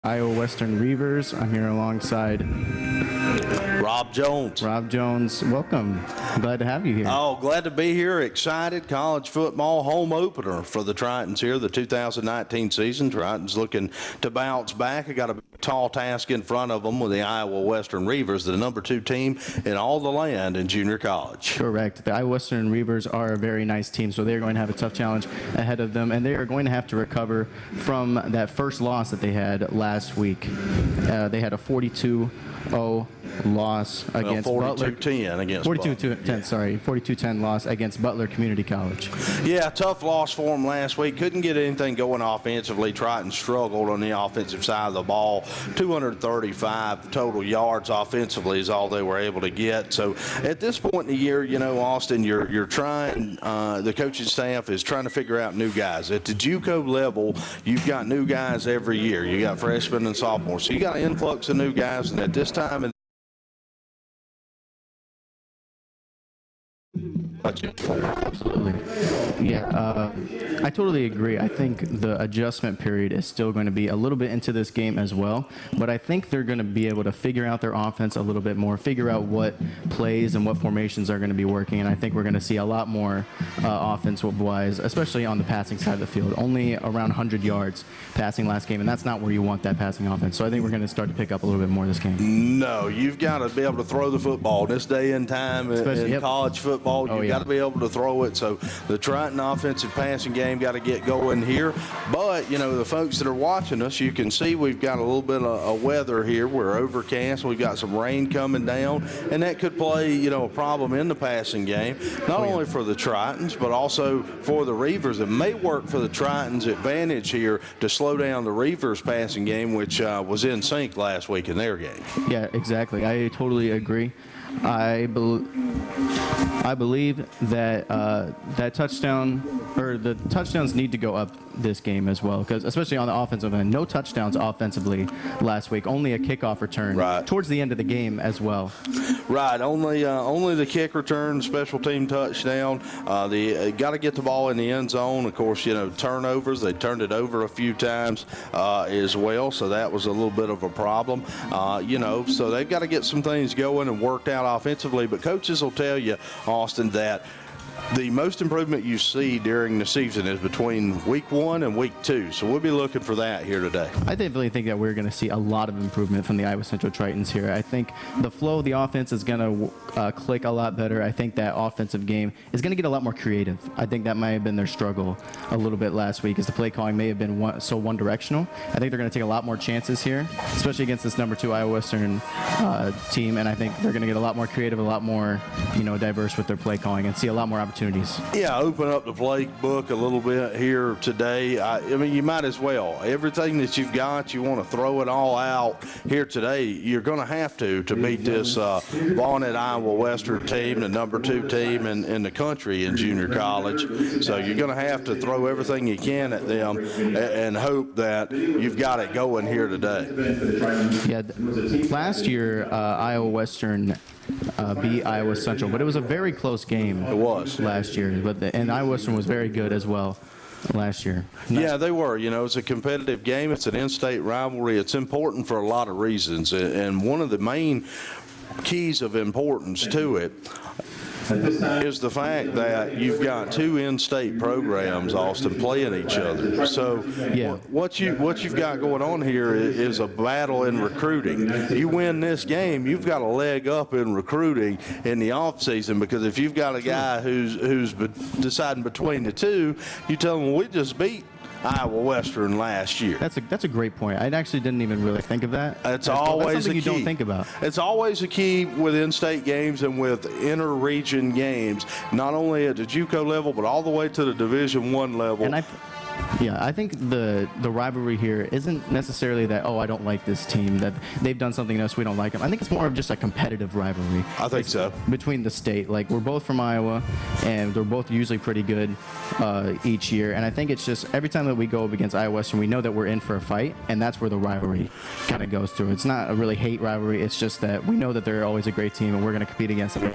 Iowa Western Reavers. I'm here alongside Rob Jones. Rob Jones. Welcome. Glad to have you here. Oh, glad to be here. Excited. College football home opener for the Tritons here, the 2019 season. Tritons looking to bounce back. I got a tall task in front of them with the Iowa Western Reavers, the #2 team in all the land in junior college. Correct. The Iowa Western Reavers are a very nice team, so they're going to have a tough challenge ahead of them, and they are going to have to recover from that first loss that they had last week. They had a 42-0 loss against Butler. 42-10 against 42-10, sorry. 42-10 loss against Butler Community College. Yeah, tough loss for them last week. Couldn't get anything going offensively. Triton struggled on the offensive side of the ball. 235 total yards offensively is all they were able to get. So at this point in the year, you know, Austin, you're trying, the coaching staff is trying to figure out new guys. At the JUCO level, you've got new guys every year. You got freshmen and sophomores. So you got an influx of new guys, and at this time Absolutely. Yeah, I totally agree. I think the adjustment period is still going to be a little bit into this game as well, but I think they're going to be able to figure out their offense a little bit more, figure out what plays and what formations are going to be working, and I think we're going to see a lot more offensive-wise, especially on the passing side of the field. Only around 100 yards passing last game, and that's not where you want that passing offense. So I think we're going to start to pick up a little bit more this game. No, you've got to be able to throw the football. This day and time in college football, you've got to be able to throw it. So the Triton offensive passing game got to get going here. But, you know, the folks that are watching us, you can see we've got a little bit of weather here. We're overcast. We've got some rain coming down, and that could play, you know, a problem in the passing game, not only for the Tritons, but also for the Reavers. It may work for the Tritons' advantage here to slow down the Reavers' passing game, which was in sync last week in their game. Yeah, exactly. I totally agree. I believe that that touchdown, or the touchdowns need to go up this game as well, because especially on the offensive end, no touchdowns offensively last week, only a kickoff return towards the end of the game as well. Right, only the kick return, special team touchdown. They got to get the ball in the end zone. Of course, you know, turnovers, they turned it over a few times as well, so that was a little bit of a problem. You know, so they've got to get some things going and worked out offensively, but coaches will tell you, Austin, that the most improvement you see during the season is between week 1 and week 2. So we'll be looking for that here today. I definitely think that we're going to see a lot of improvement from the Iowa Central Tritons here. I think the flow of the offense is going to click a lot better. I think that offensive game is going to get a lot more creative. I think that might have been their struggle a little bit last week, as the play calling may have been one-directional. I think they're going to take a lot more chances here, especially against this #2 Iowa Western team, and I think they're going to get a lot more creative, a lot more, you know, diverse with their play calling, and see a lot more opportunities. Yeah, open up the playbook a little bit here today. I mean, you might as well. Everything that you've got, you want to throw it all out here today. You're going to have to beat this vaunted Iowa Western team, the #2 team in the country in junior college. So you're going to have to throw everything you can at them and hope that you've got it going here today. Yeah, last year Iowa Western beat Iowa Central, but it was a very close game. It was last year, and Iowa Western was very good as well last year. Yeah, they were. You know, it's a competitive game. It's an in-state rivalry. It's important for a lot of reasons, and one of the main keys of importance to it is the fact that you've got two in-state programs, Austin, playing each other. So what you've got going on here is a battle in recruiting. You win this game, you've got a leg up in recruiting in the off season, because if you've got a guy who's deciding between the two, you tell them, well, we just beat Iowa Western last year. That's a great point. I actually didn't even really think of that. It's always something a you key. don't think about. It's always a key with in-state games and with inter-region games, not only at the JUCO level, but all the way to the Division I level. And I think the rivalry here isn't necessarily that, oh, I don't like this team, that they've done something else, we don't like them. I think it's more of just a competitive rivalry. I think so. Between the state. Like, we're both from Iowa, and they're both usually pretty good each year. And I think it's just every time that we go up against Iowa Western, we know that we're in for a fight, and that's where the rivalry kind of goes through. It's not a really hate rivalry. It's just that we know that they're always a great team, and we're going to compete against them.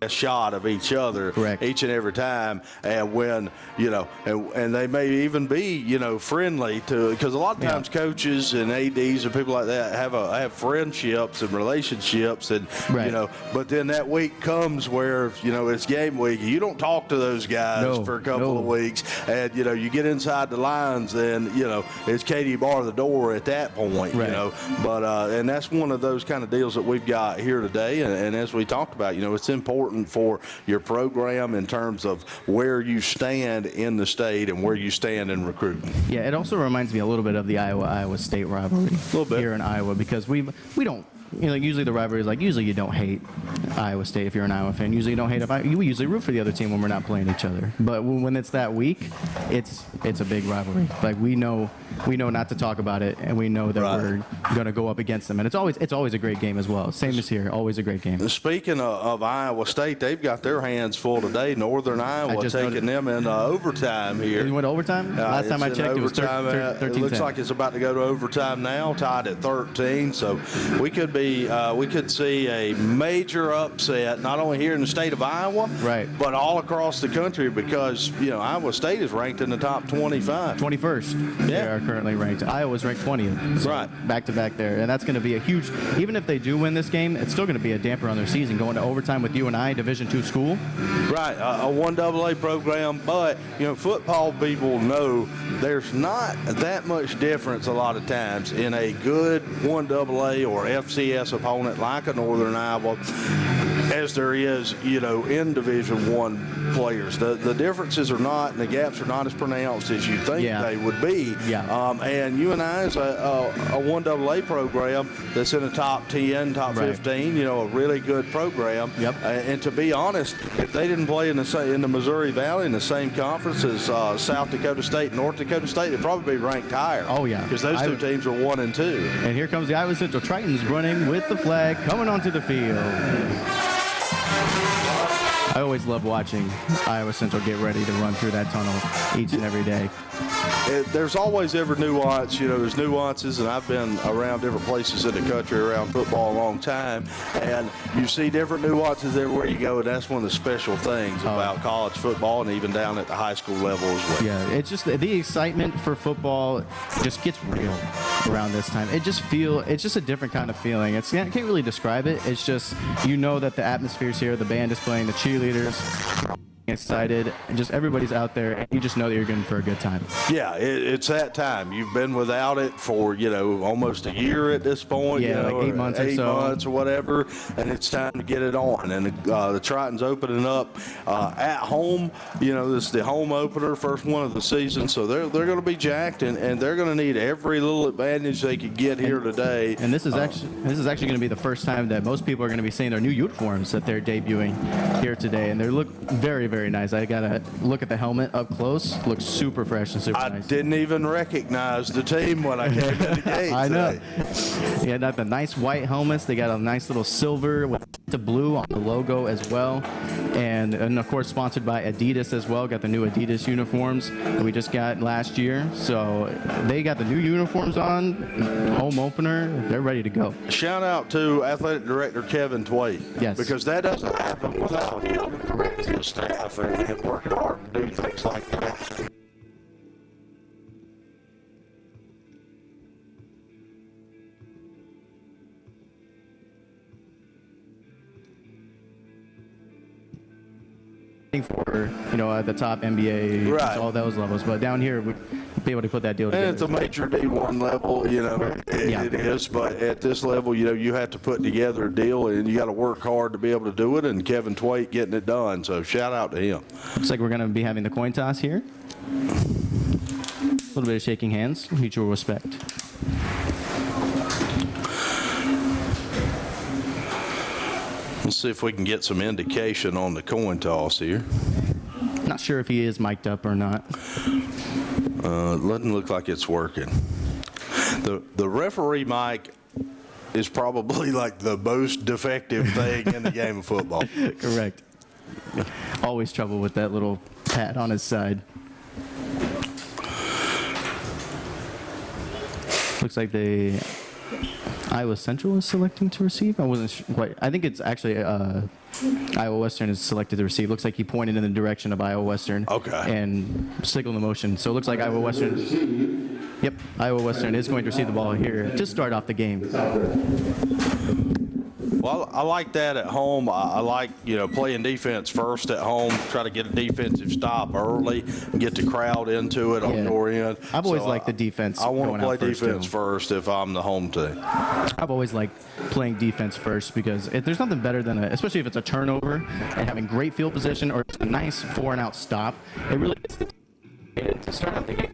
a shot of each other. Correct. Each and every time, and when and they may even be friendly to, because a lot of times coaches and ads and people like that have friendships and relationships, and right. but then that week comes where it's game week, you don't talk to those guys for a couple of weeks, and you get inside the lines, and it's Katie bar the door at that point. Right. But and that's one of those kind of deals that we've got here today, and as we talked about, it's important for your program in terms of where you stand in the state and where you stand in recruiting. Yeah, it also reminds me a little bit of the Iowa State rivalry here in Iowa, because we don't. Usually the rivalry is usually you don't hate Iowa State if you're an Iowa fan. Usually you don't hate we usually root for the other team when we're not playing each other. But when it's that week, it's a big rivalry. We know not to talk about it, and we know that we're going to go up against them. And it's always a great game as well. Same as here, always a great game. Speaking of Iowa State, they've got their hands full today. Northern Iowa taking them in overtime here. You went overtime? Last time I checked, it was 13-10. It looks like it's about to go to overtime now, tied at 13. So we could see a major upset, not only here in the state of Iowa, but all across the country, because Iowa State is ranked in the top 25. 21st. They are currently ranked. Iowa's ranked 20th. So back to back there, and that's going to be a huge. Even if they do win this game, it's still going to be a damper on their season, going to overtime with UNI, Division II school. Right, a 1AA program, but football people know there's not that much difference a lot of times in a good 1AA or FCS opponent like a Northern Iowa as there is, in Division I players. The differences are not, and the gaps are not as pronounced as you think they would be. And UNI is a 1AA program that's in the top 10, top 15, a really good program. And to be honest, if they didn't play in the Missouri Valley in the same conference as South Dakota State and North Dakota State, they'd probably be ranked higher. Oh, yeah. Because those two teams are 1 and 2. And here comes the Iowa Central Tritons running with the flag, coming onto the field. I always love watching Iowa Central get ready to run through that tunnel each and every day. There's always every nuance, there's nuances, and I've been around different places in the country around football a long time, and you see different nuances everywhere you go, and that's one of the special things about college football, and even down at the high school level as well. Yeah, it's just the excitement for football just gets real around this time. It's just a different kind of feeling. I can't really describe it. It's just, that the atmosphere's here, the band is playing, the cheerleaders excited, and just everybody's out there, and you just know that you're going for a good time. Yeah, it's that time. You've been without it for almost a year at this point. Yeah, like 8 months or so. 8 months or whatever, and it's time to get it on. And the Tritons opening up at home. This is the home opener, first one of the season, so they're going to be jacked, and they're going to need every little advantage they could get here today. And this is actually going to be the first time that most people are going to be seeing their new uniforms that they're debuting here today, and they look very, very nice. I got to look at the helmet up close. Looks super fresh and super nice. I didn't even recognize the team when I came to the gate. I know. Yeah, got the nice white helmets. They got a nice little silver with the blue on the logo as well. And of course, sponsored by Adidas as well. Got the new Adidas uniforms that we just got last year. So they got the new uniforms on, home opener. They're ready to go. Shout out to Athletic Director Kevin Tway. Yes. Because that doesn't happen without him correcting his staff and working hard to do things like that. For at the top NBA, all those levels, but down here we'd be able to put that deal together. And it's a major D1 level, it is, but at this level, you have to put together a deal, and you got to work hard to be able to do it, and Kevin Twait getting it done, so shout out to him. Looks like we're going to be having the coin toss here. A little bit of shaking hands, mutual respect. Let's see if we can get some indication on the coin toss here. Not sure if he is mic'd up or not. Doesn't look like it's working. The referee mic is probably like the most defective thing in the game of football. Correct. Always trouble with that little pat on his side. Looks like Iowa Central is selecting to receive. I wasn't quite. I think it's actually Iowa Western is selected to receive. Looks like he pointed in the direction of Iowa Western. Okay. And signaled the motion. So it looks like Iowa Western. Yep, Iowa Western is going to receive the ball here to start off the game. Well, I like that at home. I like, playing defense first at home, try to get a defensive stop early, and get the crowd into it on your end. I've always liked the defense. I want to play defense too. first if I'm the home team. I've always liked playing defense first because there's nothing better than, especially if it's a turnover and having great field position or a nice 4-and-out stop. It really gets the team to start out the game.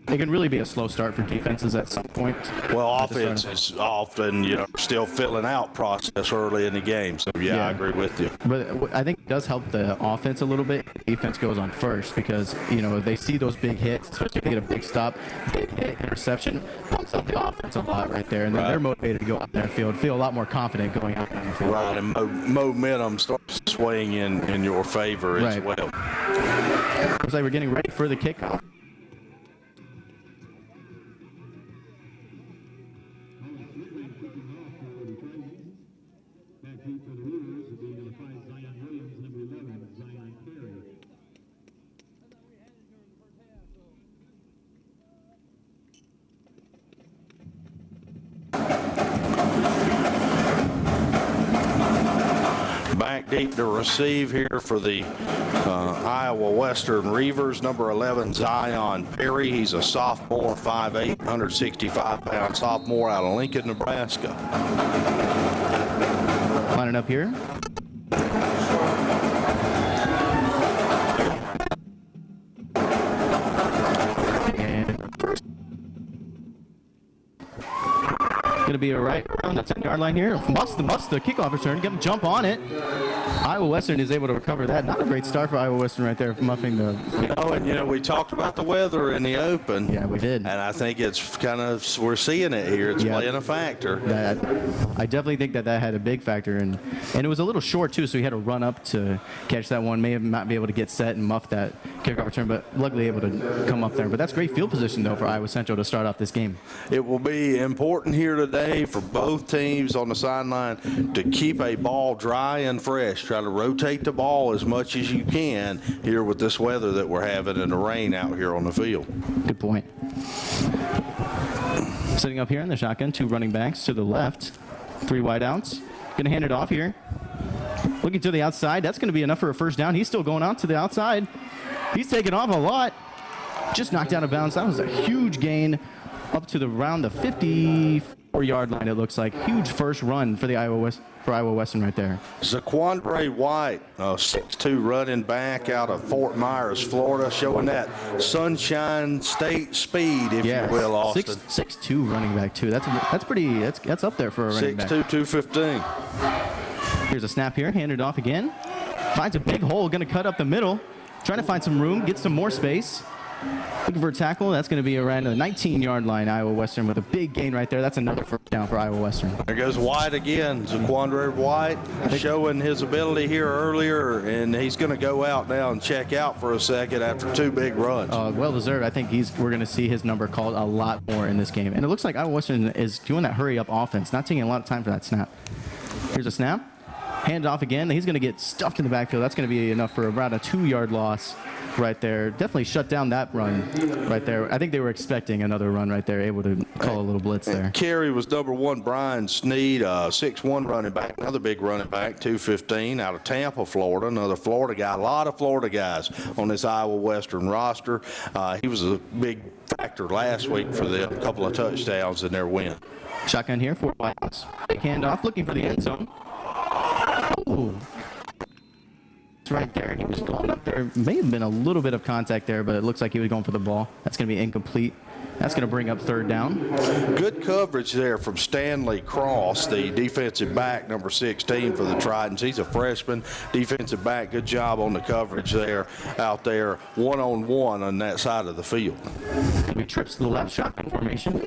It can really be a slow start for defenses at some point. Well, offense is often, still filling out process early in the game. So, yeah, I agree with you. But I think it does help the offense a little bit. Defense goes on first because, if they see those big hits, especially if they get a big stop, big hit, interception, pumps up the offense a lot right there. And then they're motivated to go out there and feel a lot more confident going out there on the field. Right, and momentum starts swaying in your favor as well. Looks like we're getting ready for the kickoff. Back deep to receive here for the Iowa Western Reavers, number 11, Zion Perry. He's a sophomore, 5'8", 165-pound sophomore out of Lincoln, Nebraska. Lining up here. Going to be right around the 10-yard line here. Must the kickoff return. Going to jump on it. Iowa Western is able to recover that. Not a great start for Iowa Western right there, muffing the. We talked about the weather in the open. Yeah, we did. And I think it's we're seeing it here. It's playing a factor. I definitely think that had a big factor, and it was a little short too, so he had to run up to catch that one. May have not be able to get set and muff that kickoff return, but luckily able to come up there. But that's great field position though for Iowa Central to start off this game. It will be important here today for both teams on the sideline to keep a ball dry and fresh. Try to rotate the ball as much as you can here with this weather that we're having and the rain out here on the field. Good point. Sitting up here in the shotgun, 2 running backs to the left, 3 wideouts. Going to hand it off here. Looking to the outside. That's going to be enough for a first down. He's still going out to the outside. He's taking off a lot. Just knocked out of bounds. That was a huge gain up to around the 54-yard line, it looks like. Huge first run for the Iowa Western right there. Zaquandre White, a 6'2" running back out of Fort Myers, Florida, showing that Sunshine State speed, if you will, Austin. 6'2" running back too. That's up there for a running back. 6'2", 215. Here's a snap here, handed off again. Finds a big hole, going to cut up the middle. Trying to find some room, get some more space. Looking for a tackle. That's going to be around the 19-yard line, Iowa Western, with a big gain right there. That's another first down for Iowa Western. There goes White again. Zaquandre White showing his ability here earlier, and he's going to go out now and check out for a second after 2 big runs. Well deserved. I think we're going to see his number called a lot more in this game. And it looks like Iowa Western is doing that hurry-up offense, not taking a lot of time for that snap. Here's a snap. Hand it off again. He's going to get stuffed in the backfield. That's going to be enough for about a 2-yard loss right there. Definitely shut down that run right there. I think they were expecting another run right there, able to call a little blitz there. Carry was number 1, Brian Sneed, 6'1" running back, another big running back, 215, out of Tampa, Florida, another Florida guy. A lot of Florida guys on this Iowa Western roster. He was a big factor last week for them, a couple of touchdowns in their win. Shotgun here for Whitehouse. Big handoff, looking for the end zone. Oh. It's right there. He was going up there. May have been a little bit of contact there, but it looks like he was going for the ball. That's going to be incomplete. That's going to bring up 3rd down. Good coverage there from Stanley Cross, the defensive back, number 16 for the Tritons. He's a freshman defensive back. Good job on the coverage there, out there, one-on-one on that side of the field. He trips to the left, shotgun formation.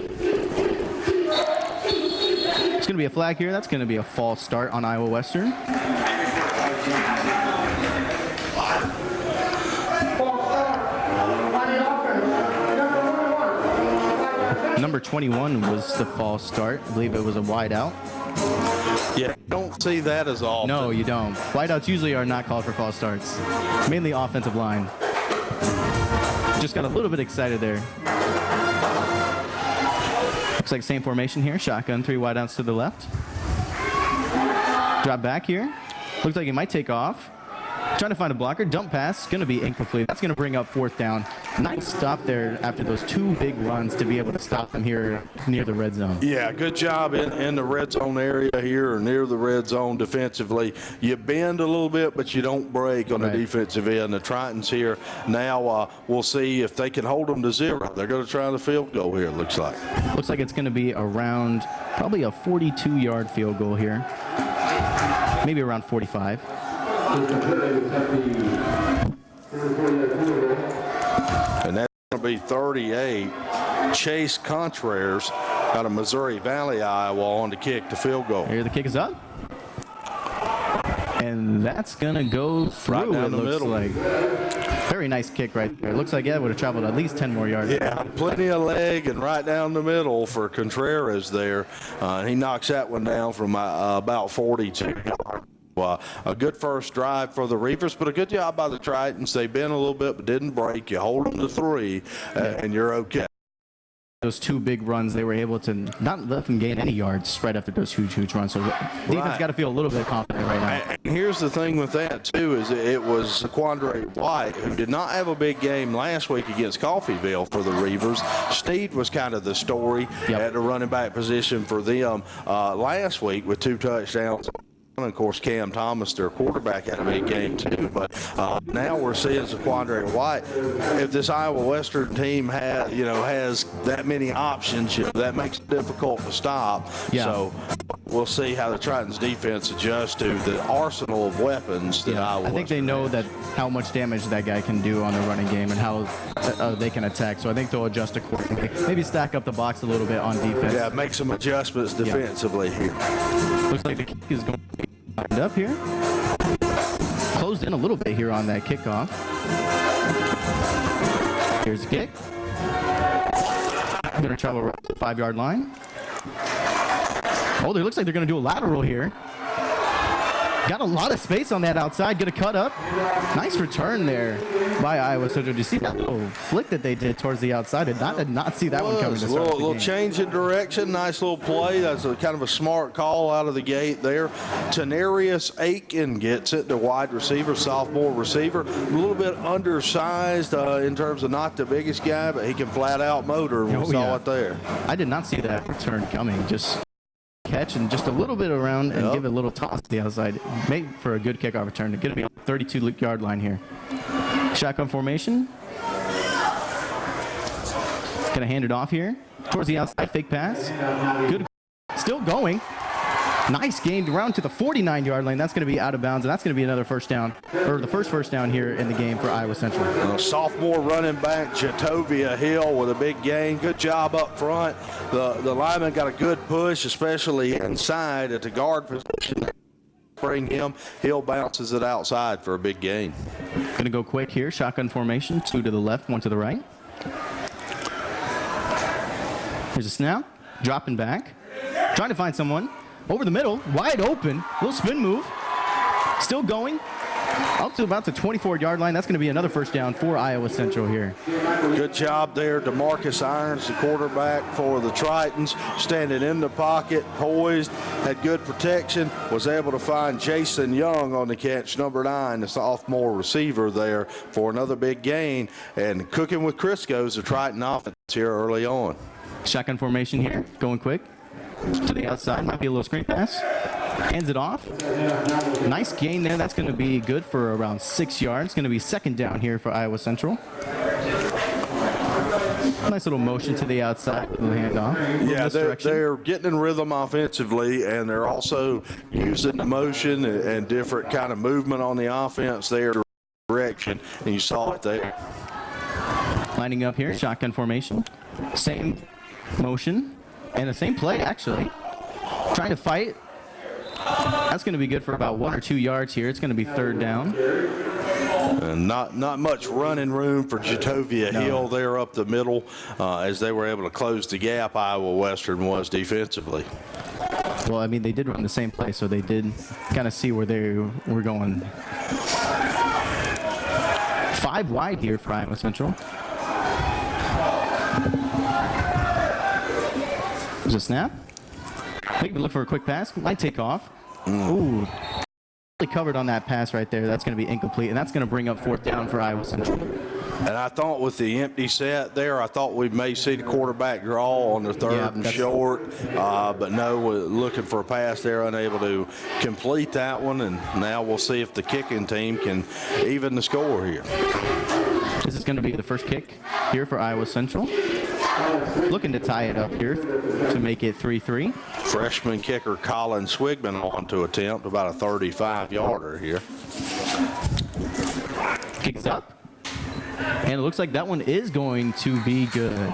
It's going to be a flag here. That's going to be a false start on Iowa Western. Number 21 was the false start. I believe it was a wide out. Yeah, you don't see that as often. No, you don't. Wideouts usually are not called for false starts. Mainly offensive line. Just got a little bit excited there. Looks like same formation here. Shotgun, 3 wideouts to the left. Drop back here. Looks like he might take off. Trying to find a blocker. Dump pass. Going to be incomplete. That's going to bring up 4th down. Nice stop there after those 2 big runs to be able to stop them here near the red zone. Yeah, good job in the red zone area here or near the red zone defensively. You bend a little bit, but you don't break on the defensive end. The Tritons here now, we'll see if they can hold them to 0. They're going to try the field goal here, it looks like. Looks like it's going to be around probably a 42-yard field goal here. Maybe around 45. And that's going to be 38. Chase Contreras out of Missouri Valley, Iowa, on to kick the field goal. Here the kick is up. And that's going to go through, right down the middle. Like. Very nice kick right there. Looks like it would have traveled at least 10 more yards. Yeah, plenty of leg and right down the middle for Contreras there. He knocks that one down from about 42 yards. A good first drive for the Reavers, but a good job by the Tritons. They bent a little bit but didn't break. You hold them to 3, and you're okay. Those 2 big runs, they were able to not let them gain any yards right after those huge runs. So defense got to feel a little bit confident right now. And here's the thing with that, too, is it was Quandre White, who did not have a big game last week against Coffeyville for the Reavers. Steed was kind of the story at the running back position for them last week with 2 touchdowns. And of course, Cam Thomas, their quarterback, had a big game too. But now we're seeing Zaquandre White. If this Iowa Western team has that many options, that makes it difficult to stop. Yeah. So we'll see how the Tritons defense adjusts to the arsenal of weapons that Iowa. I think they know that how much damage that guy can do on the running game and how they can attack. So I think they'll adjust accordingly. Maybe stack up the box a little bit on defense. Yeah, make some adjustments defensively here. Looks like the kick is going to be lined up here. Closed in a little bit here on that kickoff. Here's the kick. Going to travel around the 5-yard line. Oh, it looks like they're going to do a lateral here. Got a lot of space on that outside. Going to cut up. Nice return there by Iowa. So did you see that little flick that they did towards the outside? Did not see that one coming. A little change in direction. Nice little play. That's kind of a smart call out of the gate there. Tenarius Aiken gets it, the wide receiver, sophomore receiver. A little bit undersized in terms of not the biggest guy, but he can flat out motor. We saw it there. I did not see that return coming. Just catch and just a little bit around and give it a little toss to the outside. Made for a good kickoff return. Going to be on the 32-yard line here. Shotgun formation. Going to hand it off here towards the outside. Fake pass. Good. Still going. Nice gain around to the 49-yard line. That's going to be out of bounds, and that's going to be another first down, or the first down here in the game for Iowa Central. Sophomore running back Jatovia Hill with a big gain. Good job up front. The lineman got a good push, especially inside at the guard position. Bring him. Hill bounces it outside for a big gain. Going to go quick here. Shotgun formation. 2 to the left, 1 to the right. Here's a snap. Dropping back. Trying to find someone. Over the middle, wide open, little spin move, still going, up to about the 24-yard line. That's going to be another first down for Iowa Central here. Good job there, DeMarcus Irons, the quarterback for the Tritons, standing in the pocket, poised, had good protection, was able to find Jason Young on the catch, number 9, the sophomore receiver there for another big gain, and cooking with Crisco's the Triton offense here early on. Shotgun formation here, going quick. To the outside, might be a little screen pass. Hands it off. Nice gain there. That's going to be good for around 6 yards. Going to be second down here for Iowa Central. Nice little motion to the outside. Little handoff. Yeah, they're getting in rhythm offensively, and they're also using the motion and different kind of movement on the offense there. Direction, and you saw it there. Lining up here, shotgun formation. Same motion. And the same play, actually. Trying to fight. That's going to be good for about 1 or 2 yards here. It's going to be third down. And not much running room for Jatovia Hill there up the middle as they were able to close the gap Iowa Western was defensively. Well, I mean, they did run the same play, so they did kind of see where they were going. 5 wide here for Iowa Central. There's a snap. They can look for a quick pass. Might take off. Ooh. Really covered on that pass right there. That's going to be incomplete, and that's going to bring up 4th down for Iowa Central. And I thought with the empty set there, I thought we may see the quarterback draw on the 3rd and short, but no, we're looking for a pass there, unable to complete that one, and now we'll see if the kicking team can even the score here. This is going to be the first kick here for Iowa Central. Looking to tie it up here to make it 3-3. Freshman kicker Colin Swigman on to attempt about a 35-yarder here. Kicks up. And it looks like that one is going to be good.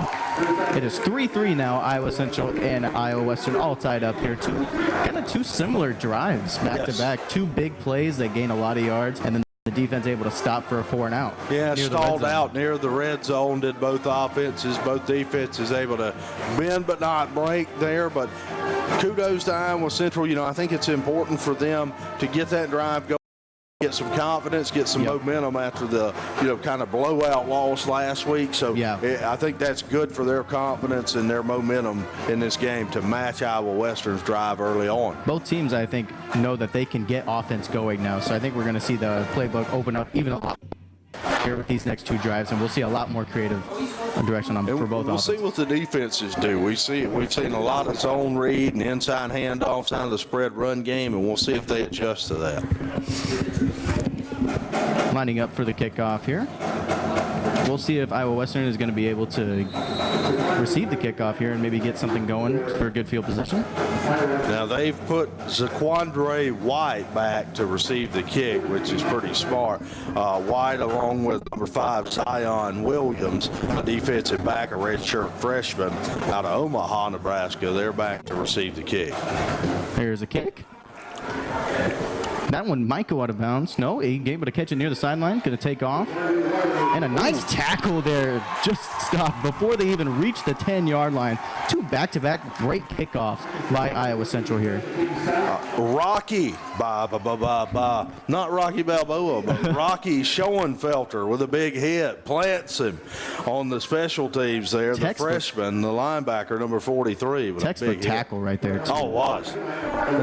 It is 3-3 now, Iowa Central and Iowa Western all tied up here. Kind of two similar drives back to back. 2 big plays that gain a lot of yards, and then the defense able to stop for a 4 and out. Yeah, stalled out near the red zone, did both offenses, both defenses able to bend but not break there. But kudos to Iowa Central. You know, I think it's important for them to get that drive going, get some confidence, get some momentum after the, kind of blowout loss last week. So I think that's good for their confidence and their momentum in this game to match Iowa Western's drive early on. Both teams, I think, know that they can get offense going now. So I think we're going to see the playbook open up even a lot here with these next 2 drives, and we'll see a lot more creative direction for both We'll offenses. see what the defenses do. We've seen a lot of zone read and inside handoffs out of the spread run game, and we'll see if they adjust to that. Lining up for the kickoff here. We'll see if Iowa Western is going to be able to receive the kickoff here and maybe get something going for a good field position. Now they've put Zaquandre White back to receive the kick, which is pretty smart. White along with number 5 Zion Williams, a defensive back, a redshirt freshman out of Omaha, Nebraska. They're back to receive the kick. Here's a kick. That one might go out of bounds. No, he able to catch it near the sideline. Going to take off. And a nice tackle there. Just stopped before they even reach the 10-yard line. 2 back-to-back great kickoffs by Iowa Central here. Rocky, not Rocky Balboa, but Rocky Schoenfelter with a big hit. Plants him on the special teams there. The freshman, the linebacker, number 43. With textbook a big tackle hit right there, too. Oh, it was.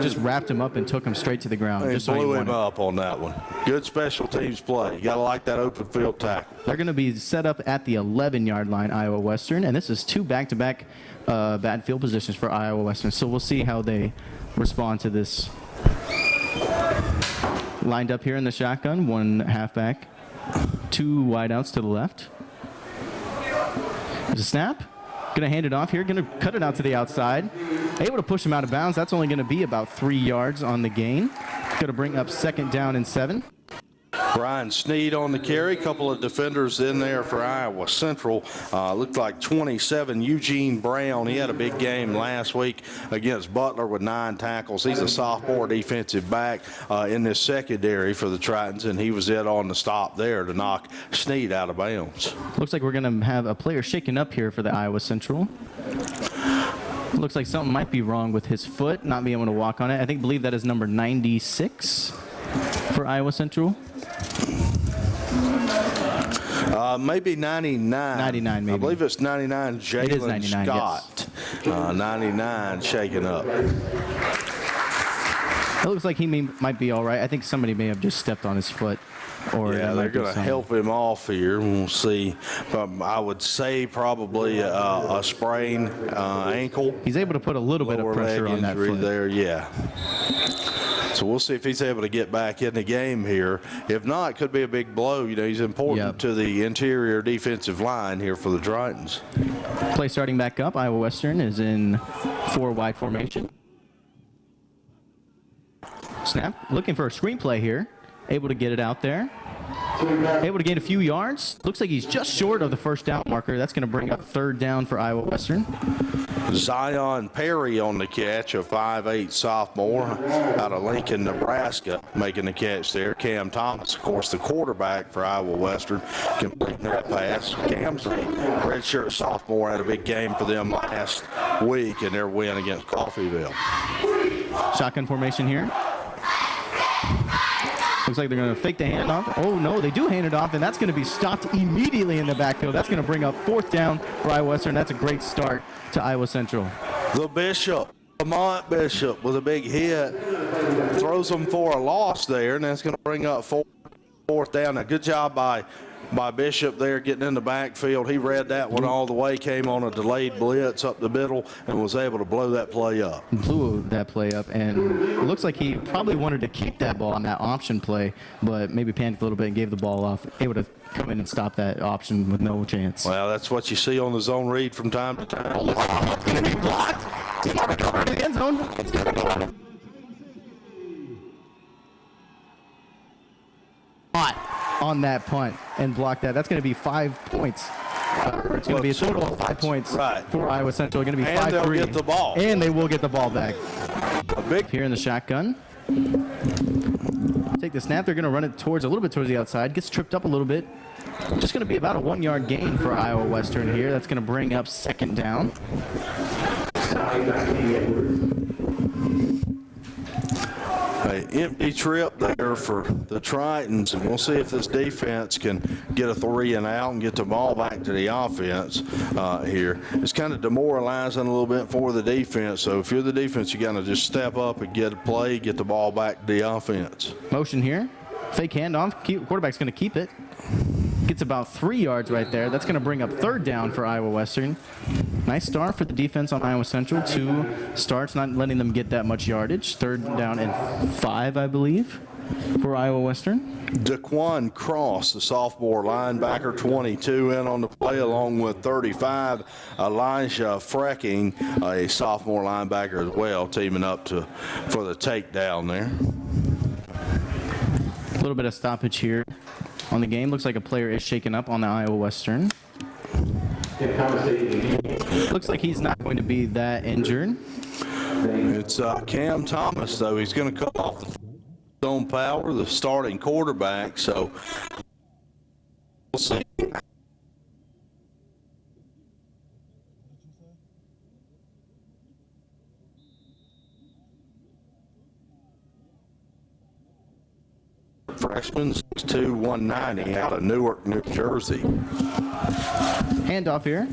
Just wrapped him up and took him straight to the ground. Just blew him up on that one. Good special teams play. You got to like that open field tackle. They're going to be set up at the 11-yard line, Iowa Western, and this is 2 back-to-back bad field positions for Iowa Western. So we'll see how they respond to this. Lined up here in the shotgun, 1 halfback, 2 wideouts to the left. There's a snap. Going to hand it off here. Going to cut it out to the outside. Able to push him out of bounds. That's only going to be about 3 yards on the gain. Going to bring up 2nd down and 7. Brian Sneed on the carry. Couple of defenders in there for Iowa Central. Looked like 27, Eugene Brown. He had a big game last week against Butler with 9 tackles. He's a sophomore defensive back in this secondary for the Tritons, and he was it on the stop there to knock Sneed out of bounds. Looks like we're going to have a player shaken up here for the Iowa Central. Looks like something might be wrong with his foot, not being able to walk on it. I believe that is number 96 for Iowa Central. Maybe 99. 99, maybe. I believe it's 99, Jalen Scott. Yes. 99 shaken up. It looks like he might be all right. I think somebody may have just stepped on his foot. Or yeah, they're going to help him off here. We'll see. I would say probably a sprained ankle. He's able to put a little bit of pressure on that foot. There, yeah. So we'll see if he's able to get back in the game here. If not, it could be a big blow. He's important to the interior defensive line here for the Tritons. Play starting back up. Iowa Western is in 4 wide formation. Snap. Looking for a screenplay here. Able to get it out there. able to gain a few yards. Looks like he's just short of the first down marker. That's going to bring up third down for Iowa Western. Zion Perry on the catch, a 5'8" sophomore out of Lincoln, Nebraska, making the catch there. Cam Thomas, of course, the quarterback for Iowa Western, completing that pass. Cam's a redshirt sophomore, had a big game for them last week in their win against Coffeyville. Shotgun formation here. Looks like they're going to fake the handoff. Oh, no, they do hand it off, and that's going to be stopped immediately in the backfield. That's going to bring up fourth down for Iowa Western. That's a great start to Iowa Central. The Bishop, Lamont Bishop, with a big hit, throws them for a loss there, and that's going to bring up fourth down. Now, good job by Bishop there getting in the backfield. He read that one all the way, came on a delayed blitz up the middle, and was able to blow that play up. Blew that play up, and it looks like he probably wanted to keep that ball on that option play, but maybe panicked a little bit and gave the ball off, able to come in and stop that option with no chance. Well, that's what you see on the zone read from time to time. It's going to be blocked. It's going to go into the end zone. It's going to go in. On that punt and block that. That's going to be 5 points. It's going to be a total of 5 points for Iowa Central. It's going to be 5-3. And they'll get the ball. And they will get the ball back. A big here in the shotgun. Take the snap. They're going to run it a little bit towards the outside. Gets tripped up a little bit. Just going to be about a 1 yard gain for Iowa Western here. That's going to bring up second down. An empty trip there for the Tritons, and we'll see if this defense can get a 3 and out and get the ball back to the offense here. It's kind of demoralizing a little bit for the defense, so if you're the defense, you got to just step up and get a play, get the ball back to the offense. Motion here. Fake handoff. Quarterback's going to keep it. Gets about 3 yards right there. That's going to bring up third down for Iowa Western. Nice start for the defense on Iowa Central. 2 starts, not letting them get that much yardage. Third down and 5, I believe, for Iowa Western. Daquan Cross, the sophomore linebacker, 22 in on the play, along with 35. Elijah Frecking, a sophomore linebacker as well, teaming up for the takedown there. A little bit of stoppage here on the game. Looks like a player is shaken up on the Iowa Western. Looks like he's not going to be that injured. It's Cam Thomas, though. He's going to come off the zone power, the starting quarterback, so we'll see. Freshman, 6'2", 190, out of Newark, New Jersey. Handoff here.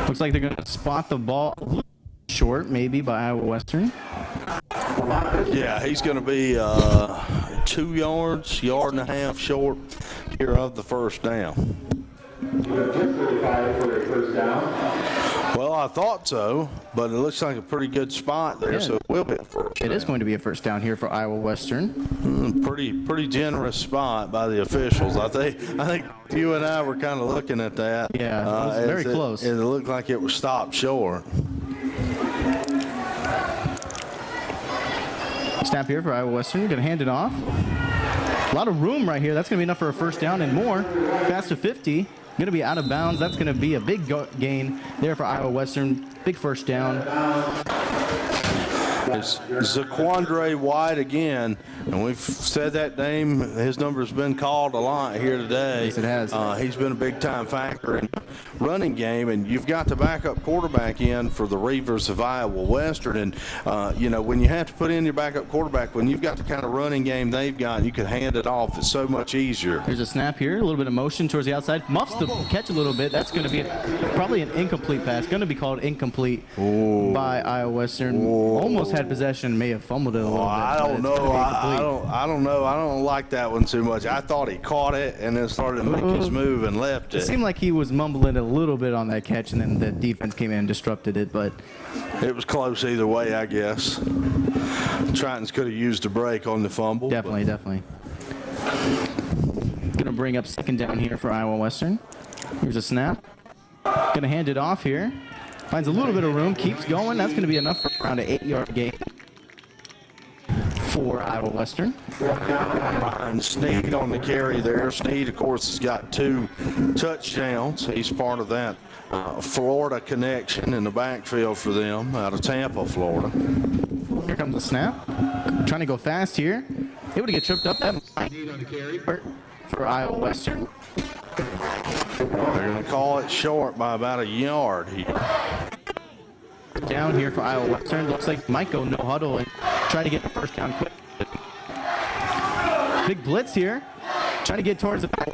Looks like they're going to spot the ball short, maybe, by Iowa Western. Yeah, he's going to be 2 yards, yard and a half short here of the first down. Well, I thought so, but it looks like a pretty good spot there, so it will be a first down. It is going to be a first down here for Iowa Western. Pretty generous spot by the officials. I think you and I were kind of looking at that. Yeah, it was very close. It looked like it was stopped short. Snap here for Iowa Western. Going to hand it off. A lot of room right here. That's going to be enough for a first down and more. Pass to 50. Going to be out of bounds. That's going to be a big gain there for Iowa Western. Big first down. It's Zaquandre White again, and we've said that name. His number's been called a lot here today. Yes, it has. He's been a big-time factor in the running game, and you've got the backup quarterback in for the Reavers of Iowa Western. And, you know, when you have to put in your backup quarterback, when you've got the kind of running game they've got, you can hand it off. It's so much easier. There's a snap here, a little bit of motion towards the outside. Muffs the catch a little bit. That's going to be probably an incomplete pass. Going to be called incomplete by Iowa Western. Almost had possession, may have fumbled it a little bit. I don't know. I don't know. I don't like that one too much. I thought he caught it and then started to make his move and left it. It seemed like he was mumbling a little bit on that catch, and then the defense came in and disrupted it, but it was close either way, I guess. Tritons could have used a break on the fumble. Definitely. Going to bring up second down here for Iowa Western. Here's a snap. Going to hand it off here. Finds a little bit of room, keeps going. That's going to be enough for around an 8-yard gain for Iowa Western. And Sneed on the carry there. Sneed, of course, has got 2 touchdowns. He's part of that Florida connection in the backfield for them out of Tampa, Florida. Here comes the snap. Trying to go fast here. Able to get tripped up. For Iowa Western. They're going to call it short by about a yard here. Down here for Iowa Western. Looks like might go no huddle and try to get the first down quick. Big blitz here. Trying to get towards the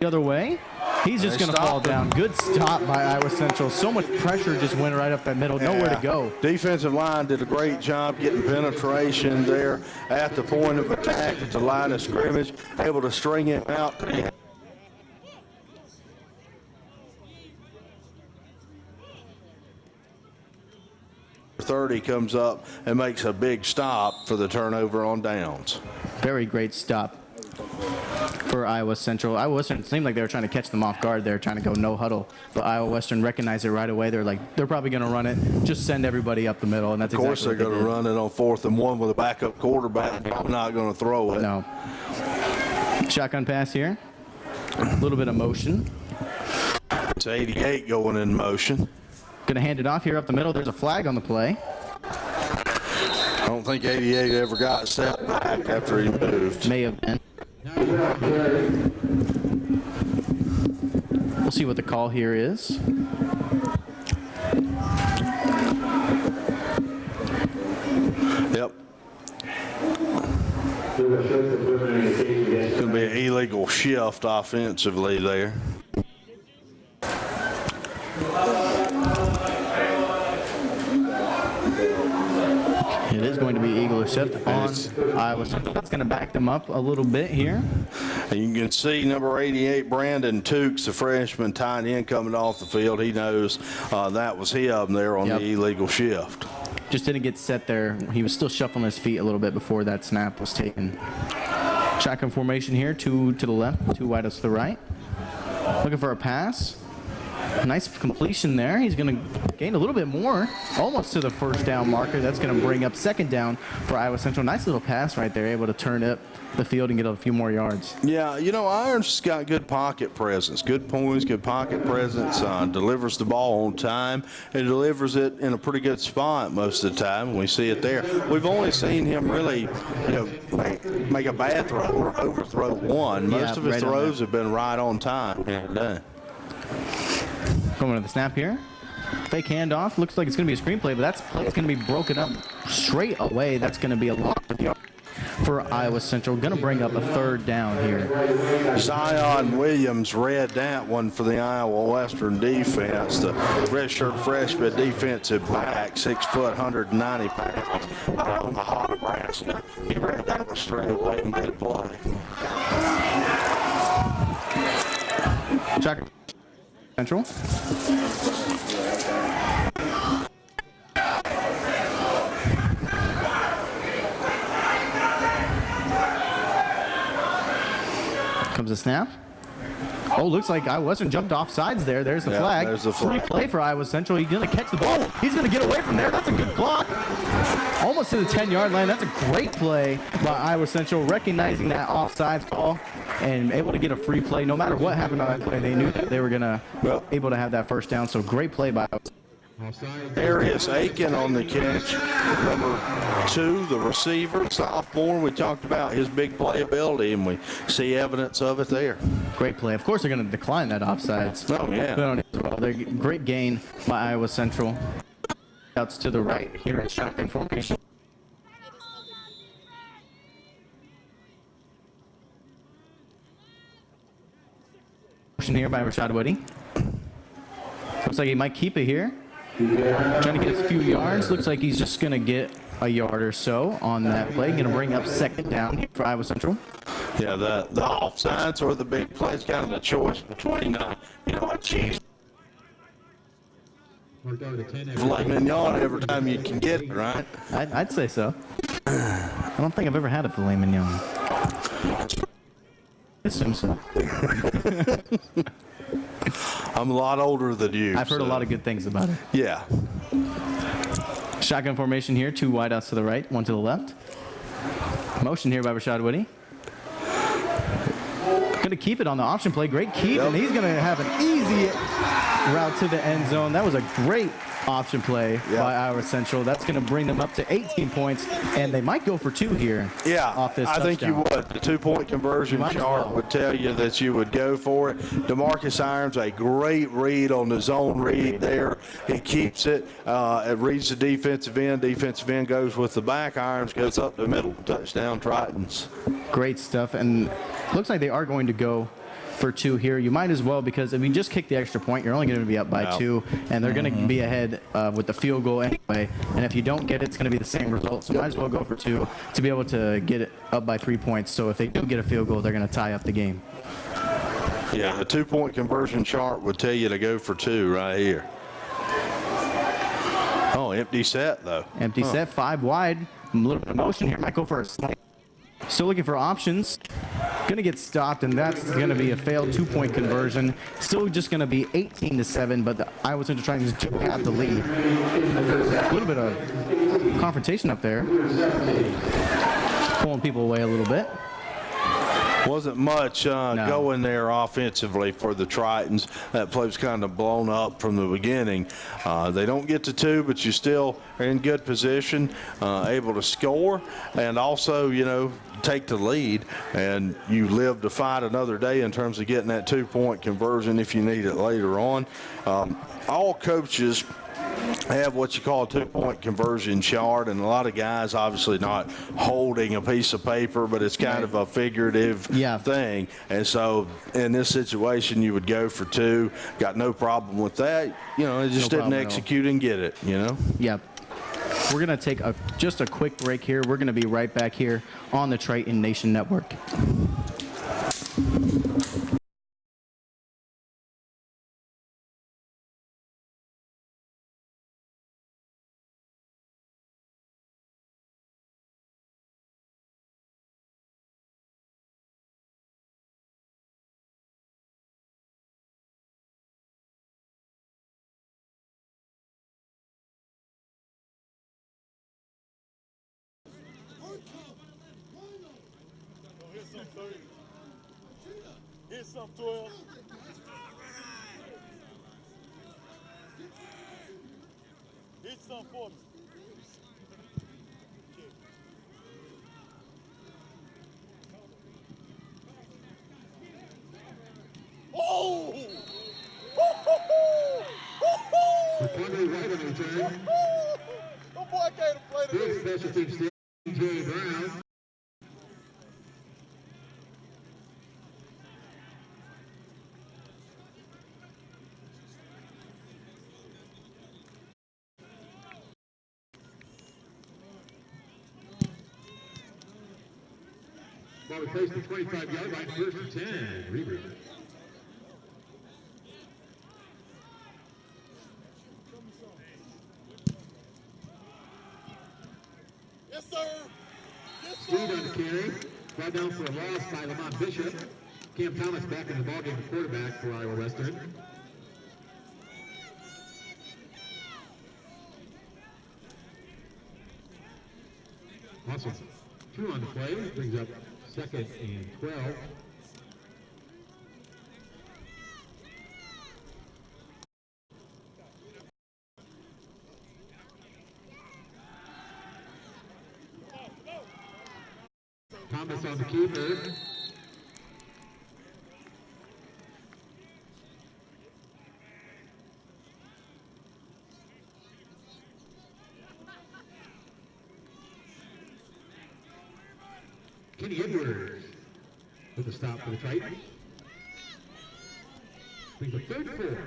other way. He's just going to fall down. Good stop by Iowa Central. So much pressure just went right up that middle. Nowhere to go. Defensive line did a great job getting penetration there at the point of attack at the line of scrimmage, able to string it out. 30 comes up and makes a big stop for the turnover on downs. Very great stop for Iowa Central. Iowa Western seemed like they were trying to catch them off guard there, trying to go no huddle. But Iowa Western recognized it right away. They're like, they're probably going to run it. Just send everybody up the middle, and that's exactly what they did. Of course, they're going to run it on 4th and 1 with a backup quarterback. I'm not going to throw it. No. Shotgun pass here. A little bit of motion. It's 88 going in motion. Going to hand it off here up the middle. There's a flag on the play. I don't think 88 ever got set back after he moved. May have been. We'll see what the call here is. Yep. It's going to be an illegal shift offensively there. It is going to be eagle shift on Iowa Central. That's going to back them up a little bit here. And you can see number 88, Brandon Tukes, the freshman tight end coming off the field. He knows that was him there on the illegal shift. Just didn't get set there. He was still shuffling his feet a little bit before that snap was taken. Shotgun formation here, 2 to the left, 2 wide to the right. Looking for a pass. Nice completion there. He's going to gain a little bit more, almost to the first down marker. That's going to bring up second down for Iowa Central. Nice little pass right there, able to turn up the field and get a few more yards. Yeah, you know, Irons got good pocket presence, good poise, good pocket presence, delivers the ball on time, and delivers it in a pretty good spot most of the time. We see it there. We've only seen him really, you know, make a bad throw or overthrow one. Most of his throws have been right on time. Yeah, going to the snap here. Fake handoff. Looks like it's going to be a screenplay, but that's going to be broken up straight away. That's going to be a lot for Iowa Central. Going to bring up a third down here. Zion Williams read that one for the Iowa Western defense. The redshirt freshman defensive back, 6 foot, 190 pounds. On the hot brass. He read that one straight away and made play. Check. Central. Comes a snap. Oh, looks like I wasn't jumped off sides there. There's the flag. There's the flag. Free play for Iowa Central. He's going to catch the ball. He's going to get away from there. That's a good block. Almost to the 10-yard line. That's a great play by Iowa Central, recognizing that offsides call and able to get a free play. No matter what happened on that play, they knew that they were going to able to have that first down. So great play by Iowa Central. Darius Aiken on the catch. Number 2, the receiver, sophomore. We talked about his big playability, and we see evidence of it there. Great play. Of course, they're going to decline that offsides. Oh, yeah. Great gain by Iowa Central. Outs to the right here at shotgun formation. Here by Rashad Woody. Looks like he might keep it here. Trying to get a few yards. Looks like he's just going to get a yard or so on that play. Going to bring up second down for Iowa Central. Yeah, the offsides or the big play is kind of a choice between, a cheese. Filet mignon every time you can get it, right? I'd say so. I don't think I've ever had a filet mignon. I assume so. I'm a lot older than you. I've heard a lot of good things about it. Yeah. Shotgun formation here, 2 wideouts to the right, 1 to the left. Motion here by Rashad Whitty. Going to keep it on the option play. Great keep, and he's going to have an easy route to the end zone. That was a great option play by Iowa Central. That's going to bring them up to 18 points, and they might go for 2 here. Off this touchdown. I think you would. The 2-point conversion chart would tell you that you would go for it. DeMarcus Irons, a great read on the zone read there. He keeps it. It reads the defensive end. Defensive end goes with the back. Irons goes up the middle. Touchdown, Tritons. Great stuff, and looks like they are going to go for 2 here. You might as well, because if you just kick the extra point, you're only going to be up by 2, and they're going to be ahead with the field goal anyway. And if you don't get it, it's going to be the same result. So you might as well go for 2 to be able to get it up by 3 points. So if they do get a field goal, they're going to tie up the game. Yeah, the 2-point conversion chart would tell you to go for 2 right here. Oh, empty set though. Empty set, 5 wide. A little bit of motion here. Might go for a slight. Still looking for options. Going to get stopped, and that's going to be a failed 2-point conversion. Still just going to be 18-7, but the Iowa Central Tritons do have the lead. A little bit of confrontation up there. Pulling people away a little bit. Wasn't much going there offensively for the Tritons. That play was kind of blown up from the beginning. They don't get to 2, but you still are in good position, able to score, and also, you know, take the lead, and you live to fight another day in terms of getting that 2-point conversion if you need it later on. All coaches have what you call a 2-point conversion chart, and a lot of guys obviously not holding a piece of paper, but it's kind of a figurative thing. And so in this situation, you would go for 2. Got no problem with that. You know, it just didn't execute and get it, you know? Yep. We're going to take just a quick break here. We're going to be right back here on the Triton Nation Network. Here's some 12. Here's some for me. Oh! Recovery right on the return. Oh boy, I can't play Good special teams still. J. Brown. Ball was placed at the 25-yard line, 1st and 10. Reboot. Yes, sir. Yes, Speed sir. on the carry. Brought down for a loss by Lamont Bishop. Cam Thomas back in the ballgame, the quarterback for Iowa Western. Awesome. 2 on the play. Brings up 2nd and 12. Thomas on the keeper. Kenny Edwards with a stop for the Titans. Brings a 3rd and 4.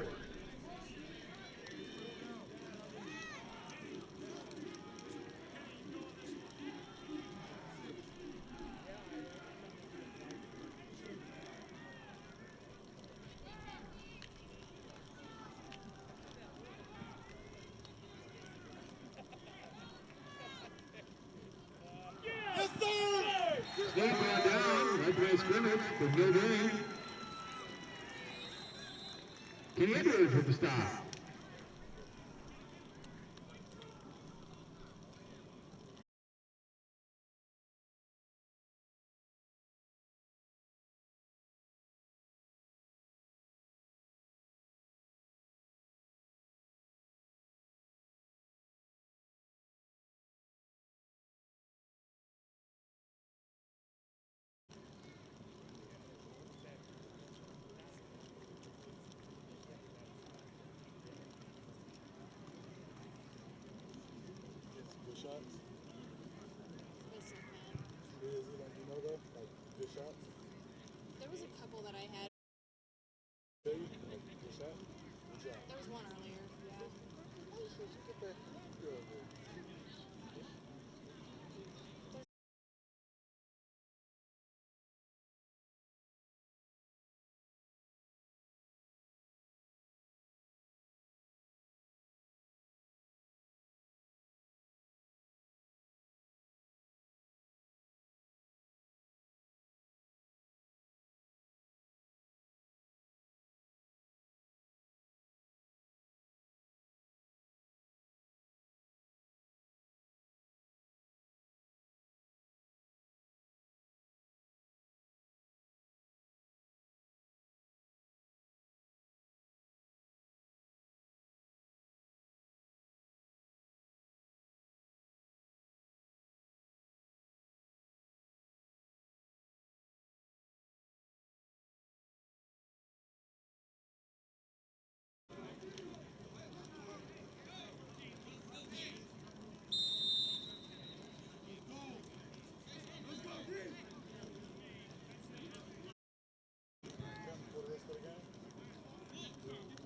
Snap ball down, right by scrimmage for no gain. Kenny Edwards with the stop. There was a couple that I had. There was one earlier. Yeah.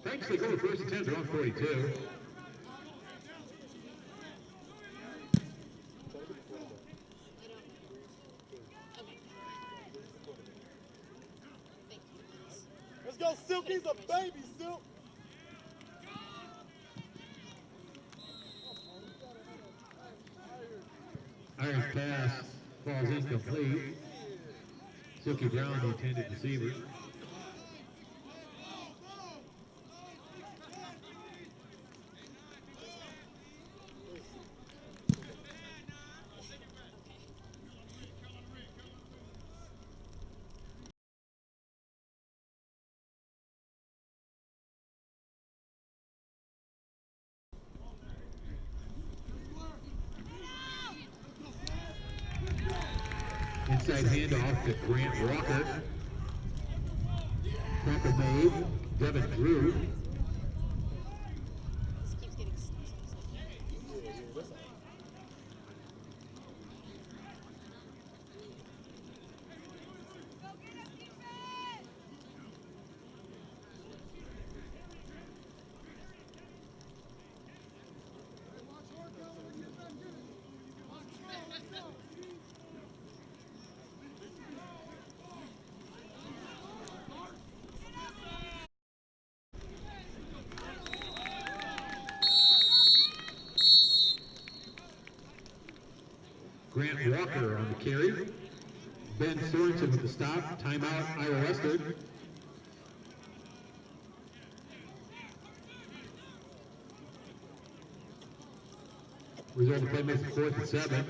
Thanks, they go to first and 10, they're on 42. Let's go, Silk. He's a baby, Silk. Iron's pass falls incomplete. Silky Brown, the intended receiver. Inside handoff to Grant Walker. Proper made. Devin Drew. This keeps getting so. Grant Walker on the carry. Ben Sorensen with the stop. Timeout, Iowa Western. Result of the play makes it 4th and 7.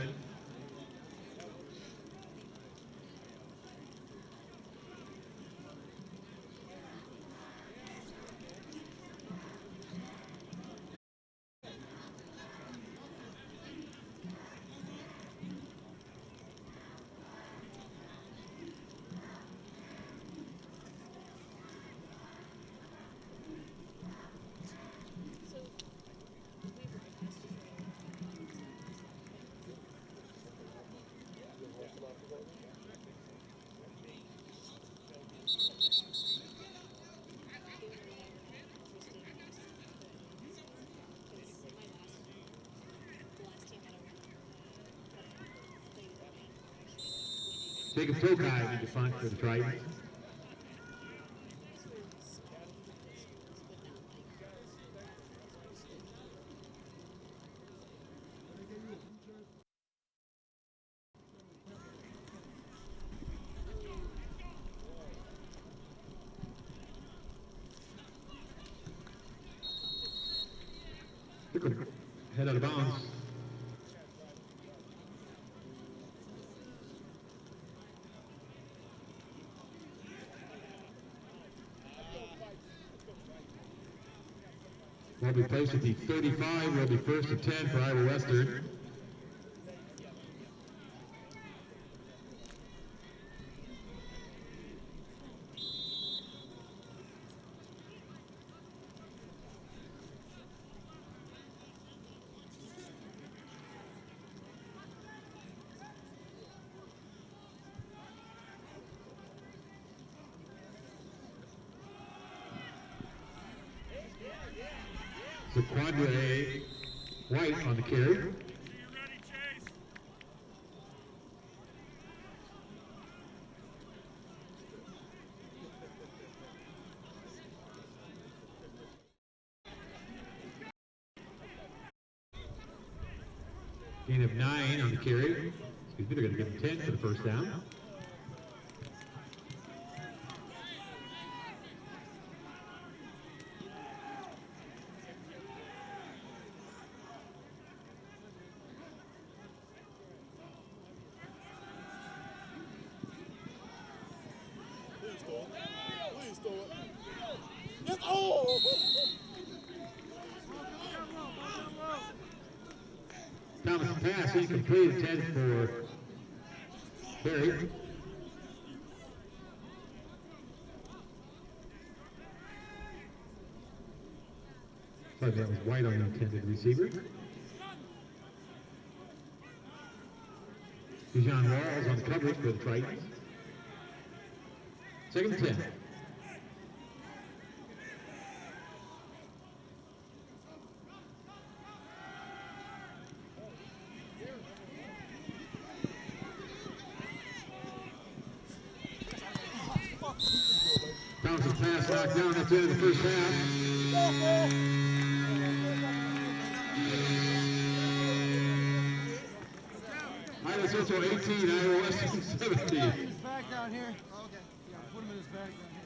Jacob Tokai in the punt for the Tritons. They're going to head out of bounds. Will be placed at the 35, will be 1st and 10 for Iowa Western. Zaquandre White on the carry. Gain of 9 on the carry. Excuse me, they're going to give him 10 for the first down. Please throw it. Yes. Oh! Thomas pass incomplete, intended for Perry. Sorry, that was White on the intended receiver. Dijon Walls on the coverage for the Tritons. Second and 10. Thompson pass knocked down at the end of the first half. Iowa Central 18, Iowa Western 17. His bag down here. Okay. Yeah, put him in his bag down here.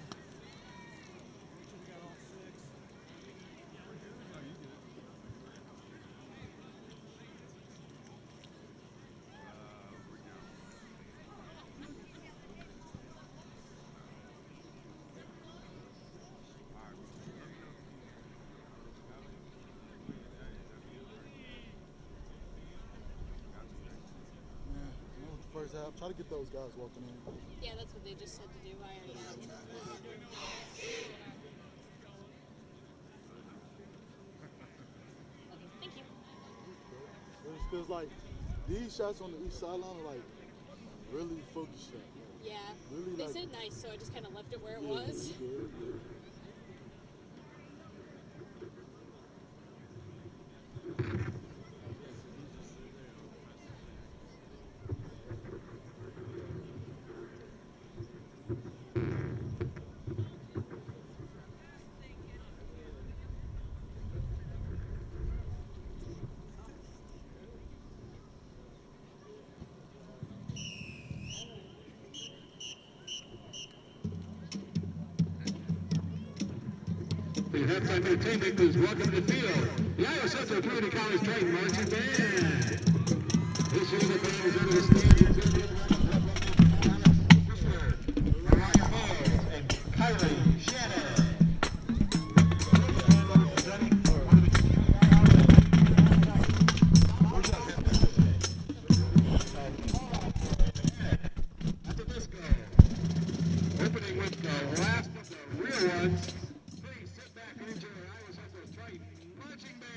First half, try to get those guys walking in. Yeah, that's what they just said to do. I already had it. Thank you. Because, like, these shots on the east sideline are, like, really focused shots. Yeah. Really, They like, said nice, so I just kind of left it where it was. For your halftime entertainment, please welcome to the field the Iowa Central Community College Triton Marching Band. This year the band is under the stage Mariah Mills and Kylie Shannon. After this go, opening with the last of the real ones. Please sit back and enjoy Iowa Central's Triton Marching Band.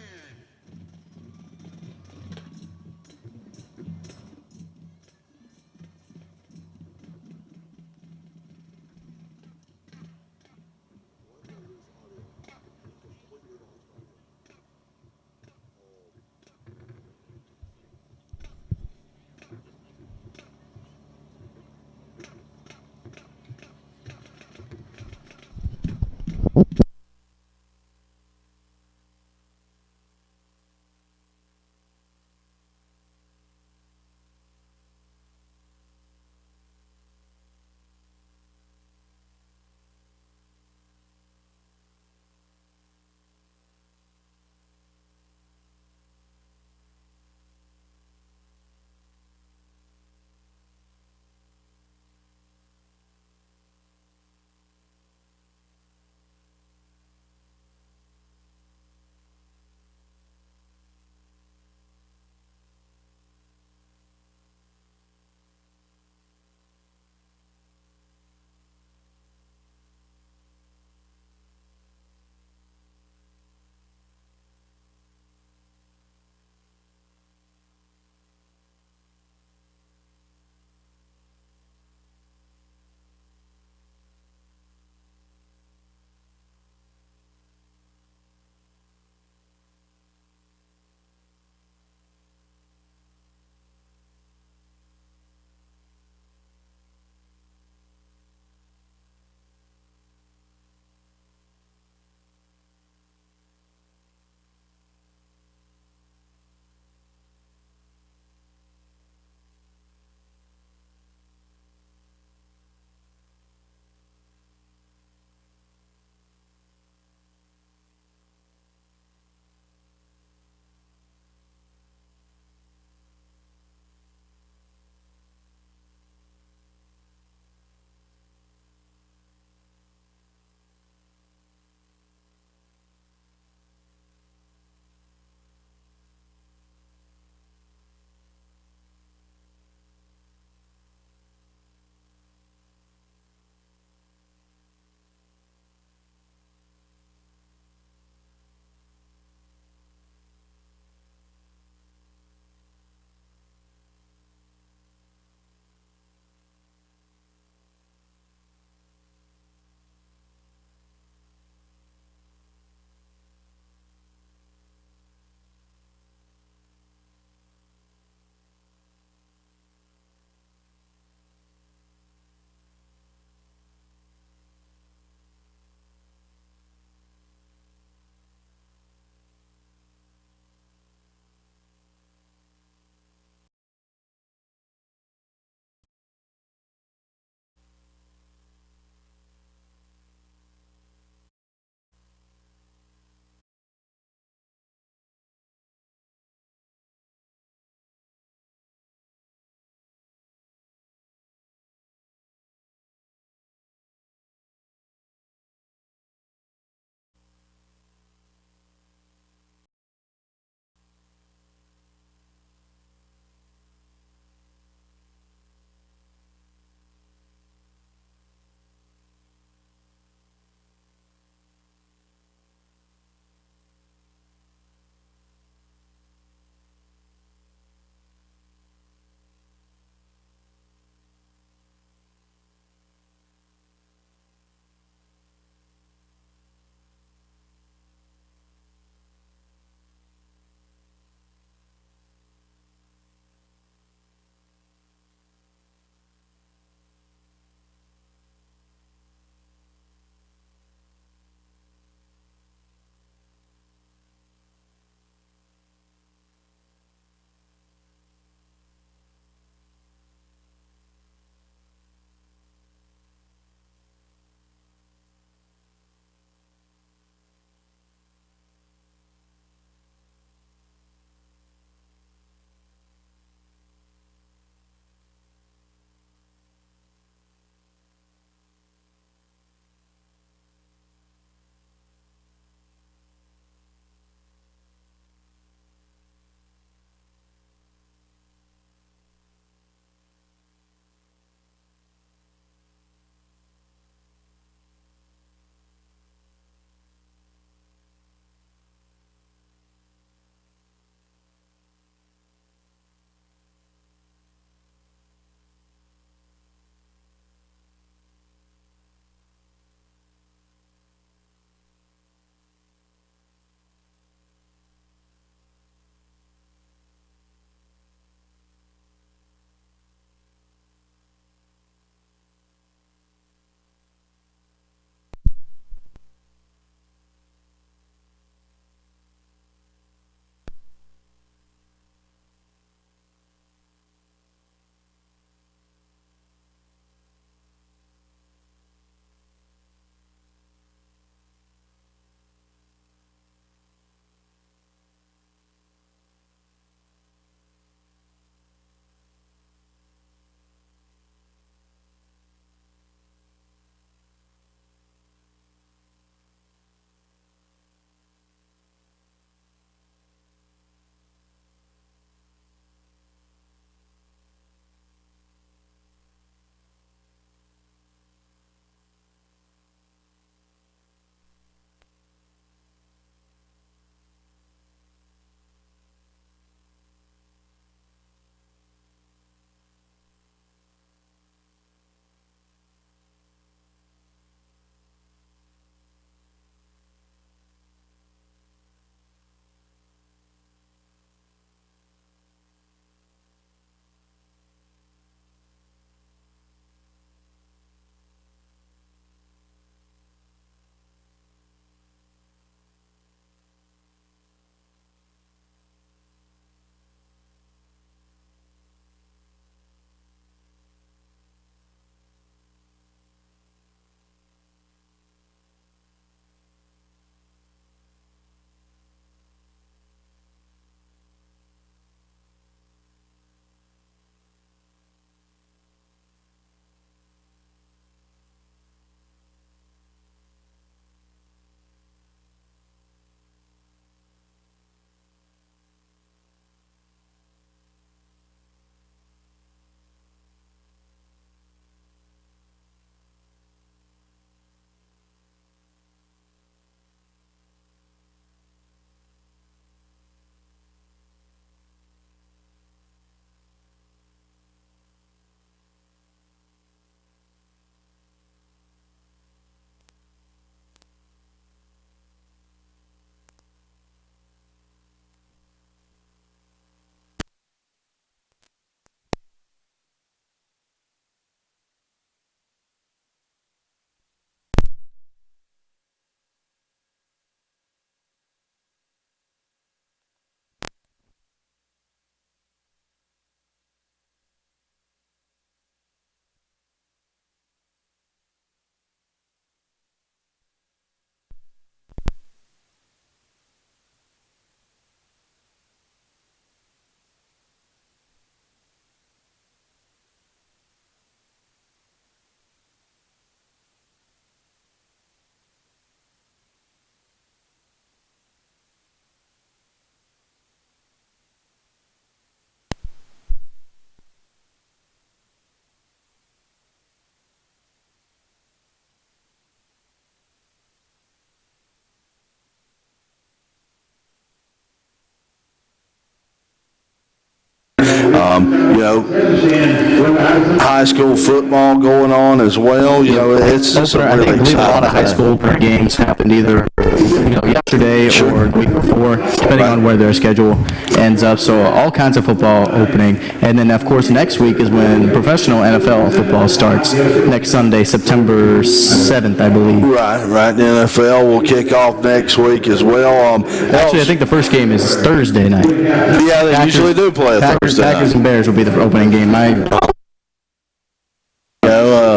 High school football going on as well. It's just I really believe a lot of high exciting. school games happened either yesterday or the week before, depending on where their schedule ends up. So all kinds of football opening. And then, of course, next week is when professional NFL football starts, next Sunday, September 7th, I believe. Right. The NFL will kick off next week as well. Actually, I think the first game is Thursday night. Yeah, they usually do play a Thursday Packers night. and Bears will be the opening game.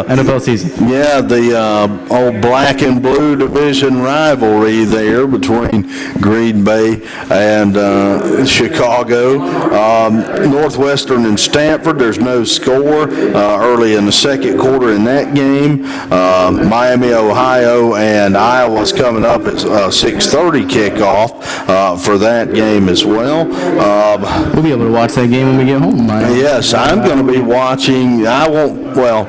NFL season. Yeah, the old black and blue division rivalry there between Green Bay and Chicago. Northwestern and Stanford, there's no score early in the second quarter in that game. Miami, Ohio, and Iowa's coming up at 6:30 kickoff for that game as well. We'll be able to watch that game when we get home. Yes, I'm going to be watching. I won't, well...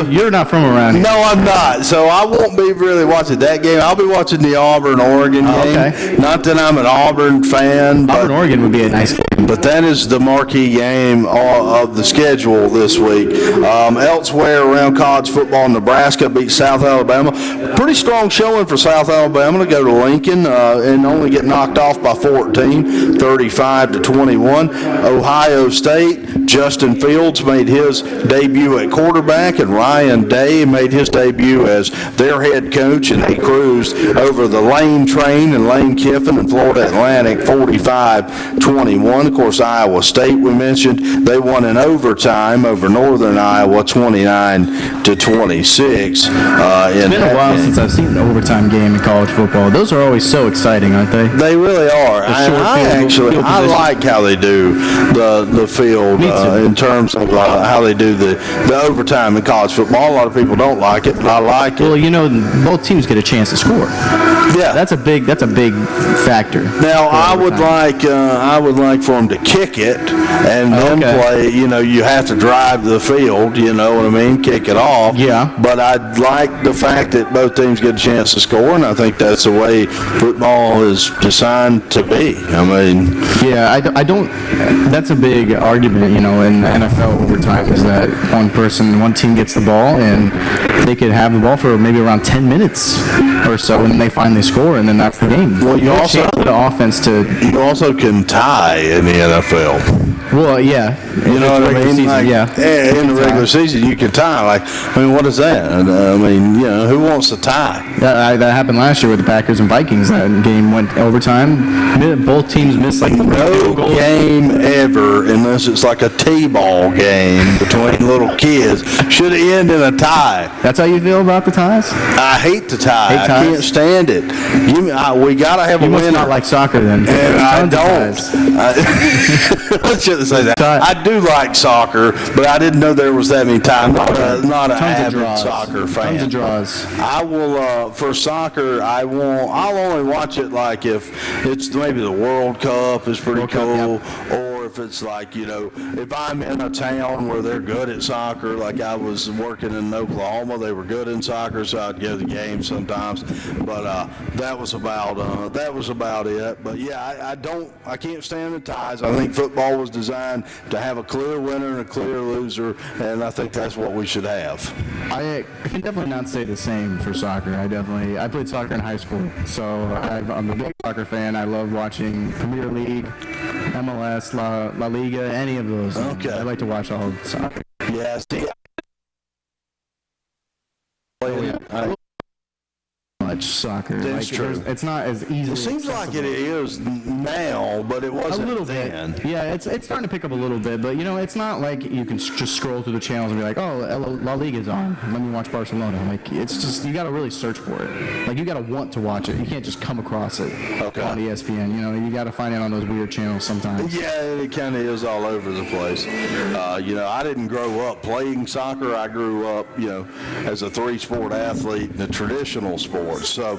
You're not from around here. No, I'm not. So I won't be really watching that game. I'll be watching the Auburn-Oregon game. Okay. Not that I'm an Auburn fan. Auburn-Oregon would be a nice game. But that is the marquee game of the schedule this week. Elsewhere around college football, Nebraska beat South Alabama. Pretty strong showing for South Alabama to go to Lincoln and only get knocked off by 14, 35-21. Ohio State, Justin Fields made his debut at quarterback, and Ryan Day made his debut as their head coach, and they cruised over the Lane Train and Lane Kiffin and Florida Atlantic 45-21. Of course, Iowa State, we mentioned, they won in overtime over Northern Iowa 29-26. It's been a while since I've seen an overtime game in college football. Those are always so exciting, aren't they? They really are. I like how they do the field in terms of how they do the overtime in college football. A lot of people don't like it, but I like it. Well, both teams get a chance to score. Yeah, that's a big factor. Now I would like for them to kick it and then play. You have to drive the field. You know what I mean? Kick it off. Yeah. But I like the fact that both teams get a chance to score, and I think that's the way football is designed to be. I mean. Yeah, I don't. That's a big argument. In the NFL overtime is that one team gets the ball and they could have the ball for maybe around 10 minutes or so, and then they finally score, and then that's the game. Well, you also can tie in the NFL. Well, yeah. You know what I mean? In the regular season, you can tie. What is that? Who wants to tie? That happened last year with the Packers and Vikings. That game went overtime. Both teams missed no game ever, unless it's like a T-ball game between little kids, should end in a tie. That's how you feel about the ties? I hate the tie. I can't stand it. We gotta have a winner. You must not like soccer then. And I don't. I shouldn't say that. I do like soccer, but I didn't know there was that many ties. Not an avid soccer fan. Tons of draws. I will for soccer. I'll only watch it if it's maybe the World Cup is pretty cool, or if it's if I'm in a town where they're good at soccer, like I was working in Oklahoma, they were good in soccer, so I'd go to the game sometimes. But that was about it. But yeah, I can't stand the ties. I think football was designed to have a clear winner and a clear loser, and I think that's what we should have. I can definitely not say the same for soccer. I played soccer in high school, so I'm a big soccer fan. I love watching Premier League, MLS, La Liga, any of those. Okay. I like to watch all of soccer. Yeah, Much soccer. That's true. It's not as easy. It seems like it is now, but it wasn't a little then. bit. Yeah, it's starting to pick up a little bit, but it's not like you can just scroll through the channels and be like, oh, La Liga's on. Let me watch Barcelona. It's just you got to really search for it. You got to want to watch it. You can't just come across it on ESPN. You got to find it on those weird channels sometimes. Yeah, it kind of is all over the place. I didn't grow up playing soccer. I grew up, as a three-sport athlete in the traditional sports. So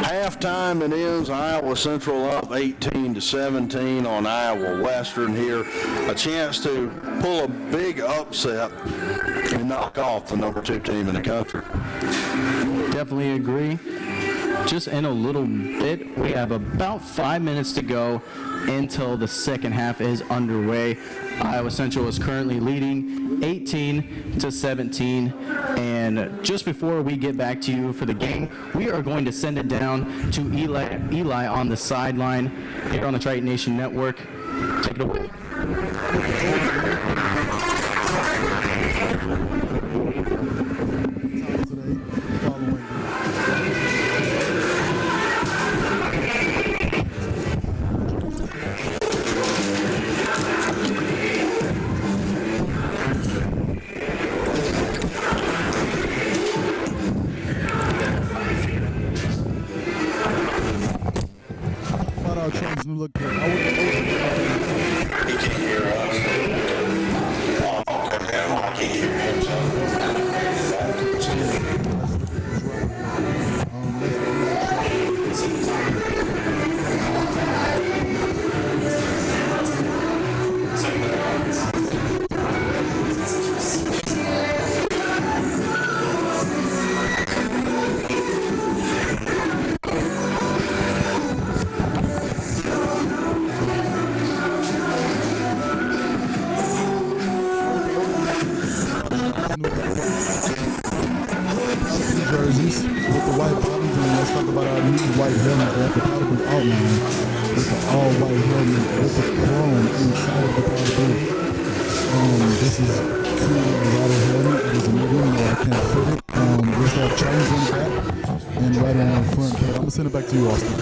halftime it is. Iowa Central up 18-17 on Iowa Western here. A chance to pull a big upset and knock off the number 2 team in the country. Definitely agree. just in a little bit. We have about 5 minutes to go until the second half is underway. Iowa Central is currently leading 18-17. And just before we get back to you for the game, we are going to send it down to Eli on the sideline here on the Triton Nation Network. Take it away. New look good. He can hear us. Oh, okay, I can't hear jerseys with the white bottoms, and let's talk about our new white helmet at the particle outline with the all white helmet with the chrome inside of the particle. This is cool Colorado helmet. It is a medium, no, I can't fit it. Just have chains on the back and right on the front. But I'm gonna send it back to you, Austin.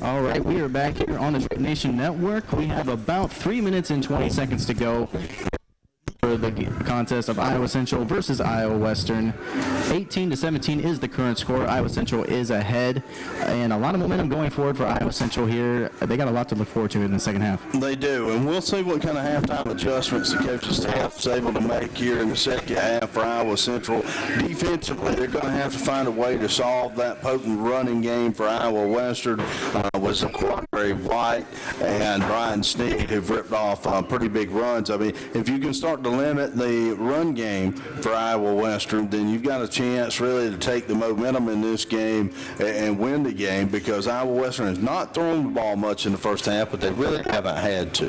All right, we are back here on the Triton Nation Network. We have about 3 minutes and 20 seconds to go for the contest of Iowa Central versus Iowa Western. 18-17 is the current score. Iowa Central is ahead, and a lot of momentum going forward for Iowa Central here. They got a lot to look forward to in the second half. They do, and we'll see what kind of halftime adjustments the coaching staff is able to make here in the second half for Iowa Central. Defensively, they're going to have to find a way to solve that potent running game for Iowa Western. Was Quadre White and Brian Sneed who've ripped off pretty big runs. I mean, if you can start to limit the run game for Iowa Western, then you've got a chance really to take the momentum in this game and win the game, because Iowa Western has not thrown the ball much in the first half, but they really haven't had to.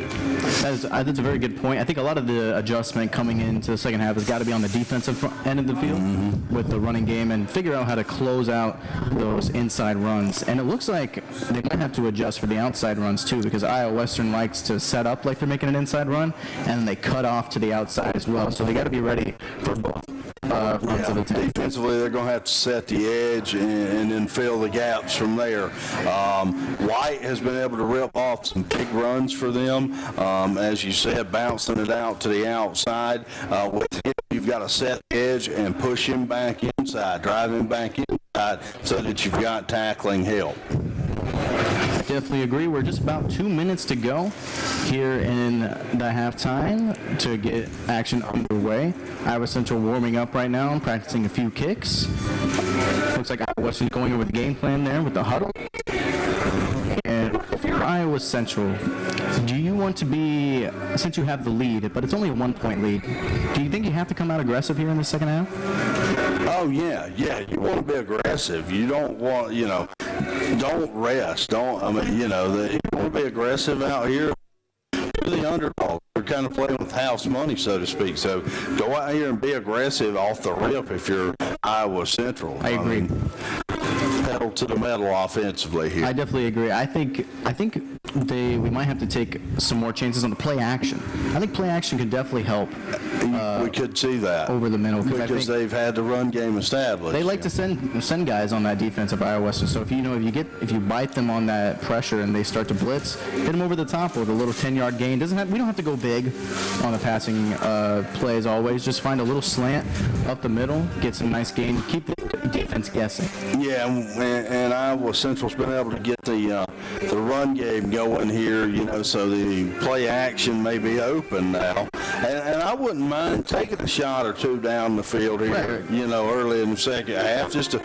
That's a very good point. I think a lot of the adjustment coming into the second half has got to be on the defensive end of the field with the running game and figure out how to close out those inside runs. And it looks like they might have to adjust for the outside runs too, because Iowa Western likes to set up like they're making an inside run, and then they cut off to the outside as well. So they got to be ready for both fronts of the tank. Defensively, they're going to have to set the edge and then fill the gaps from there. White has been able to rip off some big runs for them. As you said, bouncing it out to the outside. With him, you've got to set the edge and push him back inside, drive him back inside so that you've got tackling help. Definitely agree. We're just about 2 minutes to go here in the halftime to get action underway. Iowa Central warming up right now, practicing a few kicks. Looks like Iowa Western's going over the game plan there with the huddle. And if you're Iowa Central, do you want to be, since you have the lead, but it's only a 1 point lead, do you think you have to come out aggressive here in the second half? Oh, yeah, you want to be aggressive. You don't want, don't rest. You want to be aggressive out here. You're the underdog. You're kind of playing with house money, so to speak. So go out here and be aggressive off the rip if you're Iowa Central. I agree. Pedal to the metal offensively here. I definitely agree. I think we might have to take some more chances on the play action. I think play action could definitely help. We could see that over the middle because they've had the run game established. They like to send guys on that defense of Iowa Western. So if you bite them on that pressure and they start to blitz, hit them over the top with a little 10-yard gain. We don't have to go big on the passing plays always. Just find a little slant up the middle, get some nice gain, keep the defense guessing. Yeah, and Iowa Central's been able to get the run game going here. So the play action may be open now. And I wouldn't mind taking a shot or two down the field here, you know, early in the second half, just to,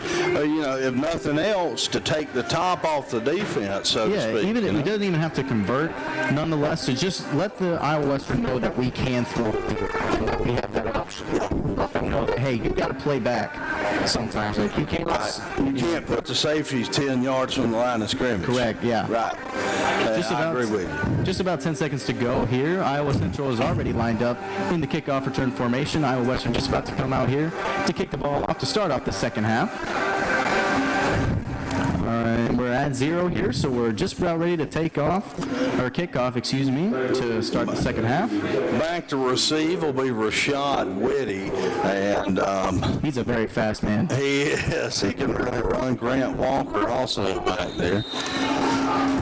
you know, if nothing else, to take the top off the defense, so to speak. Even you if know? we doesn't even have to convert, nonetheless, to just let the Iowa Western know that we can throw. We have that option. Let them know that, hey, you got to play back sometimes. Like, you can't You can't put the safeties 10 yards from the line of scrimmage. Correct, yeah. Right. I agree with you. Just about 10 seconds to go here. Iowa Central is already lined up in the kickoff return formation. Iowa Western just about to come out here to kick the ball off to start off the second half. All right, we're at 0 here, so we're just about ready to take off, or kick off, excuse me, to start the second half. Back to receive will be Rashad Whitty, and He's a very fast man. he is. He can really run. Grant Walker also back there.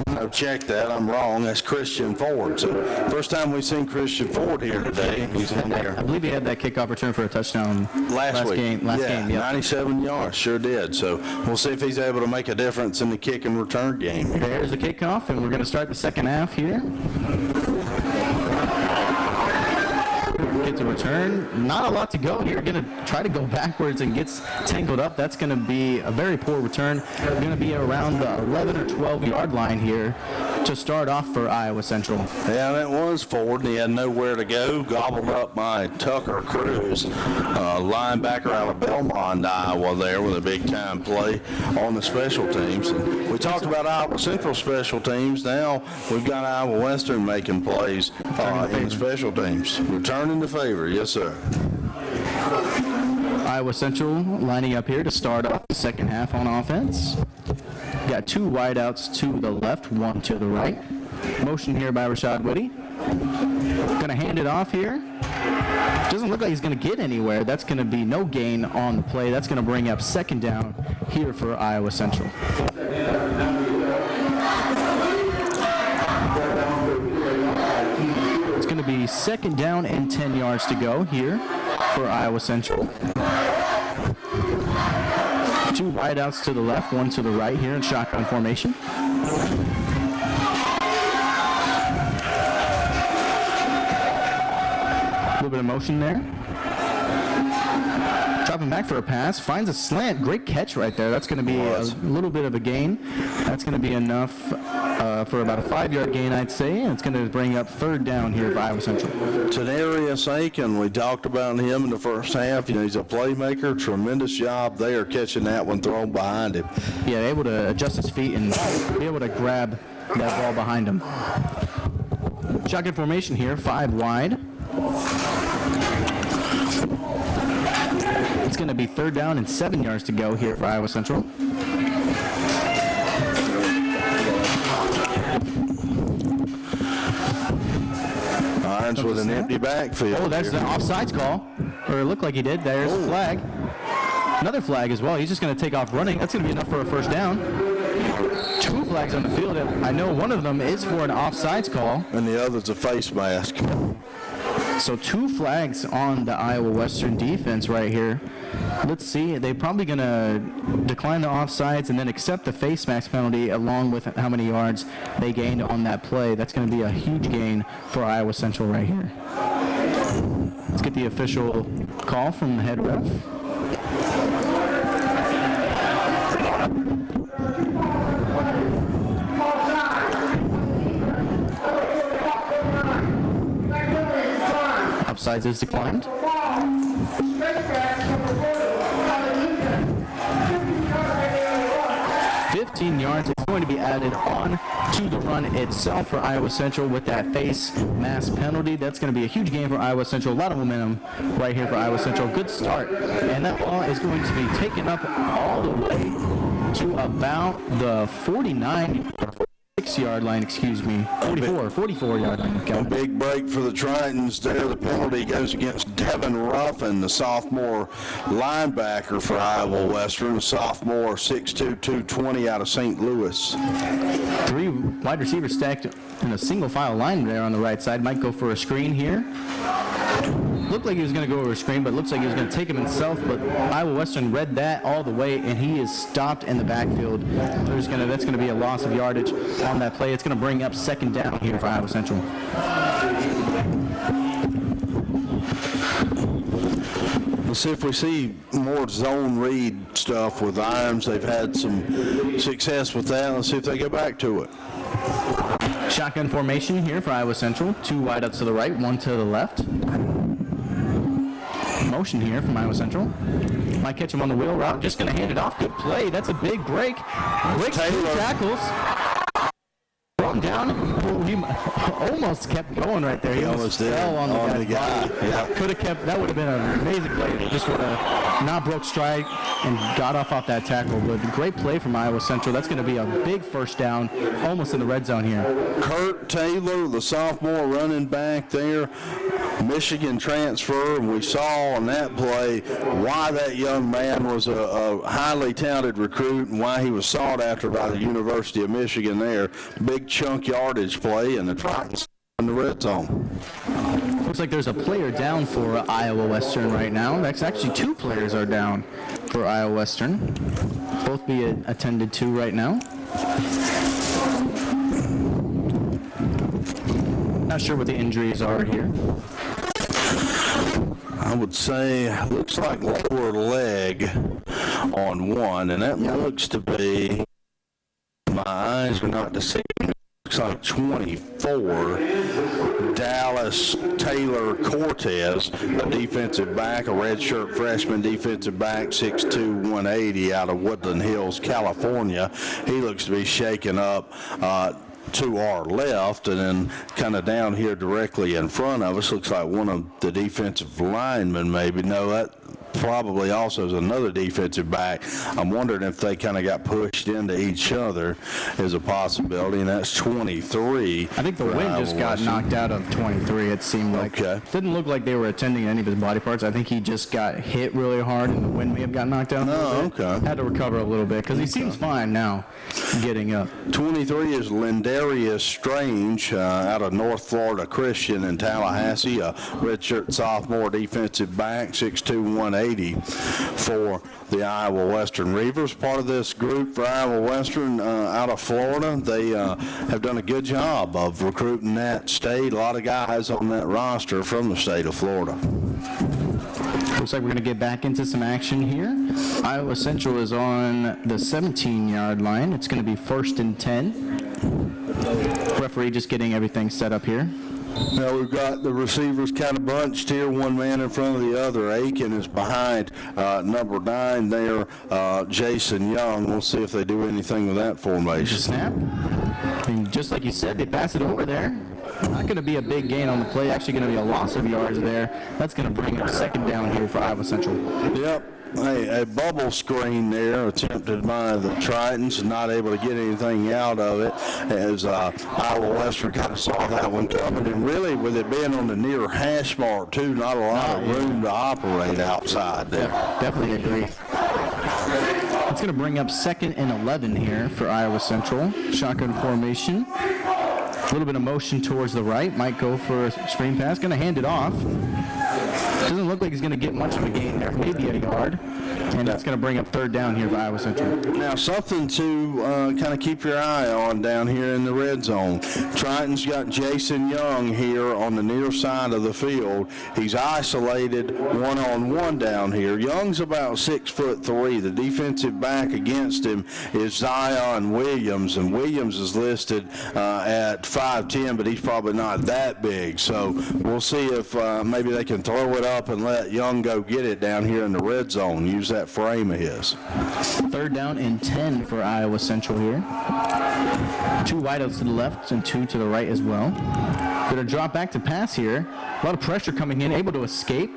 No, check that. I'm wrong. That's Christian Ford. So first time we've seen Christian Ford here today. He's in there. I believe he had that kickoff return for a touchdown Last week. game. Last game, yeah. 97 yards. Sure did. So we'll see if he's able to make a difference in the kick and return game. There's the kickoff, and we're going to start the second half here. Get the return. Not a lot to go here. Going to try to go backwards and gets tangled up. That's going to be a very poor return. Going to be around the 11 or 12 yard line here to start off for Iowa Central. Yeah, that was Ford. He had nowhere to go. Gobbled up by Tucker Cruz, linebacker out of Belmont, Iowa, there with a big-time play on the special teams. And we talked about Iowa Central special teams. Now we've got Iowa Western making plays in special teams. Returning the favor, yes, sir. Iowa Central lining up here to start off the second half on offense. Got two wideouts to the left, one to the right. Motion here by Rashad Whitty. Going to hand it off here. Doesn't look like he's going to get anywhere. That's going to be no gain on the play. That's going to bring up second down here for Iowa Central. It's going to be second down and 10 yards to go here for Iowa Central. Two wideouts to the left, one to the right here in shotgun formation. A little bit of motion there. Dropping back for a pass, finds a slant. Great catch right there. That's going to be a little bit of a gain. That's going to be enough for about a 5-yard gain, I'd say. And it's going to bring up third down here for Iowa Central. Tenarius Aiken, we talked about him in the first half. You know, he's a playmaker. Tremendous job there catching that one thrown behind him. Yeah, able to adjust his feet and be able to grab that ball behind him. Shotgun formation here, 5 wide. It's going to be third down and 7 yards to go here for Iowa Central. Irons with an empty backfield. Oh, that's here. an offsides call. Or it looked like he did. There's a flag. Another flag as well. He's just going to take off running. That's going to be enough for a first down. 2 flags on the field. I know one of them is for an offsides call. And the other's a face mask. So 2 flags on the Iowa Western defense right here. Let's see. They're probably going to decline the offsides and then accept the face mask penalty along with how many yards they gained on that play. That's going to be a huge gain for Iowa Central right here. Let's get the official call from the head ref. Offsides is declined. 15 yards is going to be added on to the run itself for Iowa Central with that face mask penalty. That's going to be a huge game for Iowa Central. A lot of momentum right here for Iowa Central. Good start. And that ball is going to be taken up all the way to about the 46-yard line, 44-yard line. A big break for the Tritons there. The penalty goes against Devin Ruffin, the sophomore linebacker for Iowa Western, a sophomore 6'2", 220 out of St. Louis. 3 wide receivers stacked in a single file line there on the right side. Might go for a screen here. Looked like he was going to go over a screen, but looks like he was going to take him himself. But Iowa Western read that all the way, and he is stopped in the backfield. That's going to be a loss of yardage on that play. It's going to bring up second down here for Iowa Central. see if we see more zone read stuff with irons. They've had some success with that. Let's see if they get back to it. Shotgun formation here for Iowa Central. 2 wideouts to the right, 1 to the left. Motion here from Iowa Central. Might catch him on the wheel route. Just going to hand it off. Good play. That's a big break. Breaks 2 tackles. Brought him down. Oh, he almost kept going right there. He almost fell on the guy. Yeah. Could have kept. That would have been an amazing play. Just would have not broke stride and got off that tackle. But great play from Iowa Central. That's going to be a big first down, almost in the red zone here. Kurt Taylor, the sophomore running back there, Michigan transfer, and we saw on that play why that young man was a highly talented recruit and why he was sought after by the University of Michigan there. Big chunk yardage play, and the Tritons in the red zone. Looks like there's a player down for Iowa Western right now. That's actually 2 players are down for Iowa Western. Both be attended to right now. Not sure what the injuries are here. I would say looks like lower leg on one, and that looks to be, my eyes are not deceiving, looks like 24, Dallas Taylor Cortez, a defensive back, a redshirt freshman defensive back, 6'2", 180 out of Woodland Hills, California. He looks to be shaken up to our left, and then kind of down here directly in front of us looks like one of the defensive linemen maybe. No, that probably also is another defensive back. I'm wondering if they kind of got pushed into each other is a possibility, and that's 23. I think the wind just got knocked out of 23, it seemed like. Okay. Didn't look like they were attending any of his body parts. I think he just got hit really hard, and the wind may have got knocked out. Oh, okay. Had to recover a little bit, because he seems fine now getting up. 23 is Lindarius Strange out of North Florida Christian in Tallahassee, a redshirt sophomore defensive back, 6'2", 180 for the Iowa Western Reavers. Part of this group for Iowa Western out of Florida. They have done a good job of recruiting that state. A lot of guys on that roster from the state of Florida. Looks like we're going to get back into some action here. Iowa Central is on the 17-yard line. It's going to be 1st and 10. Referee just getting everything set up here. Now we've got the receivers kind of bunched here, one man in front of the other. Aiken is behind number 9 there, Jason Young. We'll see if they do anything with that formation. Snap. And just like you said, they pass it over there. Not going to be a big gain on the play. Actually going to be a loss of yards there. That's going to bring up 2nd down here for Iowa Central. Yep. A bubble screen there attempted by the Tritons, not able to get anything out of it as Iowa Western kind of saw that one coming. And really, with it being on the near hash mark, too, not a lot of room to operate outside there. Definitely agree. It's going to bring up 2nd and 11 here for Iowa Central. Shotgun formation. A little bit of motion towards the right. Might go for a screen pass. Going to hand it off. Doesn't look like he's going to get much of a gain there. Maybe a yard. And that's going to bring up 3rd down here for Iowa Central. Now, something to kind of keep your eye on down here in the red zone. Triton's got Jason Young here on the near side of the field. He's isolated one-on-one down here. Young's about 6'3". The defensive back against him is Zion Williams, and Williams is listed at 5'10", but he's probably not that big. So we'll see if maybe they can throw it up and let Young go get it down here in the red zone. Use that frame of his. 3rd down and 10 for Iowa Central here. 2 wideouts to the left and 2 to the right as well. Going to drop back to pass here. A lot of pressure coming in. Able to escape.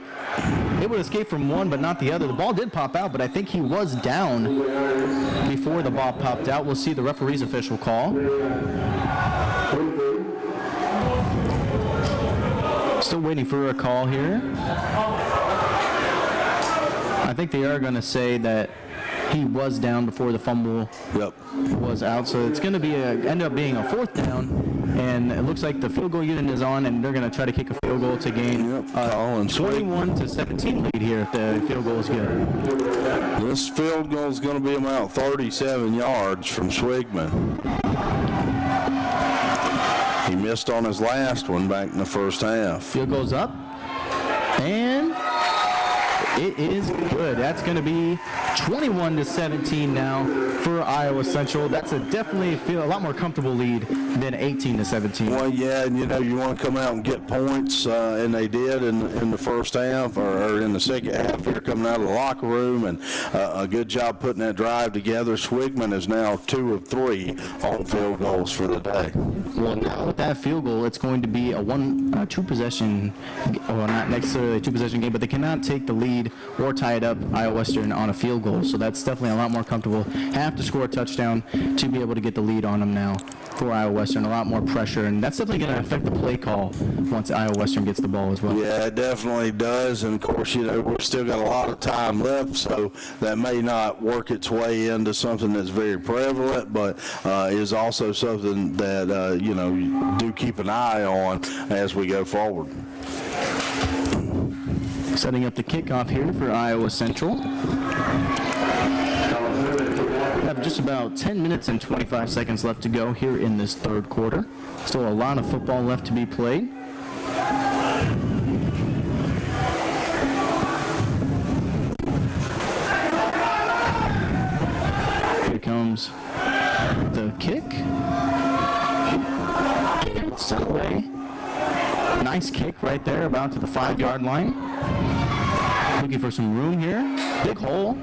Able to escape from one, but not the other. The ball did pop out, but I think he was down before the ball popped out. We'll see the referee's official call. Still waiting for a call here. I think they are going to say that he was down before the fumble was out. So it's going to be end up being a 4th down, and it looks like the field goal unit is on, and they're going to try to kick a field goal to gain 21-17 lead here if the field goal is good. This field goal is going to be about 37 yards from Swigman. He missed on his last one back in the first half. Field goes up, and It is good. That's going to be 21-17 now for Iowa Central. That's definitely feel a lot more comfortable lead than 18-17. Well, yeah, and you want to come out and get points, and they did in the first half or in the second half. They're coming out of the locker room, and a good job putting that drive together. Swigman is now 2 of 3 on field goals for the day. Well, now with that field goal, it's going to be a two-possession, well, not necessarily a two-possession game, but they cannot take the lead or tie it up Iowa Western on a field goal. So that's definitely a lot more comfortable. Have to score a touchdown to be able to get the lead on them now for Iowa Western. A lot more pressure, and that's definitely going to affect the play call once Iowa Western gets the ball as well. Yeah, it definitely does. And, of course, we've still got a lot of time left, so that may not work its way into something that's very prevalent, but is also something that, you do keep an eye on as we go forward. Setting up the kickoff here for Iowa Central. We have just about 10 minutes and 25 seconds left to go here in this third quarter. Still a lot of football left to be played. Here comes the kick. Set away. Nice kick right there, about to the 5-yard line. Looking for some room here. Big hole.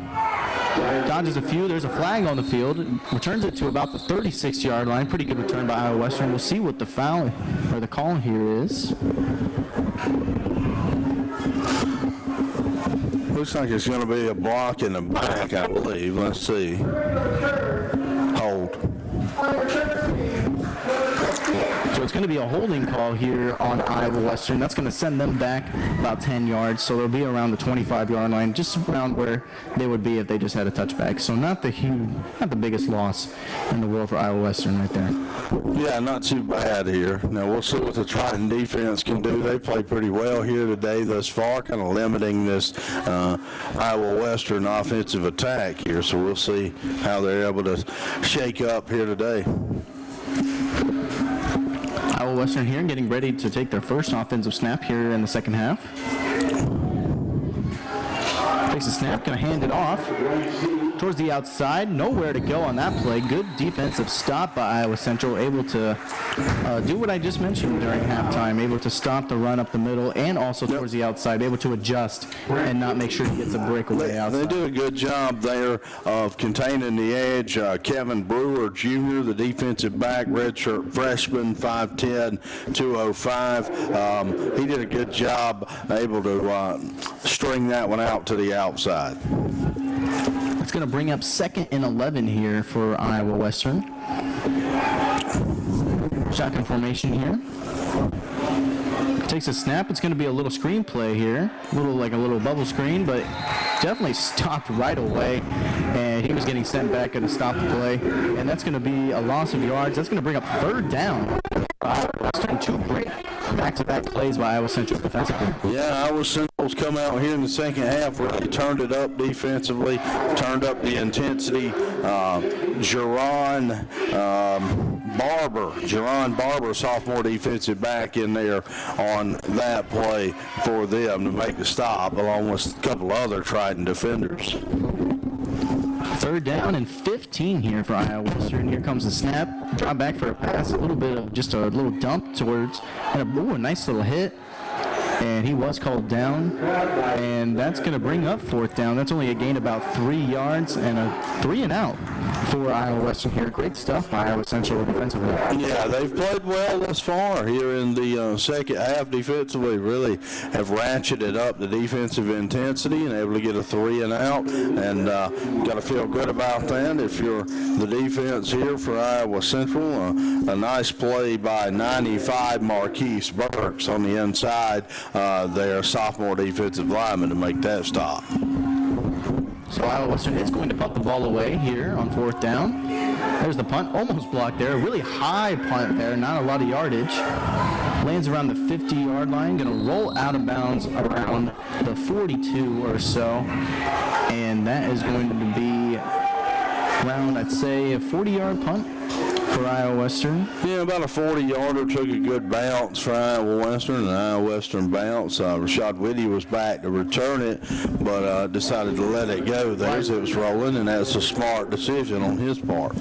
Dodges a few. There's a flag on the field. Returns it to about the 36-yard line. Pretty good return by Iowa Western. We'll see what the foul or the call here is. Looks like it's going to be a block in the back, I believe. Let's see. Hold. So it's going to be a holding call here on Iowa Western. That's going to send them back about 10 yards. So they'll be around the 25-yard line, just around where they would be if they just had a touchback. So not the biggest loss in the world for Iowa Western right there. Yeah, not too bad here. Now we'll see what the Triton defense can do. They play pretty well here today thus far, kind of limiting this Iowa Western offensive attack here. So we'll see how they're able to shake up here today. Iowa Western here getting ready to take their first offensive snap here in the second half. Takes a snap, going to hand it off towards the outside. Nowhere to go on that play. Good defensive stop by Iowa Central, able to do what I just mentioned during halftime, able to stop the run up the middle and also towards the outside, able to adjust and not make sure he gets a breakaway outside. They do a good job there of containing the edge. Kevin Brewer Jr., the defensive back, redshirt freshman, 5'10", 205. He did a good job able to string that one out to the outside. It's going to bring up 2nd and 11 here for Iowa Western. Shotgun formation here. Takes a snap. It's going to be a little screen play here. Like a little bubble screen, but definitely stopped right away. And he was getting sent back at a stop the play. And that's going to be a loss of yards. That's going to bring up 3rd down. Western, 2 great back-to-back plays by Iowa Central defensively. Yeah, Iowa Central's come out here in the second half, really turned it up defensively, turned up the intensity. Jerron Barber, sophomore defensive back in there on that play for them to make the stop, along with a couple other Triton defenders. 3rd down and 15 here for Iowa Western. Here comes the snap. Drop back for a pass. A little bit of just a little dump towards, and a nice little hit. And he was called down. And that's going to bring up 4th down. That's only a gain about 3 yards and a 3 and out for Iowa Western here. Great stuff by Iowa Central defensively. Yeah, they've played well thus far here in the second half defensively. Really have ratcheted up the defensive intensity and able to get a 3 and out. And got to feel good about that. If you're the defense here for Iowa Central, a nice play by 95 Marquise Burks on the inside. Their sophomore defensive lineman to make that stop. So Iowa Western is going to punt the ball away here on 4th down. There's the punt, almost blocked there. A really high punt there, not a lot of yardage. Lands around the 50-yard line, going to roll out of bounds around the 42 or so. And that is going to be around, I'd say, a 40-yard punt for Iowa Western. Yeah, about a 40-yarder, took a good bounce for Iowa Western, and Iowa Western bounce. Rashad Whitty was back to return it, but decided to let it go there as it was rolling, and that's a smart decision on his part.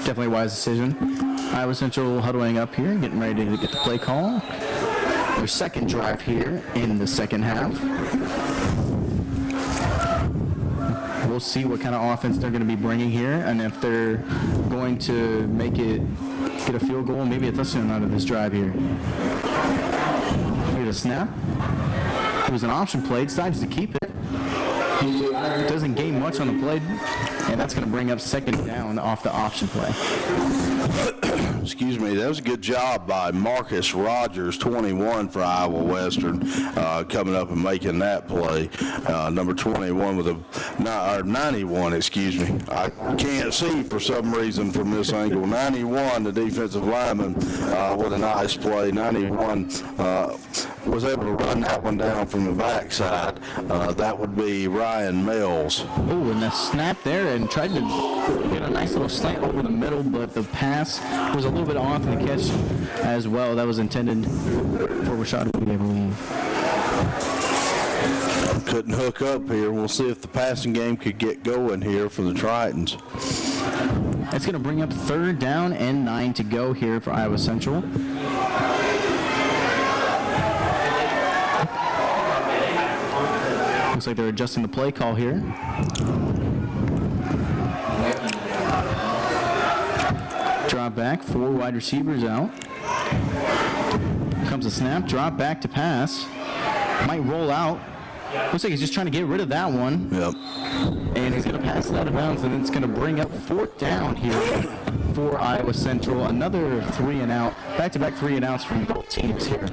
Definitely a wise decision. Iowa Central huddling up here, getting ready to get the play call. Their second drive here in the second half. We'll see what kind of offense they're going to be bringing here, and if they're going to make it, get a field goal, maybe a touchdown out of this drive here. Here's a snap. It was an option play, decides to keep it. Doesn't gain much on the play, and that's going to bring up second down off the option play. Excuse me, that was a good job by Marcus Rogers, 21 for Iowa Western, coming up and making that play. Number 21 with or 91, excuse me. I can't see for some reason from this angle. 91, the defensive lineman, with a nice play. 91 was able to run that one down from the backside. That would be Ryan Mills. Oh, and the snap there, and tried to get a nice little slant over the middle, but the pass was a little bit off in the catch as well. That was intended for Rashad, I believe. Couldn't hook up here. We'll see if the passing game could get going here for the Tritons. That's going to bring up third down and 9 to go here for Iowa Central. Looks like they're adjusting the play call here. Drop back, 4 wide receivers out. Comes a snap, drop back to pass. Might roll out. Looks like he's just trying to get rid of that one. Yep. And he's going to pass it out of bounds, and it's going to bring up fourth down here for Iowa Central. Another 3 and out. Back-to-back 3 and outs from both teams here.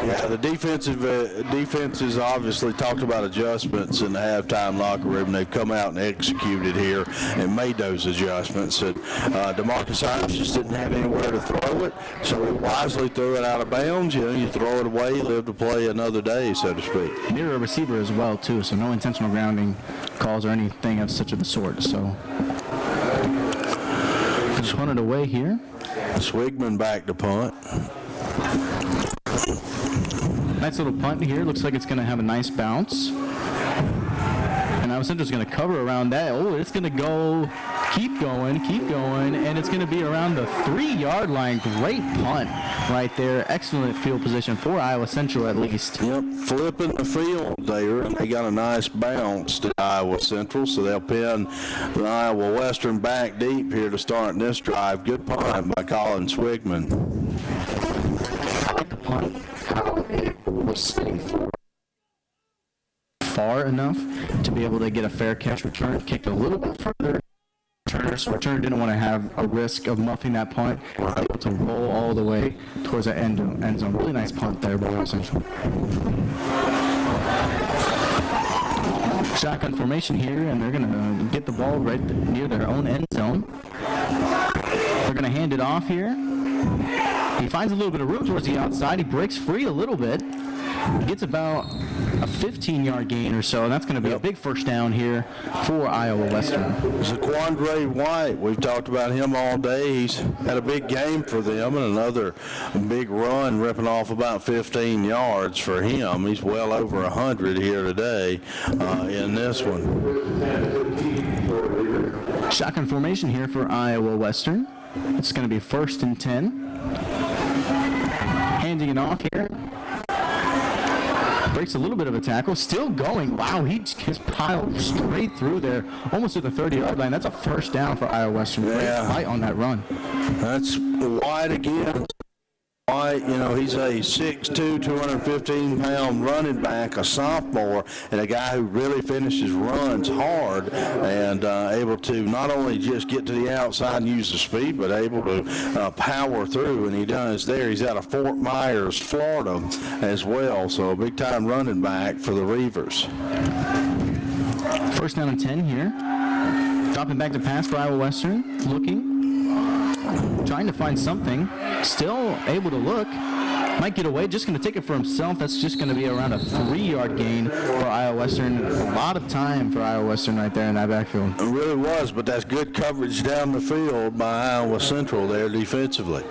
Yeah, the defenses obviously talked about adjustments in the halftime locker room. They've come out and executed here and made those adjustments. And DeMarcus Hines just didn't have anywhere to throw it, so he wisely threw it out of bounds. You know, you throw it away, live to play another day, so to speak. Near a receiver as well, too, so no intentional grounding calls or anything of such of the sort. So just punted away here. Swigman back to punt. Nice little punt here. Looks like it's going to have a nice bounce. And Iowa Central's going to cover around that. Oh, it's going to go, keep going, and it's going to be around the 3-yard line. Great punt right there. Excellent field position for Iowa Central at least. Yep, flipping the field there. They got a nice bounce to Iowa Central, so they'll pin the Iowa Western back deep here to start this drive. Good punt by Colin Swigman. The punt was sitting far enough to be able to get a fair catch return. Kicked a little bit further. So returner didn't want to have a risk of muffing that punt. Able to roll all the way towards the end zone. Really nice punt there by Iowa Central. Shotgun formation here, and they're going to get the ball right near their own end zone. They're going to hand it off here. He finds a little bit of room towards the outside. He breaks free a little bit. He gets about a 15-yard gain or so, and that's going to be a big first down here for Iowa Western. Zaquandre White, we've talked about him all day. He's had a big game for them, and another big run, ripping off about 15 yards for him. He's well over 100 here today in this one. Shotgun formation here for Iowa Western. It's going to be 1st and 10. Handing it off here. Breaks a little bit of a tackle. Still going. Wow, he just piled straight through there, almost to the 30-yard line. That's a first down for Iowa Western. Yeah. Right on that run. That's White again. White, you know, he's a 6'2", 215-pound running back, a sophomore, and a guy who really finishes runs hard and able to not only just get to the outside and use the speed, but able to power through, and he does there. He's out of Fort Myers, Florida as well, so a big-time running back for the Reavers. First down and 10 here. Dropping back to pass for Iowa Western. Looking. Trying to find something. Still able to look. Might get away, just going to take it for himself. That's just going to be around a 3-yard gain for Iowa Western. A lot of time for Iowa Western right there in that backfield. It really was, but that's good coverage down the field by Iowa Central there defensively.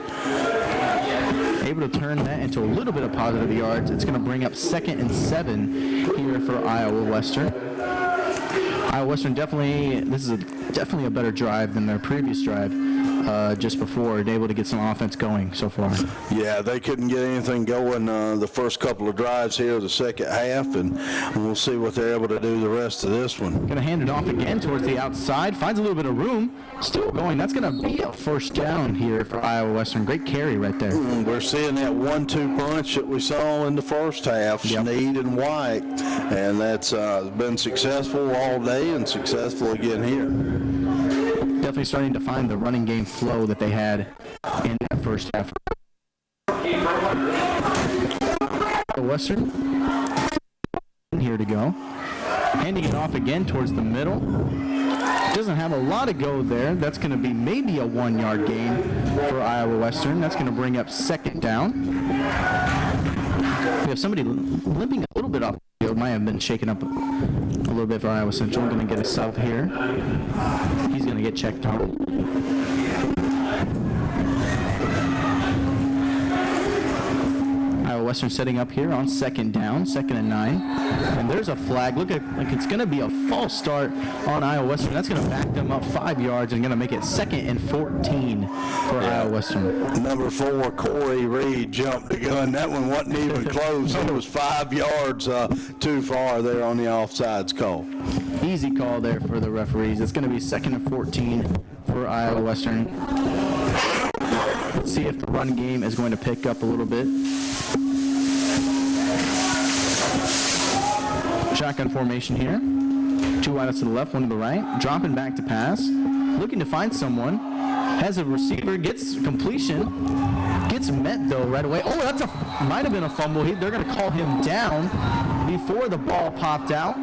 Able to turn that into a little bit of positive yards. It's going to bring up 2nd and 7 here for Iowa Western. Iowa Western this is definitely a better drive than their previous drive just before. They're able to get some offense going so far. Yeah, they couldn't get anything going the first couple of drives here, the second half, and we'll see what they're able to do the rest of this one. Going to hand it off again towards the outside. Finds a little bit of room. Still going. That's going to be a first down here for Iowa Western. Great carry right there. We're seeing that 1-2 punch that we saw in the first half, Sneed and White, and that's been successful all day and successful again here. Definitely starting to find the running game flow that they had in that first half. Western here to go. Handing it off again towards the middle. Doesn't have a lot of go there. That's going to be maybe a 1-yard gain for Iowa Western. That's going to bring up 2nd down. We have somebody limping a little bit off the field. Might have been shaken up a little bit for Iowa Central. Going to get a sub here. He's going to get checked out. Iowa Western setting up here on 2nd down, 2nd and 9. And there's a flag. Look like it's going to be a false start on Iowa Western. That's going to back them up 5 yards and going to make it 2nd and 14 for Iowa Western. Number 4, Corey Reed jumped the gun. That one wasn't even close. It was 5 yards too far there on the offsides call. Easy call there for the referees. It's going to be 2nd and 14 for Iowa Western. Let's see if the run game is going to pick up a little bit. Shotgun formation here. 2 wideouts to the left, 1 to the right. Dropping back to pass. Looking to find someone. Has a receiver, gets completion. Gets met though right away. Oh, might have been a fumble. They're going to call him down before the ball popped out.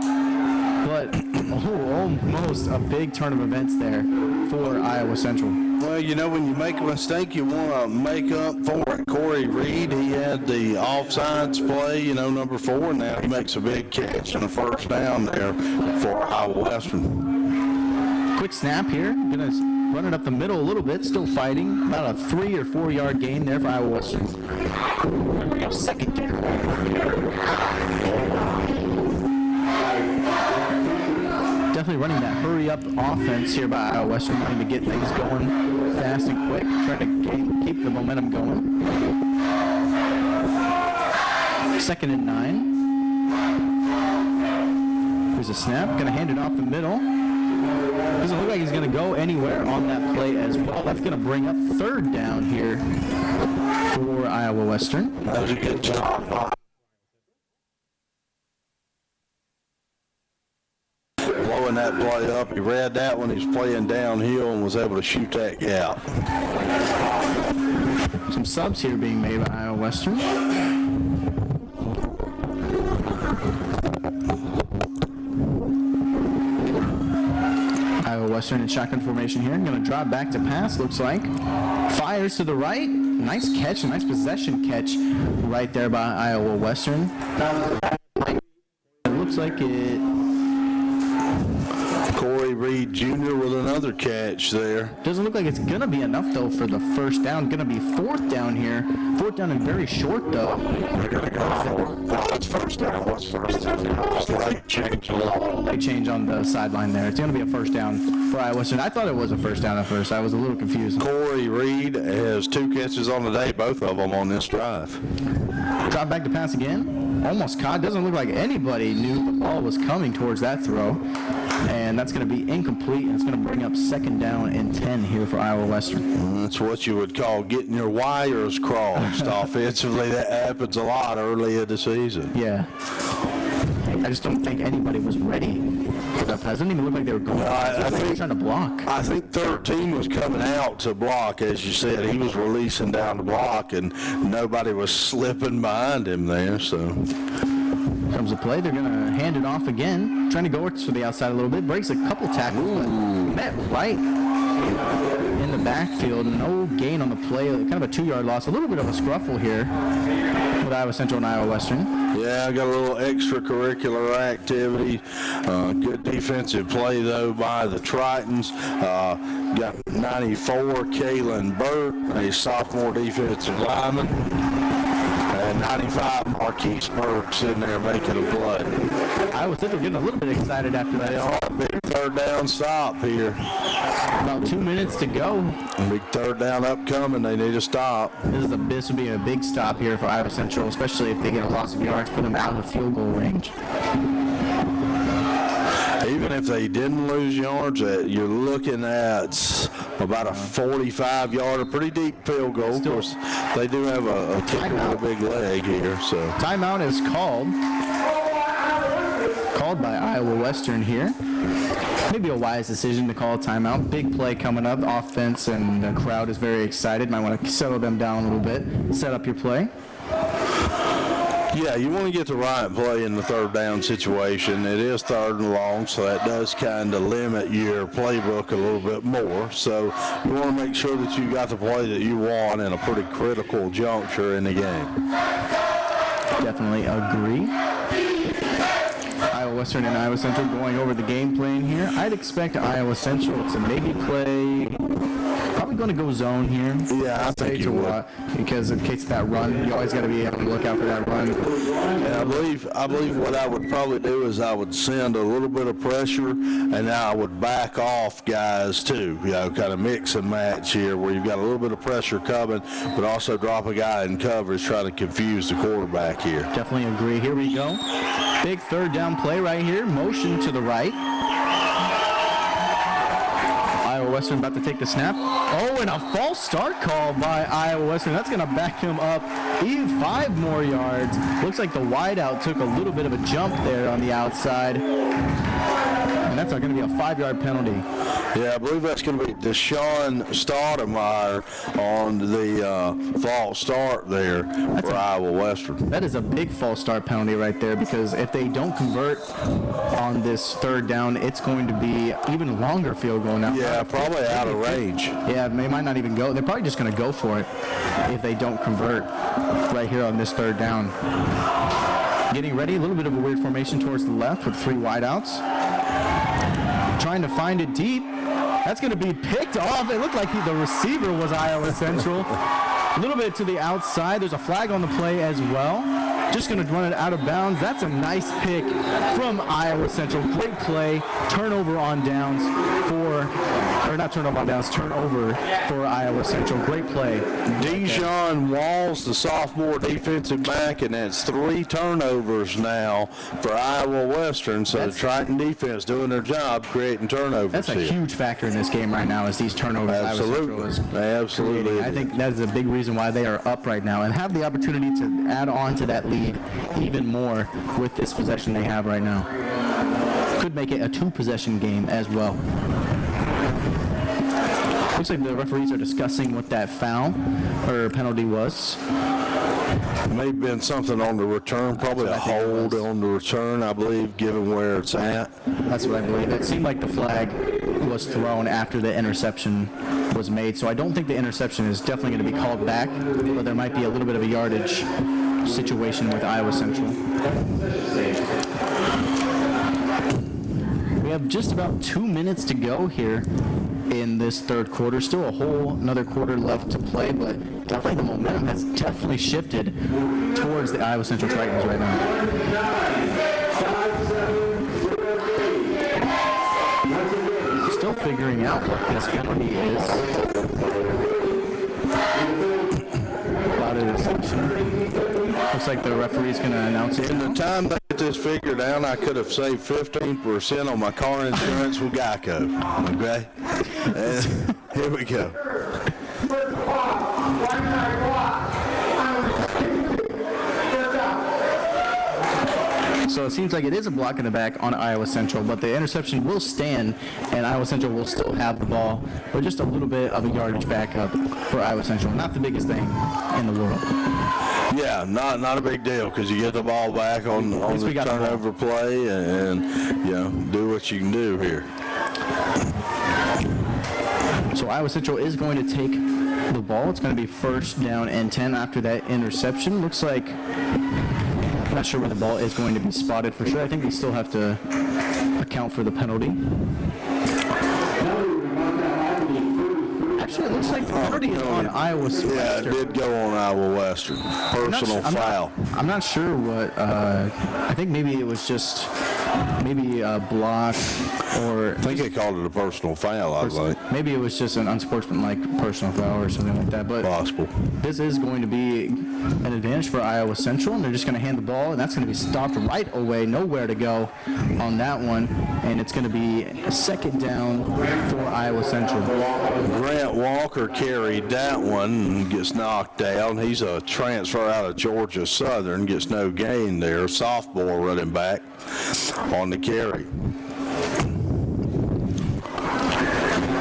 But almost a big turn of events there for Iowa Central. Well, you know, when you make a mistake, you want to make up for it. Corey Reed, he had the offsides play, number 4, and now he makes a big catch and a first down there for Iowa Western. Quick snap here. Going to run it up the middle a little bit. Still fighting. About a 3 or 4 yard gain there for Iowa Western. 2nd down. Definitely running that hurry-up offense here by Iowa Western, wanting to get things going fast and quick, trying to keep the momentum going. 2nd and 9. Here's a snap. Going to hand it off the middle. Doesn't look like he's going to go anywhere on that play as well. That's going to bring up 3rd down here for Iowa Western. That was a good job. Blowing that play up. He read that when he's playing downhill and was able to shoot that gap. Some subs here being made by Iowa Western. Iowa Western in shotgun formation here. Going to drop back to pass, looks like. Fires to the right. Nice catch, a nice possession catch right there by Iowa Western. It looks like it... Corey Reed Jr. with another catch there. Doesn't look like it's going to be enough, though, for the first down. Going to be 4th down here. 4th down and very short, though. They're going to go for it. It's first down. What's first down? Late change. Late change on the sideline there. It's going to be a first down for Iowa Western. I thought it was a first down at first. I was a little confused. Corey Reed has 2 catches on the day, both of them on this drive. Drop back to pass again. Almost caught. Doesn't look like anybody knew the ball was coming towards that throw. And that's going to be incomplete, and it's going to bring up 2nd down and 10 here for Iowa Western. That's what you would call getting your wires crossed offensively. That happens a lot early in the season. Yeah. I just don't think anybody was ready for that pass. It didn't even look like they were going. I think they were trying to block. I think 13 was coming out to block, as you said. He was releasing down the block, and nobody was slipping behind him there. So comes the play. They're going to hand it off again. Trying to go to the outside a little bit. Breaks a couple tackles, but met right in the backfield. No gain on the play. Kind of a 2-yard loss. A little bit of a scruffle here Iowa Central and Iowa Western. Yeah, I got a little extracurricular activity. Good defensive play, though, by the Tritons. Got 94, Kalen Burt, a sophomore defensive lineman. And 95, Marquise Burke sitting there making a play. Iowa Central getting a little bit excited after that. Big third down stop here. About 2 minutes to go. Big third down upcoming. They need to stop. This would be a big stop here for Iowa Central, especially if they get a loss of yards, put them out of the field goal range. Even if they didn't lose yards, you're looking at about a 45-yarder, pretty deep field goal. Of course, they do have a kicker with a big leg here. So timeout is called by Iowa Western here. Maybe a wise decision to call a timeout. Big play coming up, offense, and the crowd is very excited. Might want to settle them down a little bit, set up your play. Yeah, you want to get the right play in the third down situation. It is third and long, so that does kind of limit your playbook a little bit more. So you want to make sure that you got the play that you want in a pretty critical juncture in the game. Definitely agree. Iowa Western and Iowa Central going over the game plan here. I'd expect Iowa Central to maybe play, probably going to go zone here. Yeah, I think you would. Because in case of that run, you always got to be able to look out for that run. And I believe what I would probably do is I would send a little bit of pressure, and then I would back off guys too. You know, kind of mix and match here, where you've got a little bit of pressure coming, but also drop a guy in coverage, trying to confuse the quarterback here. Definitely agree. Here we go. Big third down play right here. Motion to the right. Iowa Western about to take the snap. Oh, and a false start call by Iowa Western. That's going to back him up even 5 more yards. Looks like the wideout took a little bit of a jump there on the outside. And that's going to be a 5-yard penalty. Yeah, I believe that's going to be Deshaun Stoudemire on the false start there for Iowa Western. That is a big false start penalty right there, because if they don't convert on this third down, it's going to be even longer field goal now. Yeah, probably out of range. Yeah, they might not even go. They're probably just going to go for it if they don't convert right here on this third down. Getting ready, a little bit of a weird formation towards the left with 3 wideouts. Trying to find it deep. That's going to be picked off. It looked like the receiver was Iowa Central. A little bit to the outside. There's a flag on the play as well. Just going to run it out of bounds. That's a nice pick from Iowa Central. Great play. Turnover on downs turnover for Iowa Central. Great play. Dijon Walls, the sophomore defensive back, and that's 3 turnovers now for Iowa Western. So the Triton defense doing their job creating turnovers. That's a huge factor in this game right now, is these turnovers. Absolutely. Absolutely. I think that is a big reason why they are up right now and have the opportunity to add on to that lead even more with this possession they have right now. Could make it a 2-possession game as well. Looks like the referees are discussing what that foul or penalty was. It may have been something on the return, probably a hold on the return, I believe, given where it's at. That's what I believe. It seemed like the flag was thrown after the interception was made, so I don't think the interception is definitely going to be called back, but there might be a little bit of a yardage situation with Iowa Central. We have just about 2 minutes to go here in this third quarter. Still another quarter left to play, but definitely the momentum has definitely shifted towards the Iowa Central Tritons right now. Still figuring out what this penalty is. About interception. Looks like the referee's going to announce it. In the time they get this figured out, I could have saved 15% on my car insurance with Geico. Okay? And here we go. So it seems like it is a block in the back on Iowa Central, but the interception will stand, and Iowa Central will still have the ball, but just a little bit of a yardage backup for Iowa Central. Not the biggest thing in the world. Yeah, not a big deal, because you get the ball back on the turnover play, and do what you can do here. So Iowa Central is going to take the ball. It's going to be first down and 10 after that interception. Looks like, I'm not sure where the ball is going to be spotted for sure. I think they still have to account for the penalty. Actually, it looks like the penalty is on Iowa Western. Yeah, it did go on Iowa Western. Personal foul. I'm not sure what, I think maybe it was just maybe a block or... I think they called it a personal foul, I think. Maybe it was just an unsportsmanlike personal foul or something like that. But Possible. this is going to be an advantage for Iowa Central, and they're just going to hand the ball, and that's going to be stopped right away, nowhere to go on that one, and it's going to be a second down for Iowa Central. Grant Walker carried that one and gets knocked down. He's a transfer out of Georgia Southern, gets no gain there. Sophomore running back on the carry.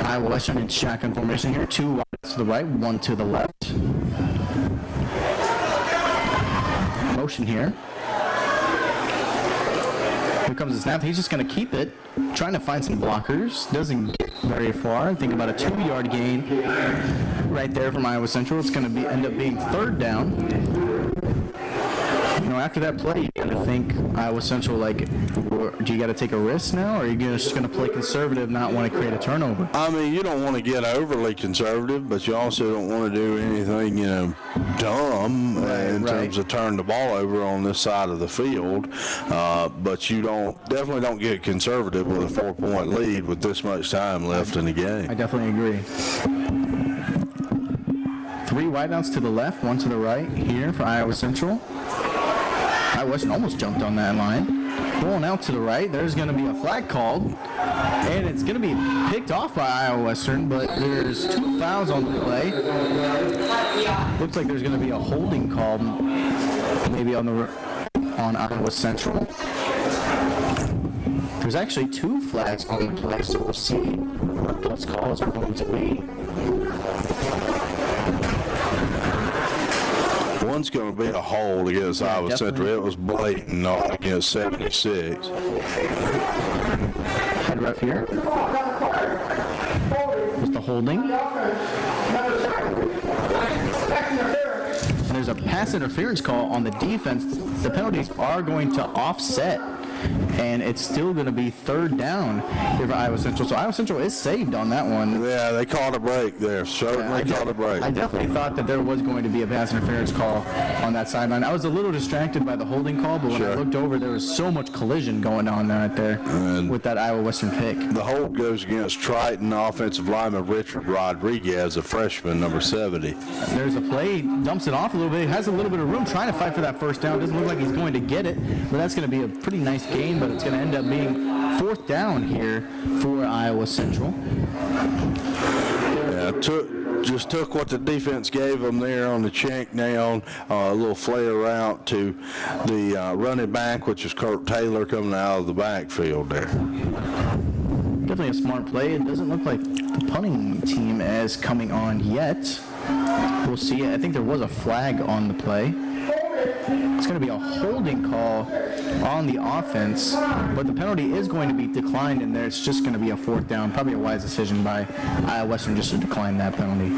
Iowa Western in shotgun formation here. 2 wide to the right, 1 to the left. Motion here. Here comes the snap. He's just going to keep it, trying to find some blockers. Doesn't get very far. I think about a 2-yard gain right there from Iowa Central. It's going to end up being third down. You know, after that play, you got to think Iowa Central, like, do you got to take a risk now, or are you just going to play conservative, not want to create a turnover? I mean, you don't want to get overly conservative, but you also don't want to do anything, dumb in terms of turn the ball over on this side of the field. But you definitely don't get conservative with a 4-point lead with this much time left in the game. I definitely agree. 3 wideouts to the left, 1 to the right here for Iowa Central. Iowa Western almost jumped on that line. Rolling out to the right, there's going to be a flag called, and it's going to be picked off by Iowa Western, but there's 2 fouls on the play. Looks like there's going to be a holding call, maybe on Iowa Central. There's actually 2 flags on the play, so we'll see what those calls are going to be. One's going to be a hold against Iowa Central. It was blatant, not against 76. Head ref here. Just the holding. And there's a pass interference call on the defense. The penalties are going to offset, and it's still going to be third down here for Iowa Central. So Iowa Central is saved on that one. Yeah, they called a break there. Certainly called a break. I definitely thought that there was going to be a pass interference call on that sideline. I was a little distracted by the holding call, but when I looked over, there was so much collision going on right there with that Iowa Western pick. The hold goes against Triton offensive lineman Richard Rodriguez, a freshman, number 70. There's a play, dumps it off a little bit, has a little bit of room, trying to fight for that first down. Doesn't look like he's going to get it, but that's going to be a pretty nice gain, but it's going to end up being fourth down here for Iowa Central. Yeah, just took what the defense gave them there on the check down, a little flare route to the running back, which is Kurt Taylor coming out of the backfield there. Definitely a smart play. It doesn't look like the punting team is coming on yet. We'll see. I think there was a flag on the play. It's going to be a holding call on the offense, but the penalty is going to be declined in there. It's just going to be a fourth down. Probably a wise decision by Iowa Western just to decline that penalty.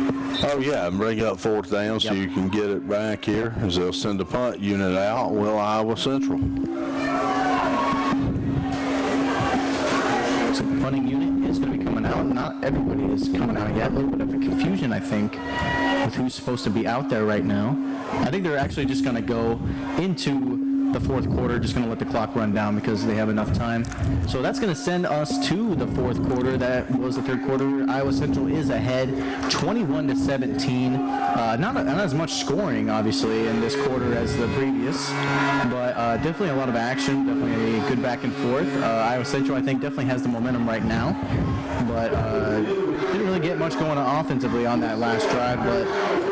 Oh, yeah, and bring up fourth down so you can get it back here as they'll send the punt unit out. Will Iowa Central. So the punting unit is going to be coming out. Not everybody is coming out yet. A little bit of a confusion, I think, with who's supposed to be out there right now. I think they're actually just going to go into the fourth quarter, just going to let the clock run down because they have enough time. So that's going to send us to the fourth quarter. That was the third quarter. Iowa Central is ahead 21-17. Not as much scoring, obviously, in this quarter as the previous, but definitely a lot of action, definitely a good back and forth. Iowa Central, I think, definitely has the momentum right now, but didn't really get much going on offensively on that last drive, but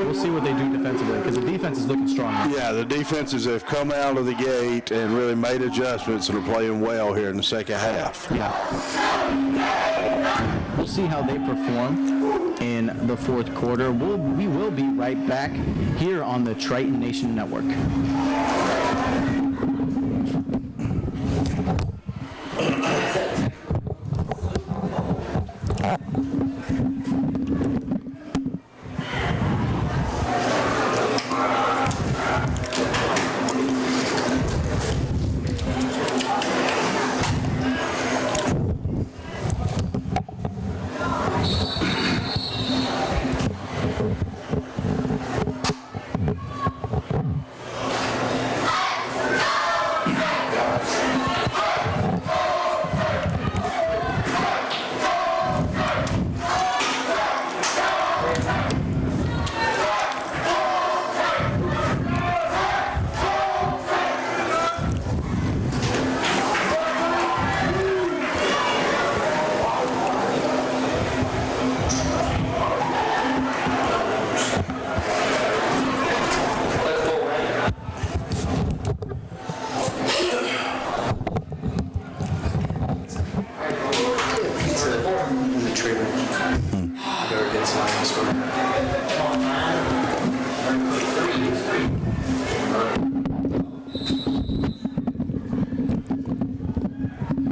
we'll see what they do defensively because the defense is looking strong. Yeah, the defenses have come out of the gate and really made adjustments and are playing well here in the second half. Yeah. We'll see how they perform in the fourth quarter. We will be right back here on the Triton Nation Network.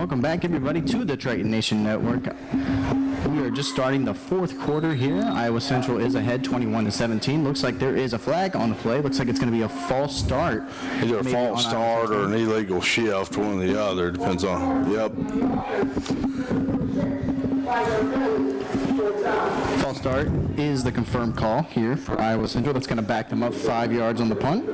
Welcome back, everybody, to the Triton Nation Network. We are just starting the fourth quarter here. Iowa Central is ahead 21-17. Looks like there is a flag on the play. Looks like it's going to be a false start. Either a Maybe false on Iowa start or an illegal shift, one or the other. Depends on, yep. False start is the confirmed call here for Iowa Central. That's going to back them up 5 yards on the punt.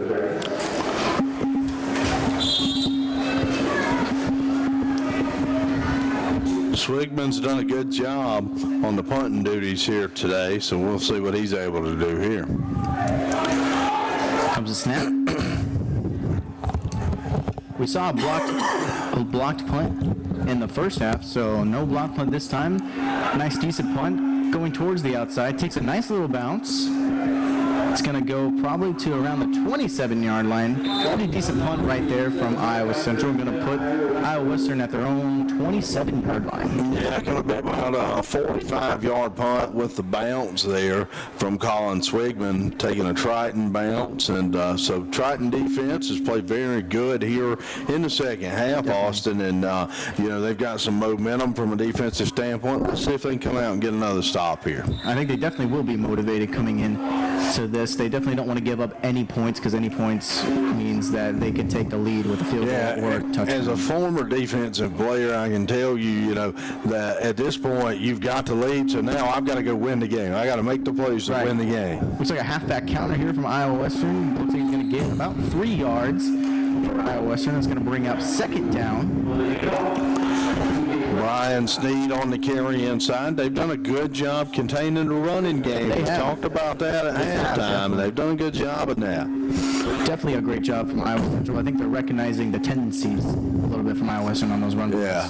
Swigman's done a good job on the punting duties here today, so we'll see what he's able to do here. Comes a snap. We saw a blocked punt in the first half, so no block punt this time. Nice, decent punt going towards the outside. Takes a nice little bounce. It's going to go probably to around the 27-yard line. Pretty decent punt right there from Iowa Central. Going to put Iowa Western at their own 27-yard line. Yeah, going to be about a 45-yard punt with the bounce there from Colin Swigman, taking a Triton bounce. And so Triton defense has played very good here in the second half, Austin. And, they've got some momentum from a defensive standpoint. Let's see if they can come out and get another stop here. I think they definitely will be motivated coming in to this. They definitely don't want to give up any points because any points means that they could take the lead with a field goal or a touchdown. As a former defensive player, I can tell you, that at this point you've got the lead, so now I've got to go win the game. I got to make the plays to win the game. Looks like a halfback counter here from Iowa Western. Looks like he's going to get about 3 yards for Iowa Western. That's going to bring up second down. Brian Sneed on the carry inside. They've done a good job containing the running game. We talked about that at halftime, and they've done a good job of that. Definitely a great job from Iowa Central. I think they're recognizing the tendencies a little bit from Iowa Western on those run plays. Yeah.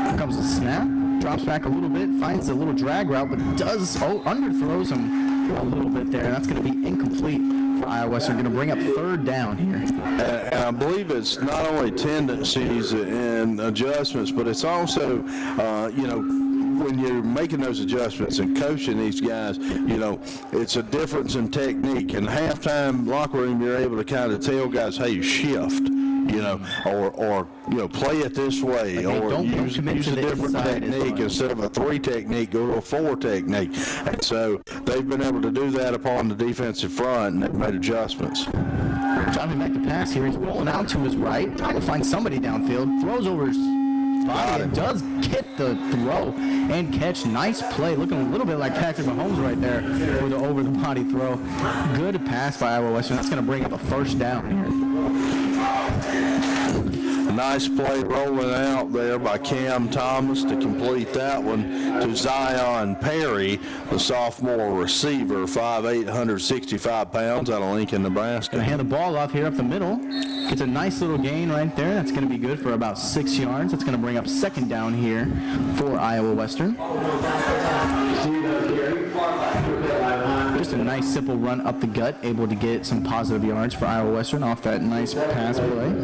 Here comes the snap. Drops back a little bit, finds a little drag route, but underthrows him a little bit there, and that's going to be incomplete for Iowa Western. Going to bring up third down here. And I believe it's not only tendencies and adjustments, but it's also, when you're making those adjustments and coaching these guys, it's a difference in technique. In the halftime locker room, you're able to kind of tell guys, hey, shift. Or play it this way, or use a different technique instead of a 3 technique, go to a 4 technique. And so they've been able to do that upon the defensive front, and they've made adjustments. Dropping back to pass here, he's rolling out to his right, trying to find somebody downfield, throws over his body and does get the throw and catch. Nice play, looking a little bit like Patrick Mahomes right there with the over-the-body throw. Good pass by Iowa Western. That's going to bring up a first down here. Nice play rolling out there by Cam Thomas to complete that one to Zion Perry, the sophomore receiver, 5'8", 165 pounds, out of Lincoln, Nebraska. Going to hand the ball off here up the middle. Gets a nice little gain right there. That's going to be good for about 6 yards. That's going to bring up second down here for Iowa Western. Just a nice simple run up the gut, able to get some positive yards for Iowa Western off that nice pass play.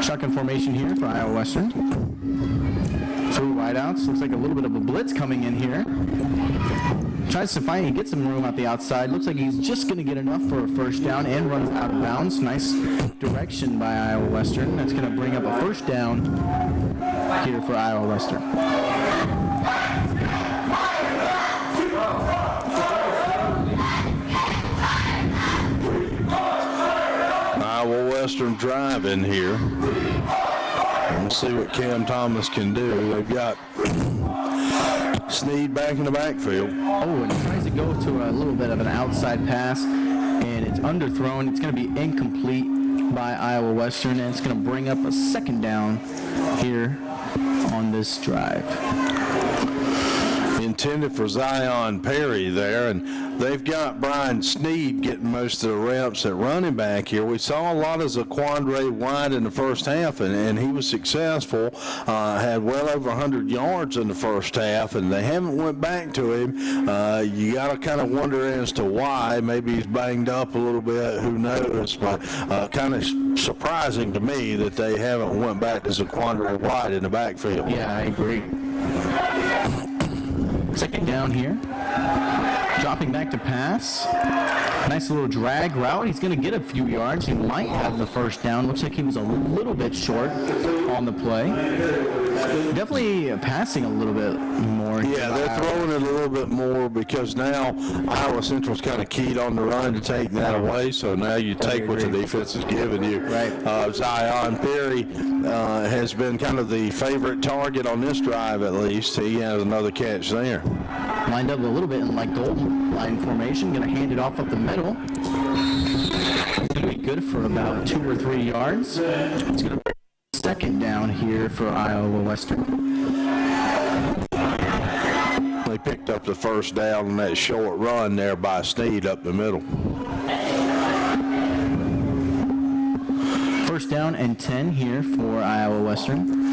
Shotgun formation here for Iowa Western. 2 wideouts. Looks like a little bit of a blitz coming in here. Tries to find, he gets some room out the outside. Looks like he's just going to get enough for a first down and runs out of bounds. Nice direction by Iowa Western. That's going to bring up a first down here for Iowa Western. Iowa Western driving here. We'll see what Cam Thomas can do. They've got Sneed back in the backfield. Oh, and he tries to go to a little bit of an outside pass, and it's underthrown. It's going to be incomplete by Iowa Western, and it's going to bring up a second down here on this drive. Intended for Zion Perry there, and they've got Brian Sneed getting most of the reps at running back here. We saw a lot of Zaquandre White in the first half, and he was successful, had well over 100 yards in the first half, and they haven't went back to him. You got to kind of wonder as to why. Maybe he's banged up a little bit, who knows, but kind of surprising to me that they haven't went back to Zaquandre White in the backfield. Yeah, I agree. Second down here Dropping back to pass. Nice little drag route. He's going to get a few yards. He might have the first down. Looks like he was a little bit short on the play. Definitely passing a little bit more. Yeah, they're throwing it a little bit more because now Iowa Central's kind of keyed on the run to take that away. So now you take what the defense is giving you. Right. Zion Perry has been kind of the favorite target on this drive, at least. He has another catch there. Lined up a little bit in like goal line formation. Going to hand it off up the middle. It's going to be good for about 2 or 3 yards. It's going to be second down here for Iowa Western. They picked up the first down on that short run there by Snead up the middle. First down and 10 here for Iowa Western.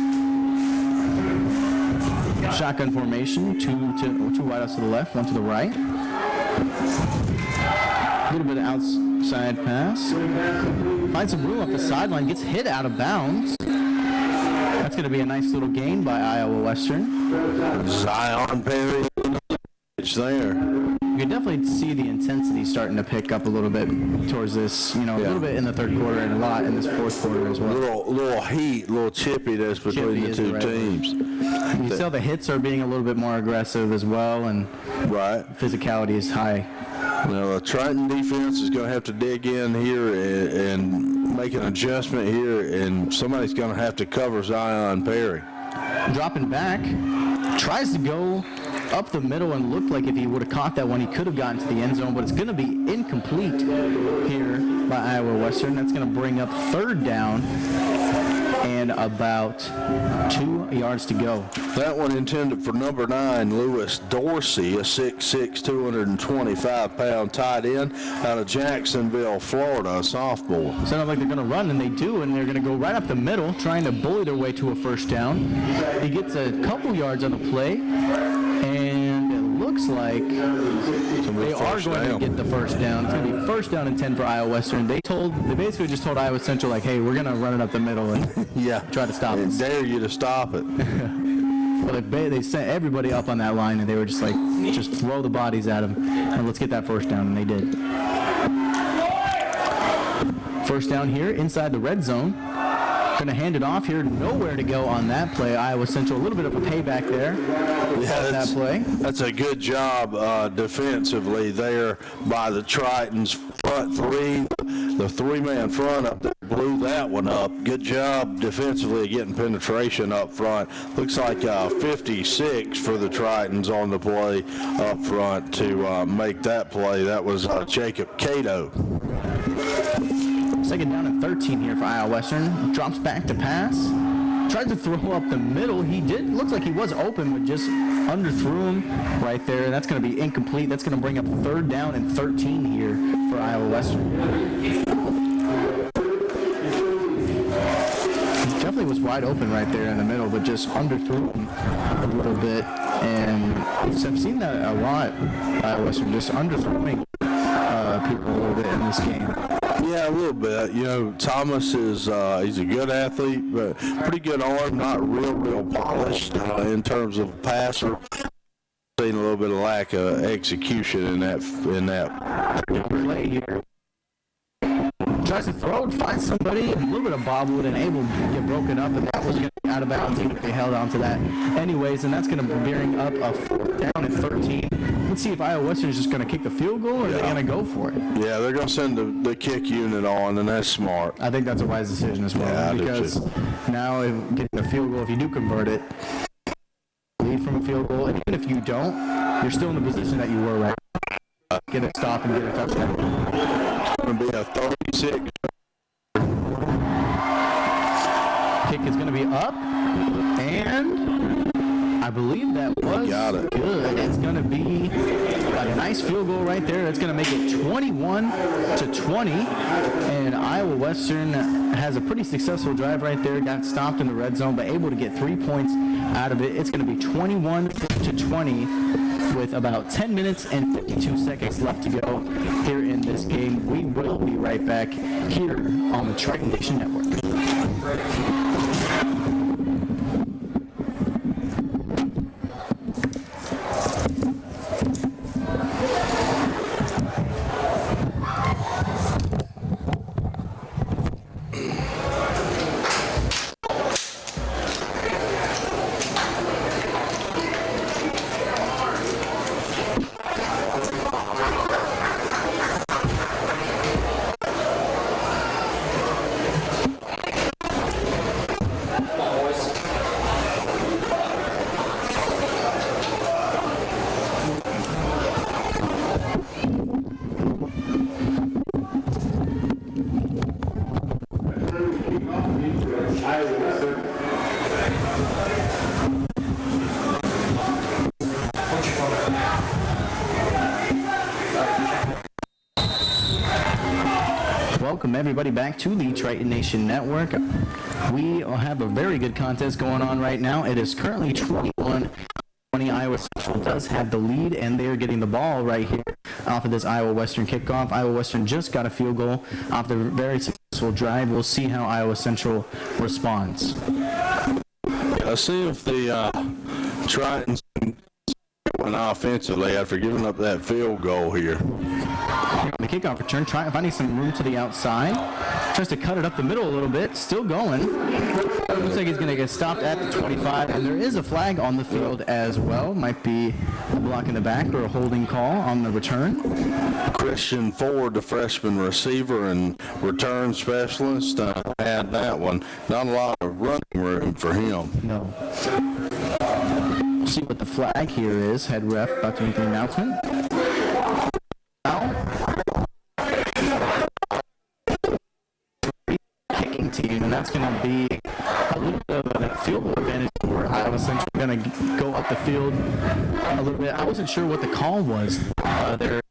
Shotgun formation, two wideouts to the left, one to the right. A little bit of outside pass. Finds some room up the sideline, gets hit out of bounds. That's going to be a nice little gain by Iowa Western. Zion Perry there. You can definitely see the intensity starting to pick up a little bit towards this, a little bit in the third quarter and a lot in this fourth quarter as well. Little heat, little chippiness between the two teams. You see how the hits are being a little bit more aggressive as well, and physicality is high. Well, the Triton defense is going to have to dig in here and make an adjustment here, and somebody's going to have to cover Zion Perry. Dropping back, tries to go up the middle and looked like if he would have caught that one, he could have gotten to the end zone, but it's going to be incomplete here by Iowa Western. That's going to bring up third down and about 2 yards to go. That one intended for number 9, Lewis Dorsey, a 6'6", 225-pound tight end out of Jacksonville, Florida, a sophomore. Sounded like they're going to run, and they do, and they're going to go right up the middle, trying to bully their way to a first down. He gets a couple yards on the play, and it looks like they are going to get the first down. It's going to be first down and 10 for Iowa Western. They basically just told Iowa Central, like, hey, we're going to run it up the middle and try to stop it. Dare you to stop it. Well, they sent everybody up on that line, and they were just like, just throw the bodies at them, and let's get that first down, and they did. First down here inside the red zone. Going to hand it off here. Nowhere to go on that play. Iowa Central, a little bit of a payback there. Yeah, that play. That's a good job defensively there by the Tritons. Front three, the three-man front up there blew that one up. Good job defensively getting penetration up front. Looks like 56 for the Tritons on the play up front to make that play. That was Jacob Cato. Second down and 13 here for Iowa Western. Drops back to pass. Tries to throw up the middle. He did. Looks like he was open, but just underthrew him right there. That's going to be incomplete. That's going to bring up third down and 13 here for Iowa Western. He definitely was wide open right there in the middle, but just underthrew him a little bit. And I've seen that a lot. Iowa Western just underthrowing people a little bit in this game. Yeah, a little bit. Thomas is he's a good athlete, but pretty good arm, not real polished in terms of passer. Seen a little bit of lack of execution in that play here. Tries to throw it, finds somebody, a little bit of bobblewood and able to get broken up, but that was going to be out of bounds even if they held on to that anyways, and that's going to bring up a fourth down and 13. Let's see if Iowa Western is just going to kick the field goal or are they going to go for it? Yeah, they're going to send the kick unit on, and that's smart. I think that's a wise decision as well, because now getting the field goal, if you do convert it, lead from a field goal, and even if you don't, you're still in the position that you were right now. Get a stop and get a touchdown. Going to be a 36. Kick is going to be up, and I believe that was good. It's going to be a nice field goal right there. That's going to make it 21-20, and Iowa Western has a pretty successful drive right there. Got stopped in the red zone, but able to get 3 points out of it. It's going to be 21-20. With about 10 minutes and 52 seconds left to go here in this game. We will be right back here on the Triton Nation Network. welcome everybody back to the Triton Nation Network. We have a very good contest going on right now. It is currently 21-20. Iowa Central does have the lead, and they're getting the ball right here off of this Iowa Western kickoff. Iowa Western just got a field goal off the very successful drive. We'll see how Iowa Central responds. Let's see if the Tritons went offensively after giving up that field goal here. The kickoff return, finding some room to the outside. Tries to cut it up the middle a little bit. Still going. Looks like he's going to get stopped at the 25, and there is a flag on the field as well. Might be a block in the back or a holding call on the return. Christian Ford, the freshman receiver and return specialist, had that one. Not a lot of running room for him. No. We'll see what the flag here is. Head ref about to make the announcement. Kicking team, and that's going to be a little bit of a field goal advantage for Iowa Central. Going to go up the field a little bit. I wasn't sure what the call was there.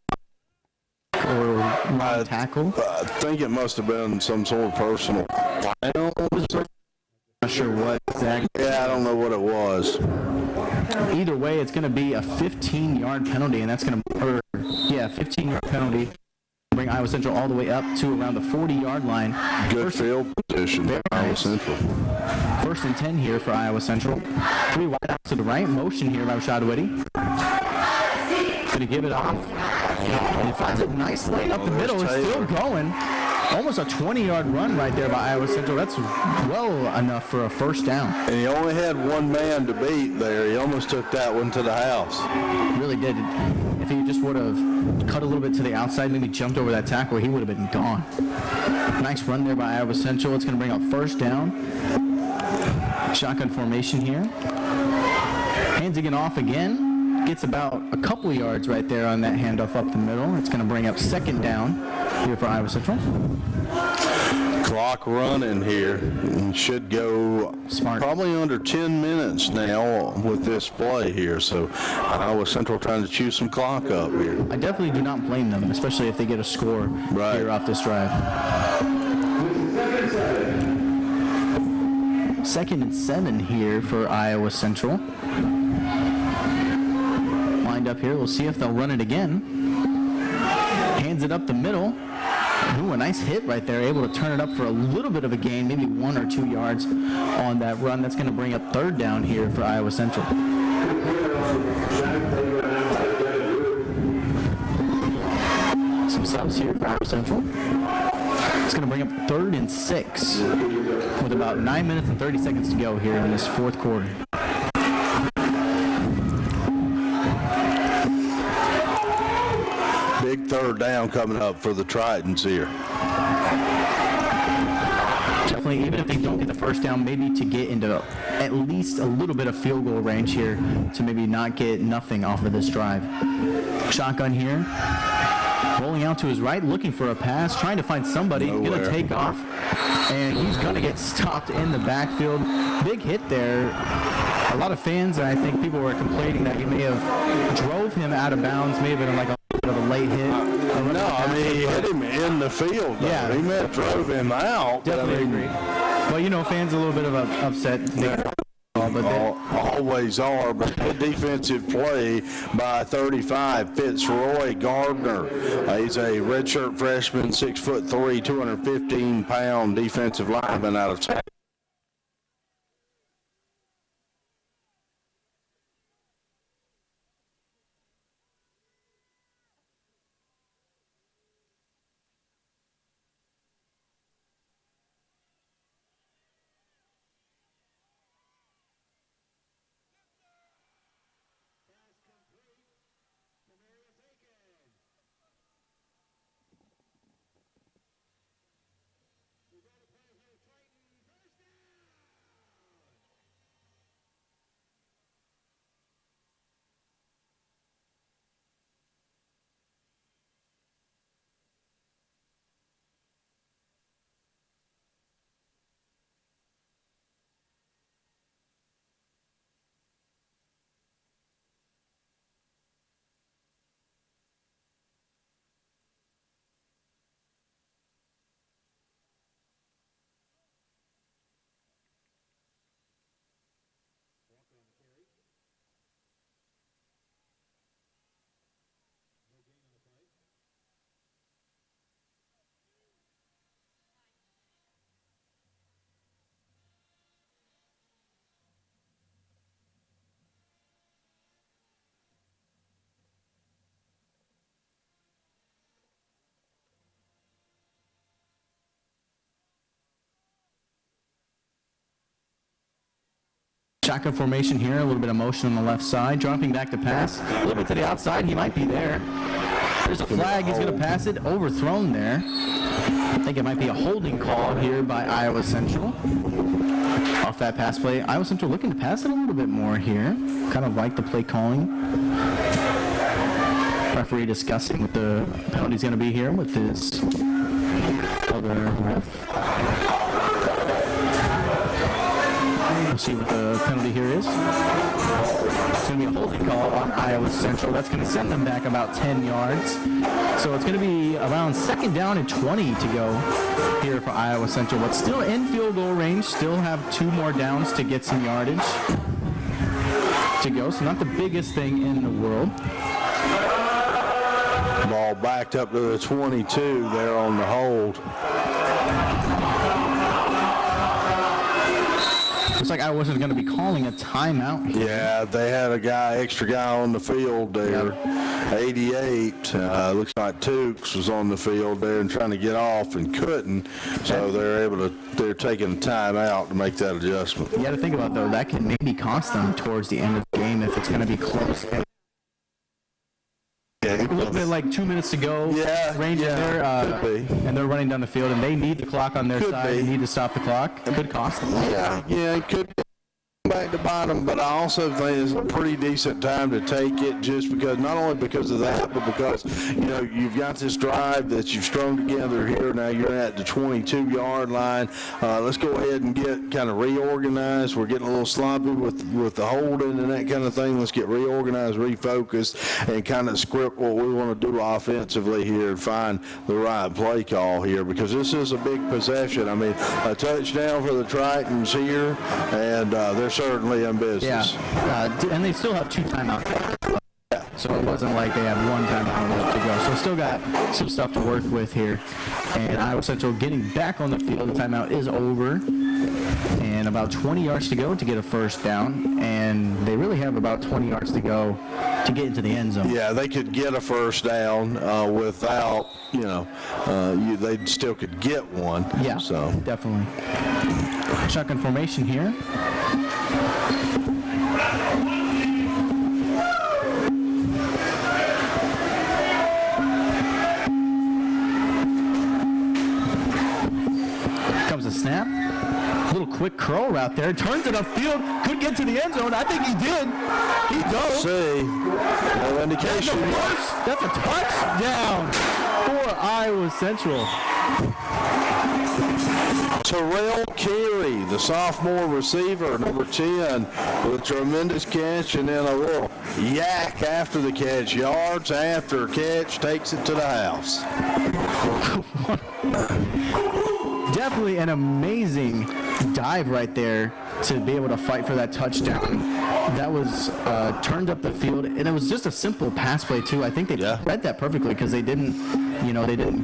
Or tackle. I think it must have been some sort of personal foul. Not sure what exactly. Yeah, I don't know what it was. Either way, it's going to be a 15-yard penalty, and that's going to, 15-yard penalty. Bring Iowa Central all the way up to around the 40-yard line. Good field position for Iowa Central. First and 10 here for Iowa Central. 3 wide out to the right. Motion here by Rashad Whitty. Going to give it off. And he finds it nicely up the middle. It's still going. Almost a 20-yard run right there by Iowa Central. That's well enough for a first down. And he only had one man to beat there. He almost took that one to the house. Really did. If he just would have cut a little bit to the outside, maybe jumped over that tackle, he would have been gone. Nice run there by Iowa Central. It's going to bring up first down. Shotgun formation here. Handing it off again. Gets about a couple of yards right there on that handoff up the middle. It's going to bring up second down here for Iowa Central. Clock running here. And should go probably under 10 minutes now with this play here. So Iowa Central trying to chew some clock up here. I definitely do not blame them, especially if they get a score here off this drive. 2nd and 7 here for Iowa Central. Lined up here. We'll see if they'll run it again. Hands it up the middle. Ooh, a nice hit right there. Able to turn it up for a little bit of a gain, maybe 1 or 2 yards on that run. That's going to bring up third down here for Iowa Central. Some subs here for Iowa Central. It's going to bring up 3rd and 6 with about 9 minutes and 30 seconds to go here in this fourth quarter. Big third down coming up for the Tritons here. Definitely, even if they don't get the first down, maybe to get into at least a little bit of field goal range here to maybe not get nothing off of this drive. Shotgun here. Rolling out to his right, looking for a pass, trying to find somebody. Going to take off, and he's going to get stopped in the backfield. Big hit there. A lot of fans, and I think people were complaining that he may have drove him out of bounds, may have been like a bit of a late hit. No, I mean, he hit him in the field, though. Yeah. He may have drove him out. Definitely agree. Well, you know, fans are a little bit of upset. Always are, but a defensive play by 35, Fitzroy Gardner. He's a redshirt freshman, 6'3", 215-pound defensive lineman out of Texas. Shotgun formation here, a little bit of motion on the left side, dropping back to pass, a little bit to the outside. He might be there. There's a flag. He's going to pass it. Overthrown there. I think it might be a holding call here by Iowa Central. Off that pass play. Iowa Central looking to pass it a little bit more here. Kind of like the play calling. Referee discussing what the penalty's going to be here with his other ref. We'll see what the penalty here is. It's going to be a holding call on Iowa Central. That's going to send them back about 10 yards. So it's going to be around 2nd down and 20 to go here for Iowa Central. But still in field goal range. Still have 2 more downs to get some yardage to go. So not the biggest thing in the world. Ball backed up to the 22 there on the hold. Looks like I wasn't going to be calling a timeout here. Yeah, they had extra guy on the field there. Yep. 88. Looks like Tukes was on the field there and trying to get off and couldn't. So they're taking a timeout to make that adjustment. You got to think about though, that can maybe cost them towards the end of the game if it's going to be close. A little bit like 2 minutes to go. Yeah, range there, and they're running down the field, and they need the clock on their side. They need to stop the clock. It could cost them. Yeah, it could back to bottom, but I also think it's a pretty decent time to take it just because, not only because of that, but because, you've got this drive that you've strung together here. Now you're at the 22-yard line. Let's go ahead and get kind of reorganized. We're getting a little sloppy with the holding and that kind of thing. Let's get reorganized, refocused, and kind of script what we want to do offensively here and find the right play call here, because this is a big possession. I mean, a touchdown for the Tritons here, and they're certainly in business. Yeah, and they still have 2 timeouts. So it wasn't like they had 1 timeout left to go. So still got some stuff to work with here. And Iowa Central getting back on the field. The timeout is over. And about 20 yards to go to get a first down. And they really have about 20 yards to go to get into the end zone. Yeah, they could get a first down without, they still could get one. Yeah, so definitely. Shotgun formation here. Comes a snap. A little quick curl route there. Turns it upfield. Could get to the end zone. I think he did. He does. See. No indication. That's a touchdown for Iowa Central. Terrell Carey, the sophomore receiver, number 10, with a tremendous catch, and then a little yak after the catch. Yards after catch, takes it to the house. Definitely an amazing dive right there to be able to fight for that touchdown. That was turned up the field, and it was just a simple pass play too. I think they read that perfectly because they didn't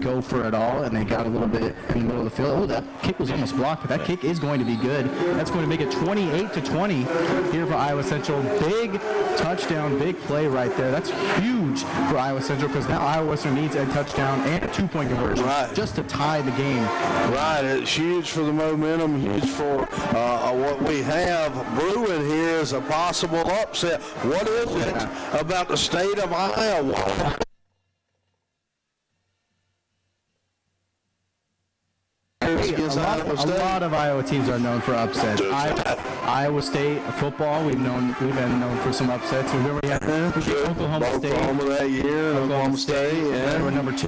go for it all, and they got a little bit in the middle of the field. Oh, that kick was almost blocked, but that kick is going to be good. That's going to make it 28-20 here for Iowa Central. Big touchdown, big play right there. That's huge for Iowa Central because now Iowa Western needs a touchdown and a 2-point conversion just to tie the game. Right, it's huge for the momentum, huge for what we have brewing here is a possible upset. What is it about the state of Iowa? A lot of Iowa teams are known for upsets. Iowa State football, we've been known for some upsets. Remember we had Oklahoma State. Oklahoma that year, Oklahoma State. They were number 2.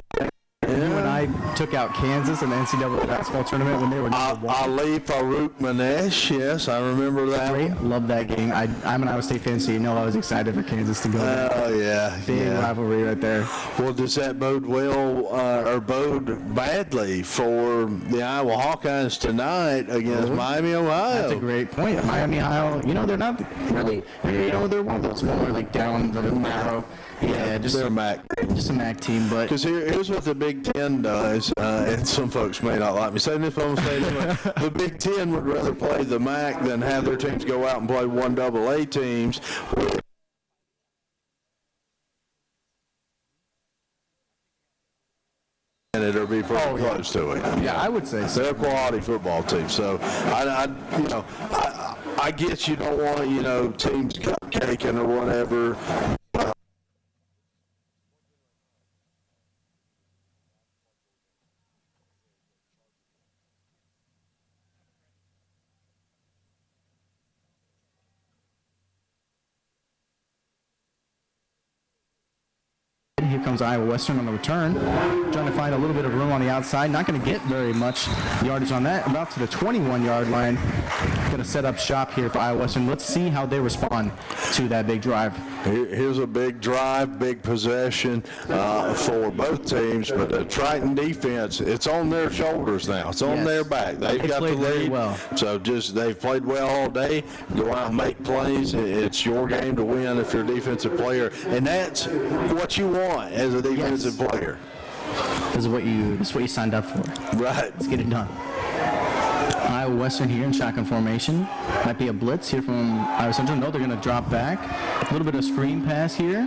When I took out Kansas in the NCAA basketball tournament when they were number 1. Ali Farouk Manesh, yes, I remember that. Great, love that game. I'm an Iowa State fan, so you know I was excited for Kansas to go. Oh, yeah. Big rivalry right there. Well, does that bode well or bode badly for the Iowa Hawkeyes tonight against Miami, Ohio? That's a great point. Miami, Ohio, they're not really, they're one of those more like down the narrow. Yeah, just a MAC. Just a MAC team, but because here's what the Big Ten does, and some folks may not like me saying this, but I'm saying anyway. The Big Ten would rather play the MAC than have their teams go out and play 1AA teams. And it'll be pretty close to it. Yeah, I would say so. They're a quality football team, so I I get you don't want, teams cupcaking or whatever. Here comes Iowa Western on the return, trying to find a little bit of room on the outside. Not going to get very much yardage on that. About to the 21-yard line. Going to set up shop here for Iowa Western. Let's see how they respond to that big drive. Here's a big drive, big possession for both teams, but the Triton defense, it's on their shoulders now. It's on their back. They've got the lead. Well. So they've played well all day. Go out and make plays. It's your game to win if you're a defensive player, and that's what you want as a defensive player. This is what you signed up for. Right. Let's get it done. Iowa Western here in shotgun formation. Might be a blitz here from Iowa Central. No, they're going to drop back. A little bit of screen pass here.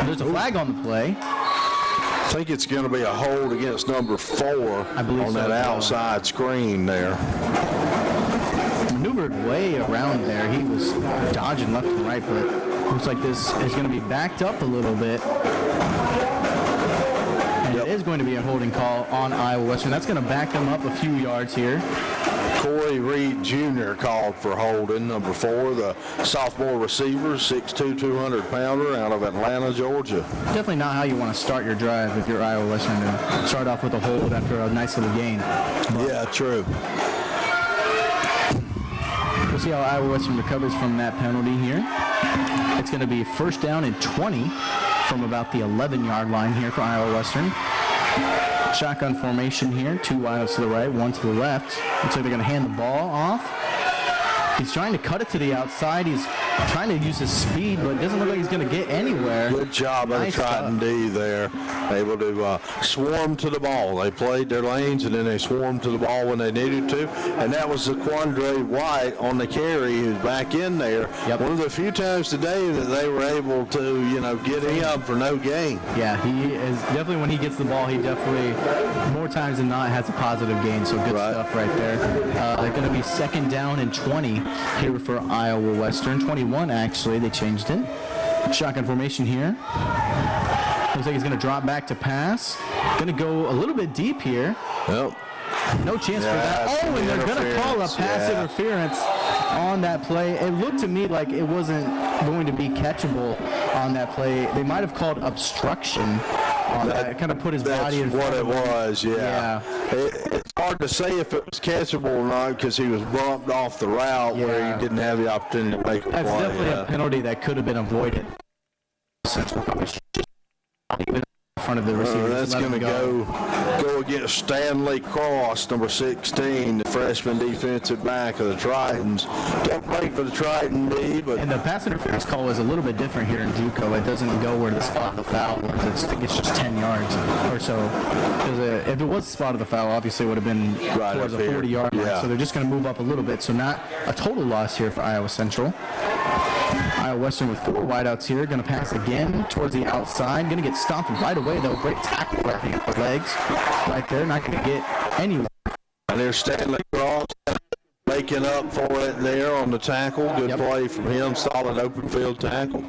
There's a flag on the play. I think it's going to be a hold against number 4 on that outside screen there. Maneuvered way around there. He was dodging left and right, but looks like this is going to be backed up a little bit. And it is going to be a holding call on Iowa Western. That's going to back them up a few yards here. Corey Reed Jr. called for holding, number 4, the sophomore receiver, 6'2", 200-pounder out of Atlanta, Georgia. Definitely not how you want to start your drive if you're Iowa Western, to start off with a hold after a nice little gain. Yeah, true. We'll see how Iowa Western recovers from that penalty here. It's going to be first down and 20 from about the 11-yard line here for Iowa Western. Shotgun formation here, 2 wides to the right, 1 to the left. Looks like they're going to hand the ball off. He's trying to cut it to the outside. He's trying to use his speed, but it doesn't look like he's going to get anywhere. Good job of the Triton D there. Able to swarm to the ball. They played their lanes, and then they swarmed to the ball when they needed to. And that was Zaquandre White on the carry, who's back in there. Yep. One of the few times today that they were able to, get him for no gain. Yeah, he is definitely, when he gets the ball, he definitely, more times than not, has a positive gain. So good stuff right there. They're going to be second down and 20 here for Iowa Western. 21, actually. They changed it. Shotgun formation here. Looks like he's going to drop back to pass. Going to go a little bit deep here. Yep. No chance for that. Oh, and they're going to call a pass interference on that play. It looked to me like it wasn't going to be catchable on that play. They might have called obstruction on that. It kind of put his body in front of him. That's what it was, yeah. It's hard to say if it was catchable or not because he was bumped off the route where he didn't have the opportunity to make a play. That's definitely a penalty that could have been avoided. Even in front of the receiver. That's going to go against Stanley Cross, number 16, the freshman defensive back of the Tritons. Don't play for the Triton D, but and the pass interference call is a little bit different here in JUCO. It doesn't go where the spot of the foul was. I think it's just 10 yards or so. If it was the spot of the foul, obviously it would have been towards a 40-yard line. So they're just going to move up a little bit. So not a total loss here for Iowa Central. Iowa Western with 4 wideouts here. Going to pass again towards the outside. Going to get stopped right away, though. Great tackle wrapping up the legs right there. Not going to get anywhere. And there's Stanley Cross making up for it there on the tackle. Good play from him. Solid open field tackle.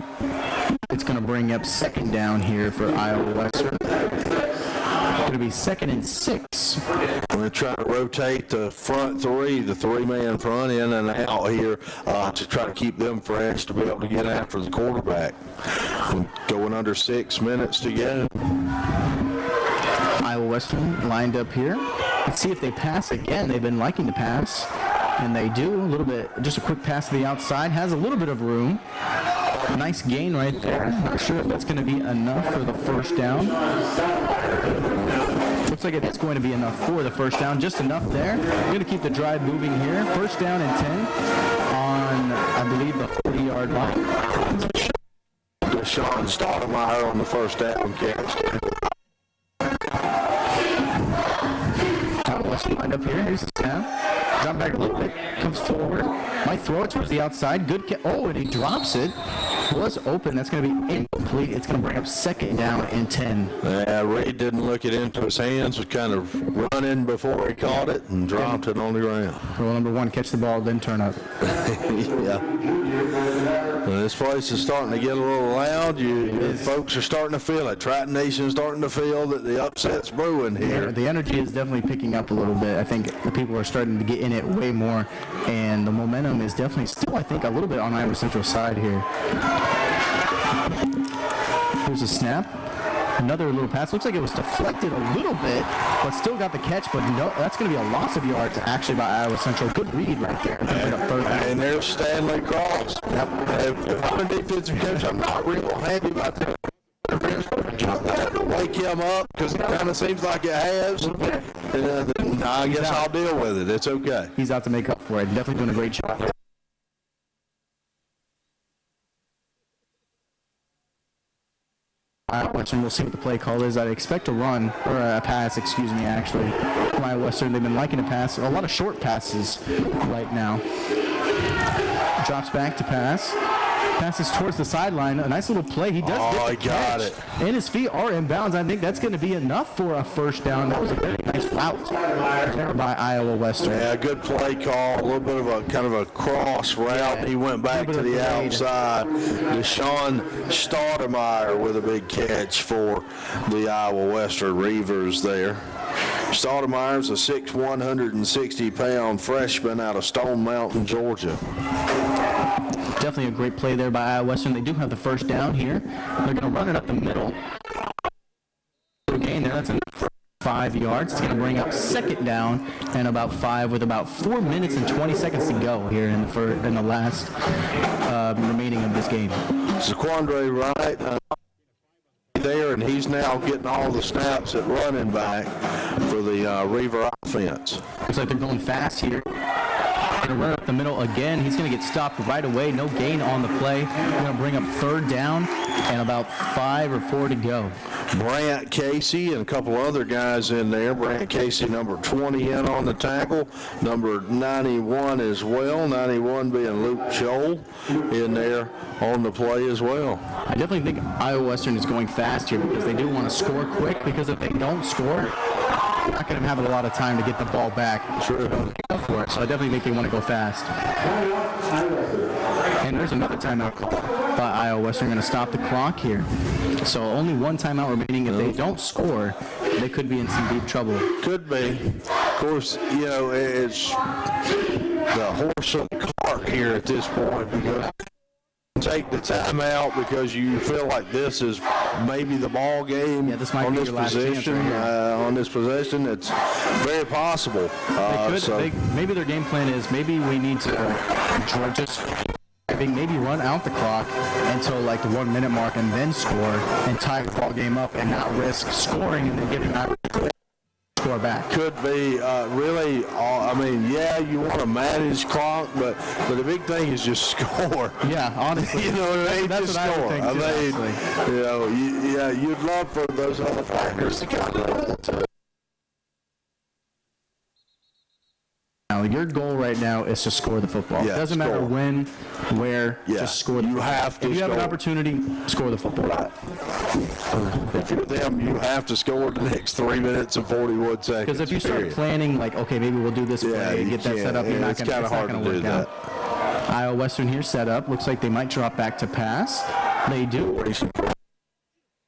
It's going to bring up second down here for Iowa Western. Going to be second and 6. We're going to try to rotate the front 3, the 3-man front, in and out here to try to keep them fresh to be able to get after the quarterback. Going under 6 minutes to go. Iowa Western lined up here. Let's see if they pass again. They've been liking to pass, and they do. A little bit, just a quick pass to the outside. Has a little bit of room. Nice gain right there. Not sure if that's going to be enough for the first down. Looks like it's going to be enough for the first down. Just enough there. Going to keep the drive moving here. First down and 10 on, I believe, the 40-yard line. Deshaun Stoudemire on the first down catch. Western lined up here. Here's the snap. drop back a little bit, comes forward, might throw it towards the outside. Good catch. Oh, and he drops it. Was open. That's going to be incomplete. It's going to bring up second down and 10. Yeah, Reed didn't look it into his hands, was kind of running before he caught it and dropped it on the ground. Rule number 1, catch the ball, then turn up. Yeah. Well, this place is starting to get a little loud. Folks are starting to feel it. Triton Nation's starting to feel that the upset's brewing here. The energy is definitely picking up a little bit. I think the people are starting to get in it way more, and the momentum is definitely still, I think, a little bit on Iowa Central's side here. Here's a snap. Another little pass. Looks like it was deflected a little bit, but still got the catch. But no, that's going to be a loss of yards actually by Iowa Central. Good read right there. And there's Stanley Cross. If I'm a defensive coach, I'm not real happy about that. I have to wake him up because it kind of seems like it has. I guess I'll deal with it. It's okay. He's out to make up for it. Definitely doing a great job. Western, we'll see what the play call is. I expect a run, or a pass, excuse me, actually. Iowa Western, they've been liking to pass. A lot of short passes right now. Drops back to pass. Passes towards the sideline. A nice little play. He does get the got catch. it. And his feet are in bounds. I think that's going to be enough for a first down. That was a very nice route there by Iowa Western. Yeah, good play call. A little bit of a kind of a cross route. Yeah. He went back to the outside. Deshaun Stoudemire with a big catch for the Iowa Western Reavers there. Stoudemire's a 6'1", 160-pound freshman out of Stone Mountain, Georgia. Definitely a great play there by Iowa Western. They do have the first down here. They're going to run it up the middle. Gain there. That's enough for 5 yards. It's going to bring up second down and about 5 with about 4 minutes and 20 seconds to go here in the last remaining of this game. Zaquandre Wright there, and he's now getting all the snaps at running back for the Reaver offense. Looks like they're going fast here. Going to run up the middle again. He's going to get stopped right away. No gain on the play. Going to bring up third down and about 5 or 4 to go. Brant Casey and a couple other guys in there. Brant Casey, number 20 in on the tackle. Number 91 as well. 91 being Luke Scholl in there on the play as well. I definitely think Iowa Western is going fast here because they do want to score quick, because if they don't score, they're not going to have a lot of time to get the ball back. Sure. For it. So I definitely think they want to go fast. And there's another timeout call by Iowa Western. Going to stop the clock here. So only one timeout remaining. If they don't score, they could be in some deep trouble. Could be. Of course, you know, it's the horse and the cart here at this point, because take the timeout because you feel like this is maybe the ball game. Yeah, this might on be this your last chance position. right here. On this possession, it's very possible. Maybe their game plan is maybe we need to just maybe run out the clock until like the 1 minute mark and then score and tie the ball game up and not risk scoring and then giving that score back. Could be really. I mean, yeah, you want to manage clock, but the big thing is just score. Yeah, honestly, you know what I mean? That's just what score. I would think too, you know, you'd love for those other factors to kind of. Now, your goal right now is to score the football. Yeah, it doesn't matter when, where, just score the football. Have to if you score. have an opportunity, score the football. Right. If you're them, you have to score the next 3 minutes and 41 seconds. Because if you start planning, like, okay, maybe we'll do this play and get that set up, you're not going to work out. Iowa Western here set up. Looks like they might drop back to pass. They do.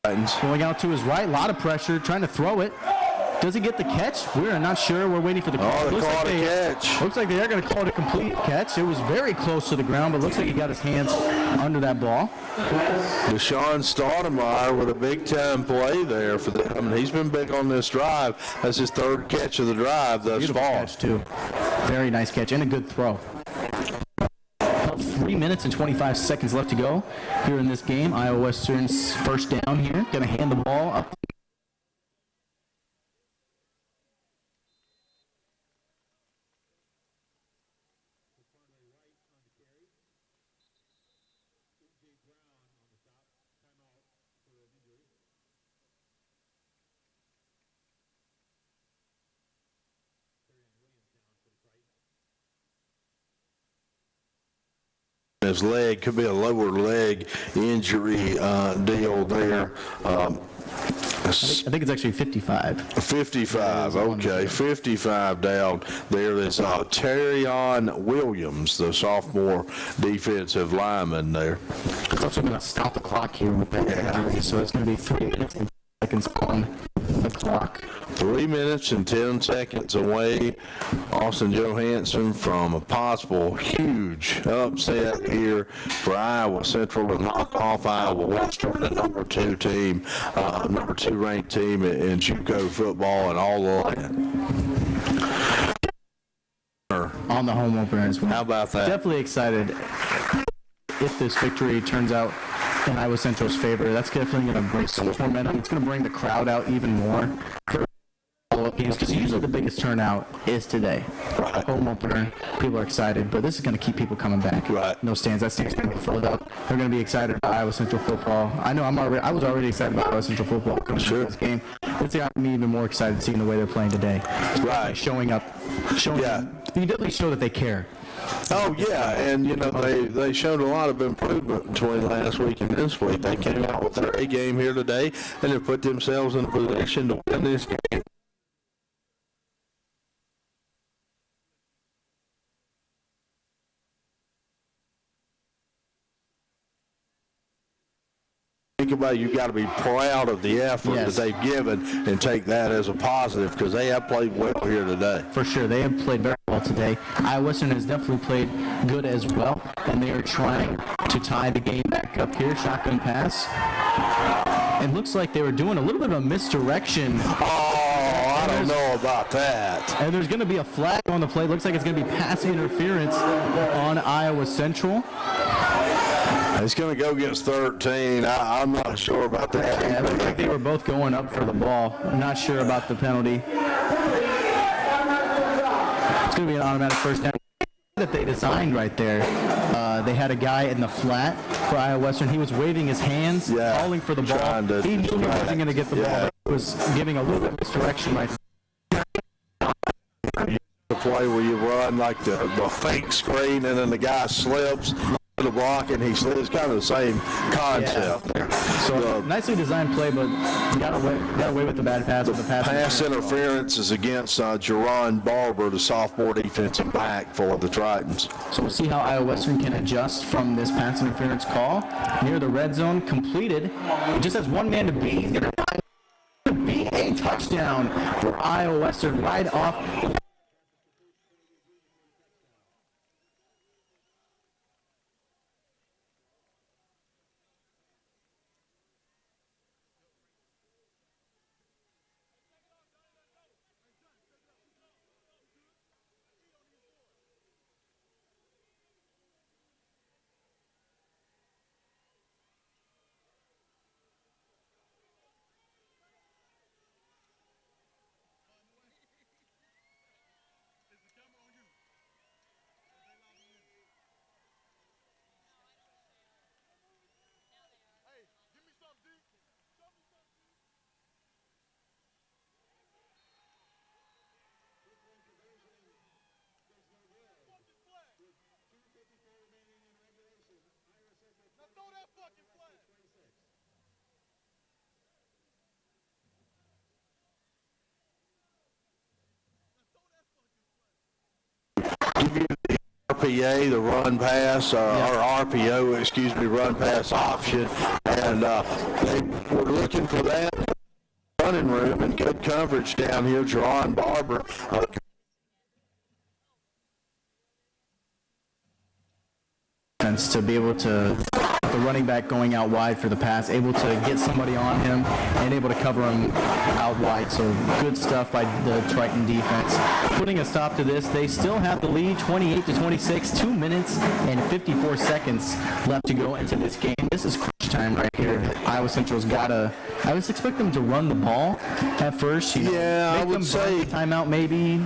Going out to his right, a lot of pressure, trying to throw it. Does he get the catch? We're not sure. We're waiting for the catch. They called a catch. Looks like they are going to call it a complete catch. It was very close to the ground, but looks like he got his hands under that ball. Deshaun Stoudemire with a big-time play there for them. I mean, he's been big on this drive. That's his third catch of the drive thus Beautiful far. Catch, too. Very nice catch and a good throw. 3 minutes and 25 seconds left to go here in this game. Iowa Western's first down here. Going to hand the ball up. his leg. Could be a lower leg injury deal there. I think it's actually 55. 55, okay, 55 down there. There's Terrion Williams, the sophomore defensive lineman there. It's also going to stop the clock here with that injury, so it's going to be 3 minutes and seconds on the clock. 3 minutes and 10 seconds away, Austin Johansson, from a possible huge upset here for Iowa Central to knock off Iowa Western, the number 2 team, number 2 ranked team in JUCO football and all the land. On the home opener as well. How about that? Definitely excited if this victory turns out in Iowa Central's favor. That's definitely going to bring so much momentum. It's going to bring the crowd out even more for follow-up games, because usually the biggest turnout is today. Right. Home opener, people are excited, but this is going to keep people coming back. Right. No stands. That stand's going to be filled up. They're going to be excited about Iowa Central football. I know I was already excited about Iowa Central football coming into this game. It's got me even more excited seeing the way they're playing today. Right. Showing up. Yeah. You definitely show that they care. Oh, yeah, and, they showed a lot of improvement between last week and this week. They came out with their A game here today, and they put themselves in a position to win this game. Think about it, you've got to be proud of the effort that they've given and take that as a positive, because they have played well here today. For sure, they have played very well today. Iowa Western has definitely played good as well, and they are trying to tie the game back up here. Shotgun pass. It looks like they were doing a little bit of a misdirection. Oh, I don't know about that. And there's going to be a flag on the play. Looks like it's going to be pass interference on Iowa Central. It's going to go against 13. I'm not sure about that. Yeah, it looks like they were both going up for the ball. I'm not sure about the penalty. It's going to be an automatic first down that they designed right there. They had a guy in the flat for Iowa Western. He was waving his hands, calling for the ball. He knew he wasn't going to get the ball. He was giving a little bit of misdirection right there. The play where you run like the fake screen and then the guy slips the block and he slips. It's kind of the same concept there. So nicely designed play, but got away with the bad pass. With the pass interference is against Jerron Barber, the sophomore defensive back for the Tritons. So we'll see how Iowa Western can adjust from this pass interference call. Near the red zone, completed. It just has one man to beat. He's going to be a touchdown for Iowa Western right off. Give you the RPA, the run pass, or RPO, excuse me, run pass option, and they were looking for that running room and good coverage down here. Jerron Barber to be able to, the running back going out wide for the pass, able to get somebody on him and able to cover him out wide. So good stuff by the Triton defense. Putting a stop to this, they still have the lead 28-26, 2 minutes and 54 seconds left to go into this game. This is crunch time right here. Iowa Central's got to, I was expecting them to run the ball at first. I would say timeout maybe.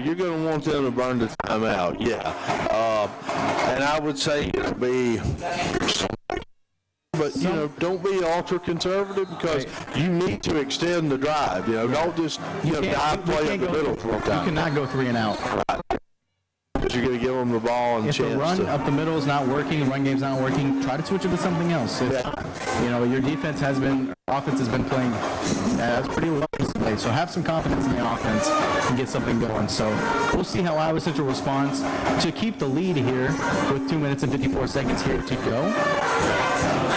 You're going to want them to burn the timeout, and I would say it would be, but don't be ultra conservative, because you need to extend the drive. Don't just dive play in the middle for a time. You cannot go 3 and out. Right. Because you're going to give them the ball and If the chance run to. up the middle is not working, the run game's not working, try to switch it to something else. If, your offense has been playing that's pretty low lately, so have some confidence in the offense and get something going. So we'll see how Iowa Central responds to keep the lead here with 2 minutes and 54 seconds here to go.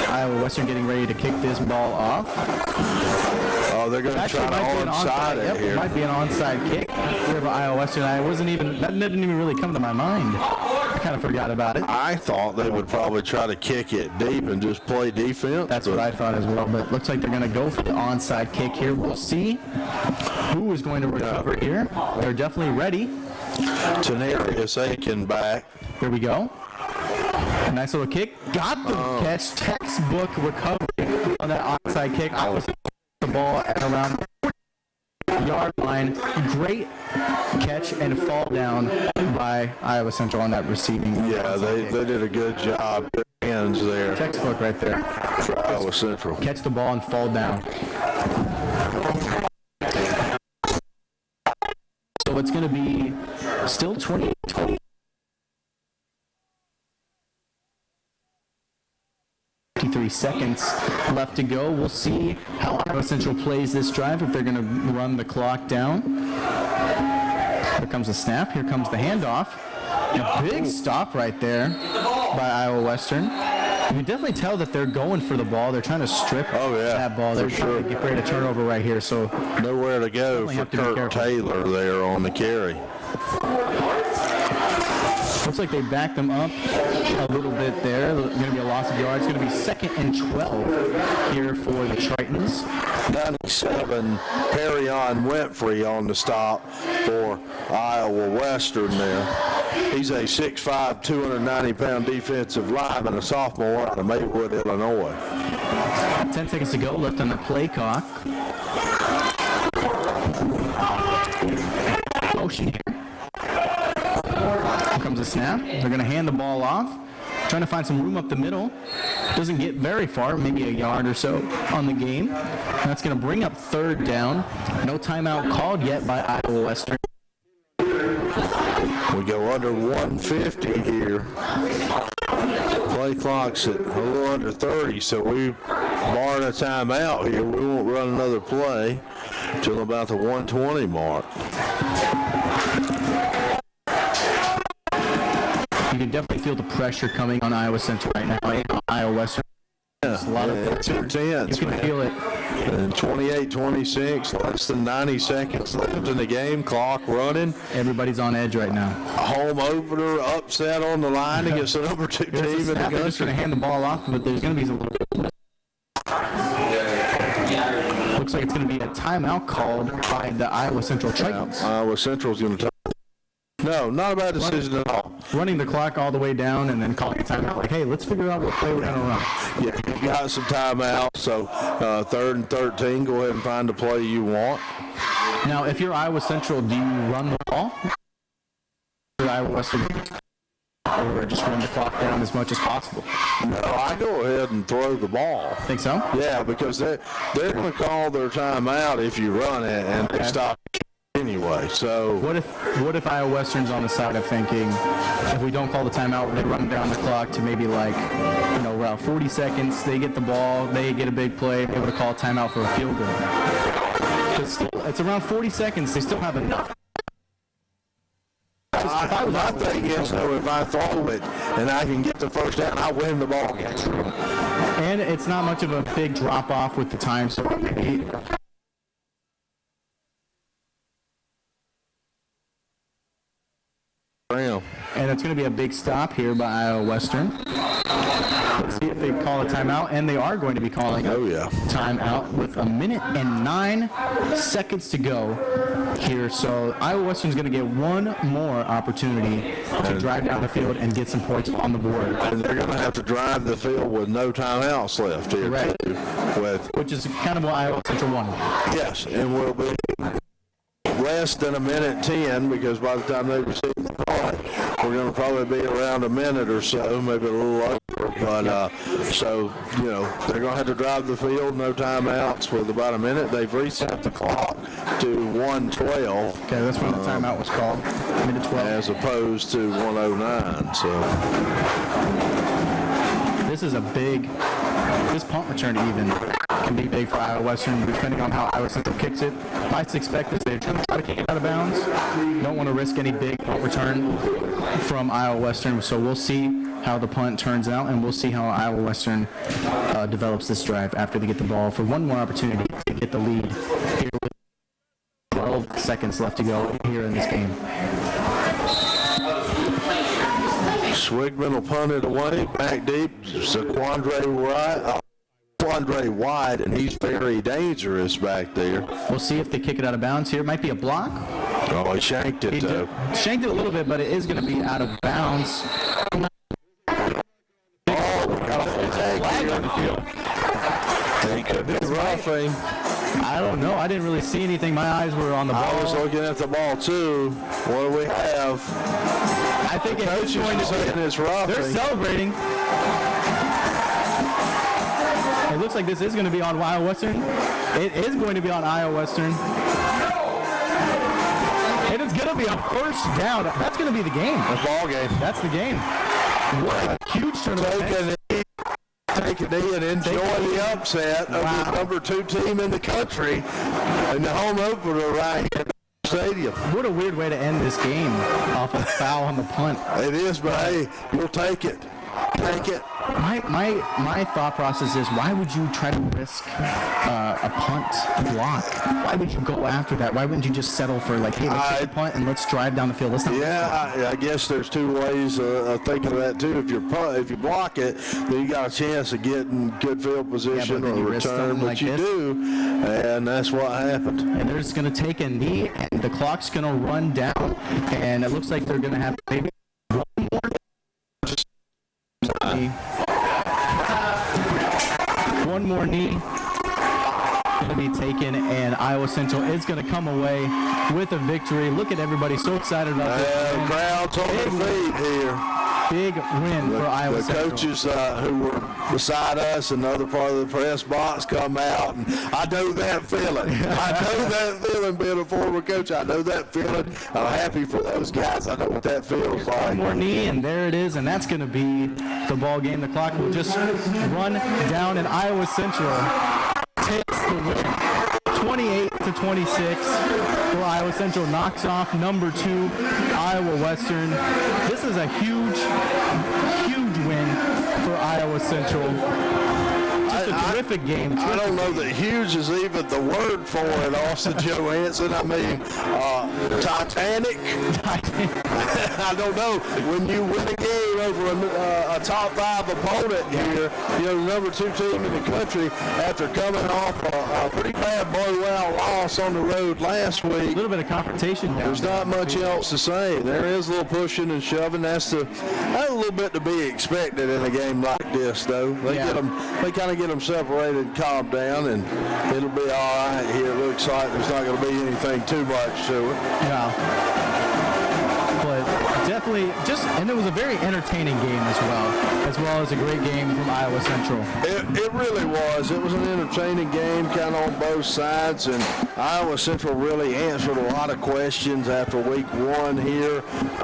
Iowa Western getting ready to kick this ball off. Oh, they're going to try to onside it here. It might be an onside kick here for Iowa Western. That didn't even really come to my mind. I kind of forgot about it. I thought they would probably try to kick it deep and just play defense. That's what I thought as well, but looks like they're going to go for the onside kick here. We'll see who is going to recover here. They're definitely ready. Tenarius Aiken back. Here we go. A nice little kick. Got the catch. Textbook recovery on that onside kick. I was the ball at around the yard line. Great catch and fall down by Iowa Central on that receiving. Yeah, they did a good job. Their hands there. Textbook right there. For Iowa Central. Catch the ball and fall down. So it's going to be still 20. 53 seconds left to go. We'll see how Iowa Central plays this drive, if they're going to run the clock down. Here comes the snap. Here comes the handoff. A big stop right there by Iowa Western. You can definitely tell that they're going for the ball. They're trying to strip that ball. They're trying to get ready to turn over right here. So nowhere to go for Kurt Taylor there on the carry. Looks like they backed them up a little bit there. There's going to be a loss of yards. It's going to be 2nd and 12 here for the Tritons. 97, Perryon Winfrey on the stop for Iowa Western there. He's a 6'5", 290-pound defensive lineman, a sophomore out of Maywood, Illinois. 10 seconds to go left on the play clock. Motion here. Here comes a snap. They're going to hand the ball off. Trying to find some room up the middle. Doesn't get very far, maybe a yard or so on the game. That's going to bring up 3rd down. No timeout called yet by Iowa Western. We go under 150 here. Play clock's at a little under 30, so we barring a timeout here. We won't run another play until about the 120 mark. You can definitely feel the pressure coming on Iowa Central right now. And Iowa Western. Yeah, a lot of it's intense. You can feel it. And 28-26, less than 90 seconds left in the game. Clock running. Everybody's on edge right now. Home opener, upset on the line against the number 2 team in the country. They're just going to hand the ball off, but there's going to be a little bit. Looks like it's going to be a timeout called by the Iowa Central Tritons. Iowa Central's going to No, not a bad decision at all. Running the clock all the way down and then calling a timeout. Like, hey, let's figure out what play we're going to run. Yeah, you got some timeout, so 3rd and 13, go ahead and find the play you want. Now, if you're Iowa Central, do you run the ball? Or Iowa Western, or just run the clock down as much as possible? No, I go ahead and throw the ball. Think so? Yeah, because they're going to call their timeout if you run it, and they stop anyway. So what if Iowa Western's on the side of thinking, if we don't call the timeout, they run down the clock to maybe around 40 seconds, they get the ball, they get a big play, able to call a timeout for a field goal. It's around 40 seconds, they still have enough. My thing is, though, if I throw it and I can get the first down, I win the ball game. And it's not much of a big drop off with the time, so maybe and it's going to be a big stop here by Iowa Western. Let's see if they call a timeout, and they are going to be calling a timeout with 1 minute and 9 seconds to go here. So Iowa Western's going to get one more opportunity to drive down the field and get some points on the board. And they're going to have to drive the field with no timeouts left here, too. Which is kind of what Iowa Central wanted. Yes, and we'll less than 1:10 because by the time they receive the punt, we're going to probably be around a minute or so, maybe a little over. But so, you know, they're going to have to drive the field, no timeouts. With about a minute, they've reset the clock to 1:12. Okay, that's when the timeout was called. Minute 12. As opposed to 1:09. So this is a big. This punt return even can be big for Iowa Western, depending on how Iowa Central kicks it. I expect this. They're going to try to kick it out of bounds. Don't want to risk any big punt return from Iowa Western, so we'll see how the punt turns out, and we'll see how Iowa Western develops this drive after they get the ball for one more opportunity to get the lead here with 12 seconds left to go here in this game. Swigman will punt it away, back deep. Zaquandre wide, and he's very dangerous back there. We'll see if they kick it out of bounds here. It might be a block. Oh, he shanked it, though. Shanked it a little bit, but it is going to be out of bounds. Oh, we got a flag on the field. He could be roughing. I don't know. I didn't really see anything. My eyes were on the ball. I was looking at the ball, too. What do we have? I think it's going to be. It's roughing. They're celebrating. It looks like this is going to be on Iowa Western. It is going to be on Iowa Western. And it's going to be a first down. That's going to be the game. The ball game. That's the game. What a huge turnover. Take a knee and enjoy the upset of the number 2 team in the country in the home opener right here at the stadium. What a weird way to end this game off a foul on the punt. It is, but hey, you'll take it. Take it. My thought process is, why would you try to risk a punt block? Why would you go after that? Why wouldn't you just settle for, like, hey, let's take a punt and let's drive down the field? Let's not I guess there's 2 ways of thinking of that too. If you block it, then you got a chance of getting good field position or return, but like you do, and that's what happened. And they're just going to take a knee, and the clock's going to run down, and it looks like they're going to have maybe one more knee going to be taken, and Iowa Central is going to come away with a victory. Look at everybody so excited about this. The crowd's on their feet here. Big win for Iowa Central. The coaches who were beside us in the other part of the press box come out, and I know that feeling. I know that feeling being a former coach. I know that feeling. I'm happy for those guys. I know what that feels like. One more knee, and there it is, and that's going to be the ball game. The clock will just run down, and Iowa Central takes the win. 28-26 for Iowa Central, knocks off number 2 Iowa Western. This is a huge win for Iowa Central. Just a terrific game. I don't know that huge is even the word for it, Austin Johansson. I mean, Titanic. I don't know. When you win a game over a top 5 opponent here, you know, the number 2 team in the country, after coming off a pretty bad blowout loss on the road last week. A little bit of confrontation down. There's not much else to say. There is a little pushing and shoving. That's a little bit to be expected in a game like this, though. They kind of get them separated and calm down, and it'll be all right here. It looks like there's not going to be anything too much to it. Yeah. But definitely and it was a very entertaining game as well as a great game from Iowa Central. It really was. It was an entertaining game kind of on both sides, and Iowa Central really answered a lot of questions after week 1 here.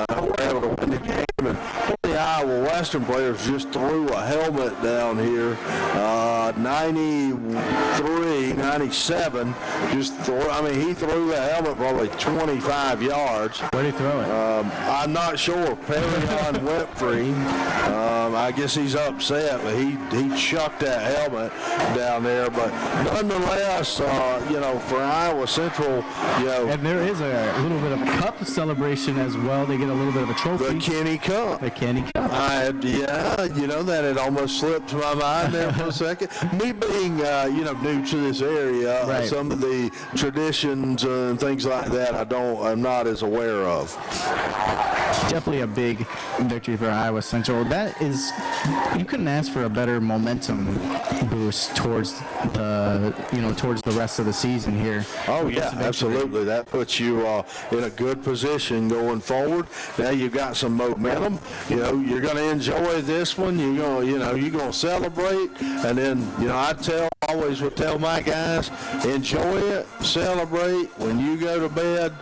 We're able to win the game, and the Iowa Western players just threw a helmet down here. 93, 97. He threw the helmet probably 25 yards. Where did he throw it? I'm not sure. Perrion Winfrey. I guess he's upset, but he chucked that helmet down there. But nonetheless, for Iowa Central, and there is a little bit of a cup celebration as well. They get a little bit of a trophy. The Kenny Cup. The Kenny Cup. That had almost slipped my mind there for a second. Me being, new to this area, Right. some of the traditions and things like that, I'm not as aware of. Definitely a big victory for Iowa Central. That is, you couldn't ask for a better momentum boost towards the rest of the season here. Oh yeah, absolutely. That puts you in a good position going forward. Now you've got some momentum. You're going to enjoy this one. You're going to celebrate, and then I always would tell my guys, enjoy it, celebrate. When you go to bed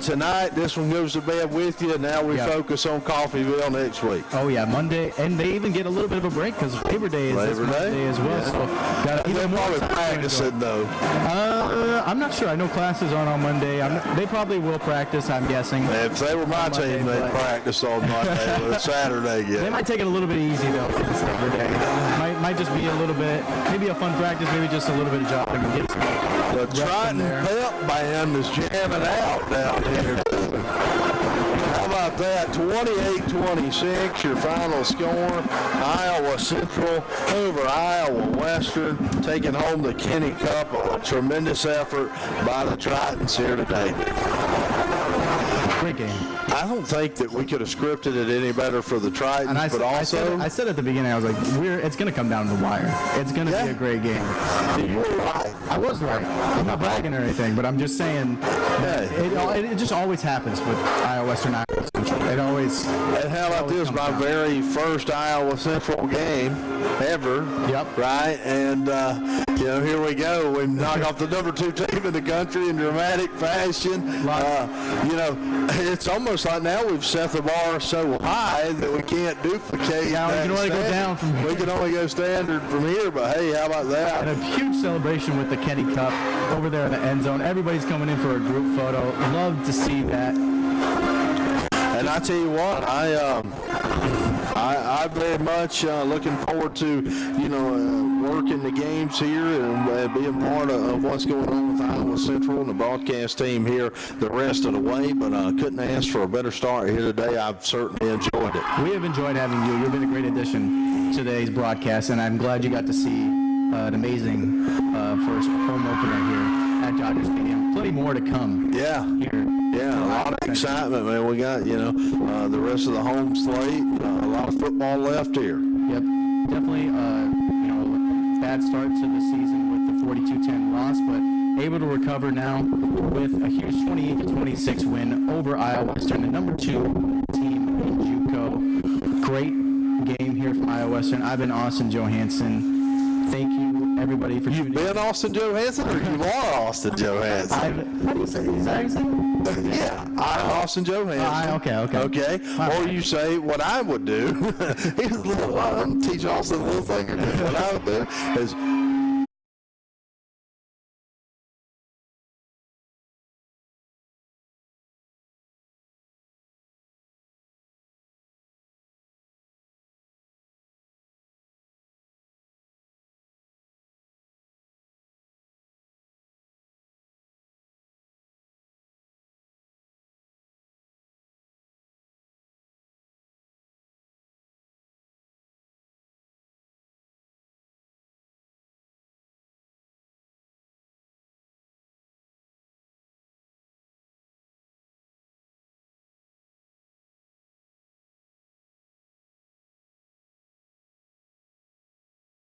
tonight, this one goes to bed with you. Now we focus on Coffeyville next week. Oh yeah, Monday, and they even get a little bit of a break because Labor Day is this Monday as well. Yeah. So They're probably practicing though. I'm not sure. I know classes aren't on Monday. They probably will practice, I'm guessing. If they were my team, they'd practice on Monday or Saturday. Yeah. They might take it a little bit easy though. This Labor Day might just be a little bit, maybe a fun practice, maybe just a little bit of jogging and get some The Triton Pep Band is jamming out down here. How about that? 28-26, your final score. Iowa Central over Iowa Western, taking home the Kenny Cup. A tremendous effort by the Tritons here today. Great game. I don't think that we could have scripted it any better for the Tritons, And I said at the beginning, I was like, it's going to come down to the wire. It's going to be a great game. You were right. I was right. I'm not bragging or anything, but I'm just saying it just always happens with Iowa Western, Iowa Central. It always. And how about this? My very first Iowa Central game ever. Yep. Right? And, here we go. We knock off the number 2 team in the country in dramatic fashion. It's almost like now we've set the bar so high that we can't duplicate. Yeah, we can only go down from here. We can only go standard from here, but hey, how about that? And a huge celebration with the Kenny Cup over there in the end zone. Everybody's coming in for a group photo. Love to see that. And I tell you what, I very much looking forward to, working the games here and being part of what's going on with Iowa Central and the broadcast team here the rest of the way. But I couldn't ask for a better start here today. I've certainly enjoyed it. We have enjoyed having you. You've been a great addition to today's broadcast, and I'm glad you got to see an amazing first home opener here at Dodger Stadium. Plenty more to come. Yeah. Here. Yeah, a lot of excitement, man. We got, the rest of the home slate, a lot of football left here. Yep. Definitely, bad start to the season with the 42-10 loss, but able to recover now with a huge 28-26 win over Iowa Western, the number 2 team in JUCO. Great game here from Iowa Western. I've been Austin Johansson. Thank you, everybody, for tuning in. You've been Austin Johansson, or you are Austin Johansson? How do you say his accent? Yeah, I'm Austin Johansson. Okay. Or you say what I would do. Here's a little, teach Austin a little thing or two. What I would do is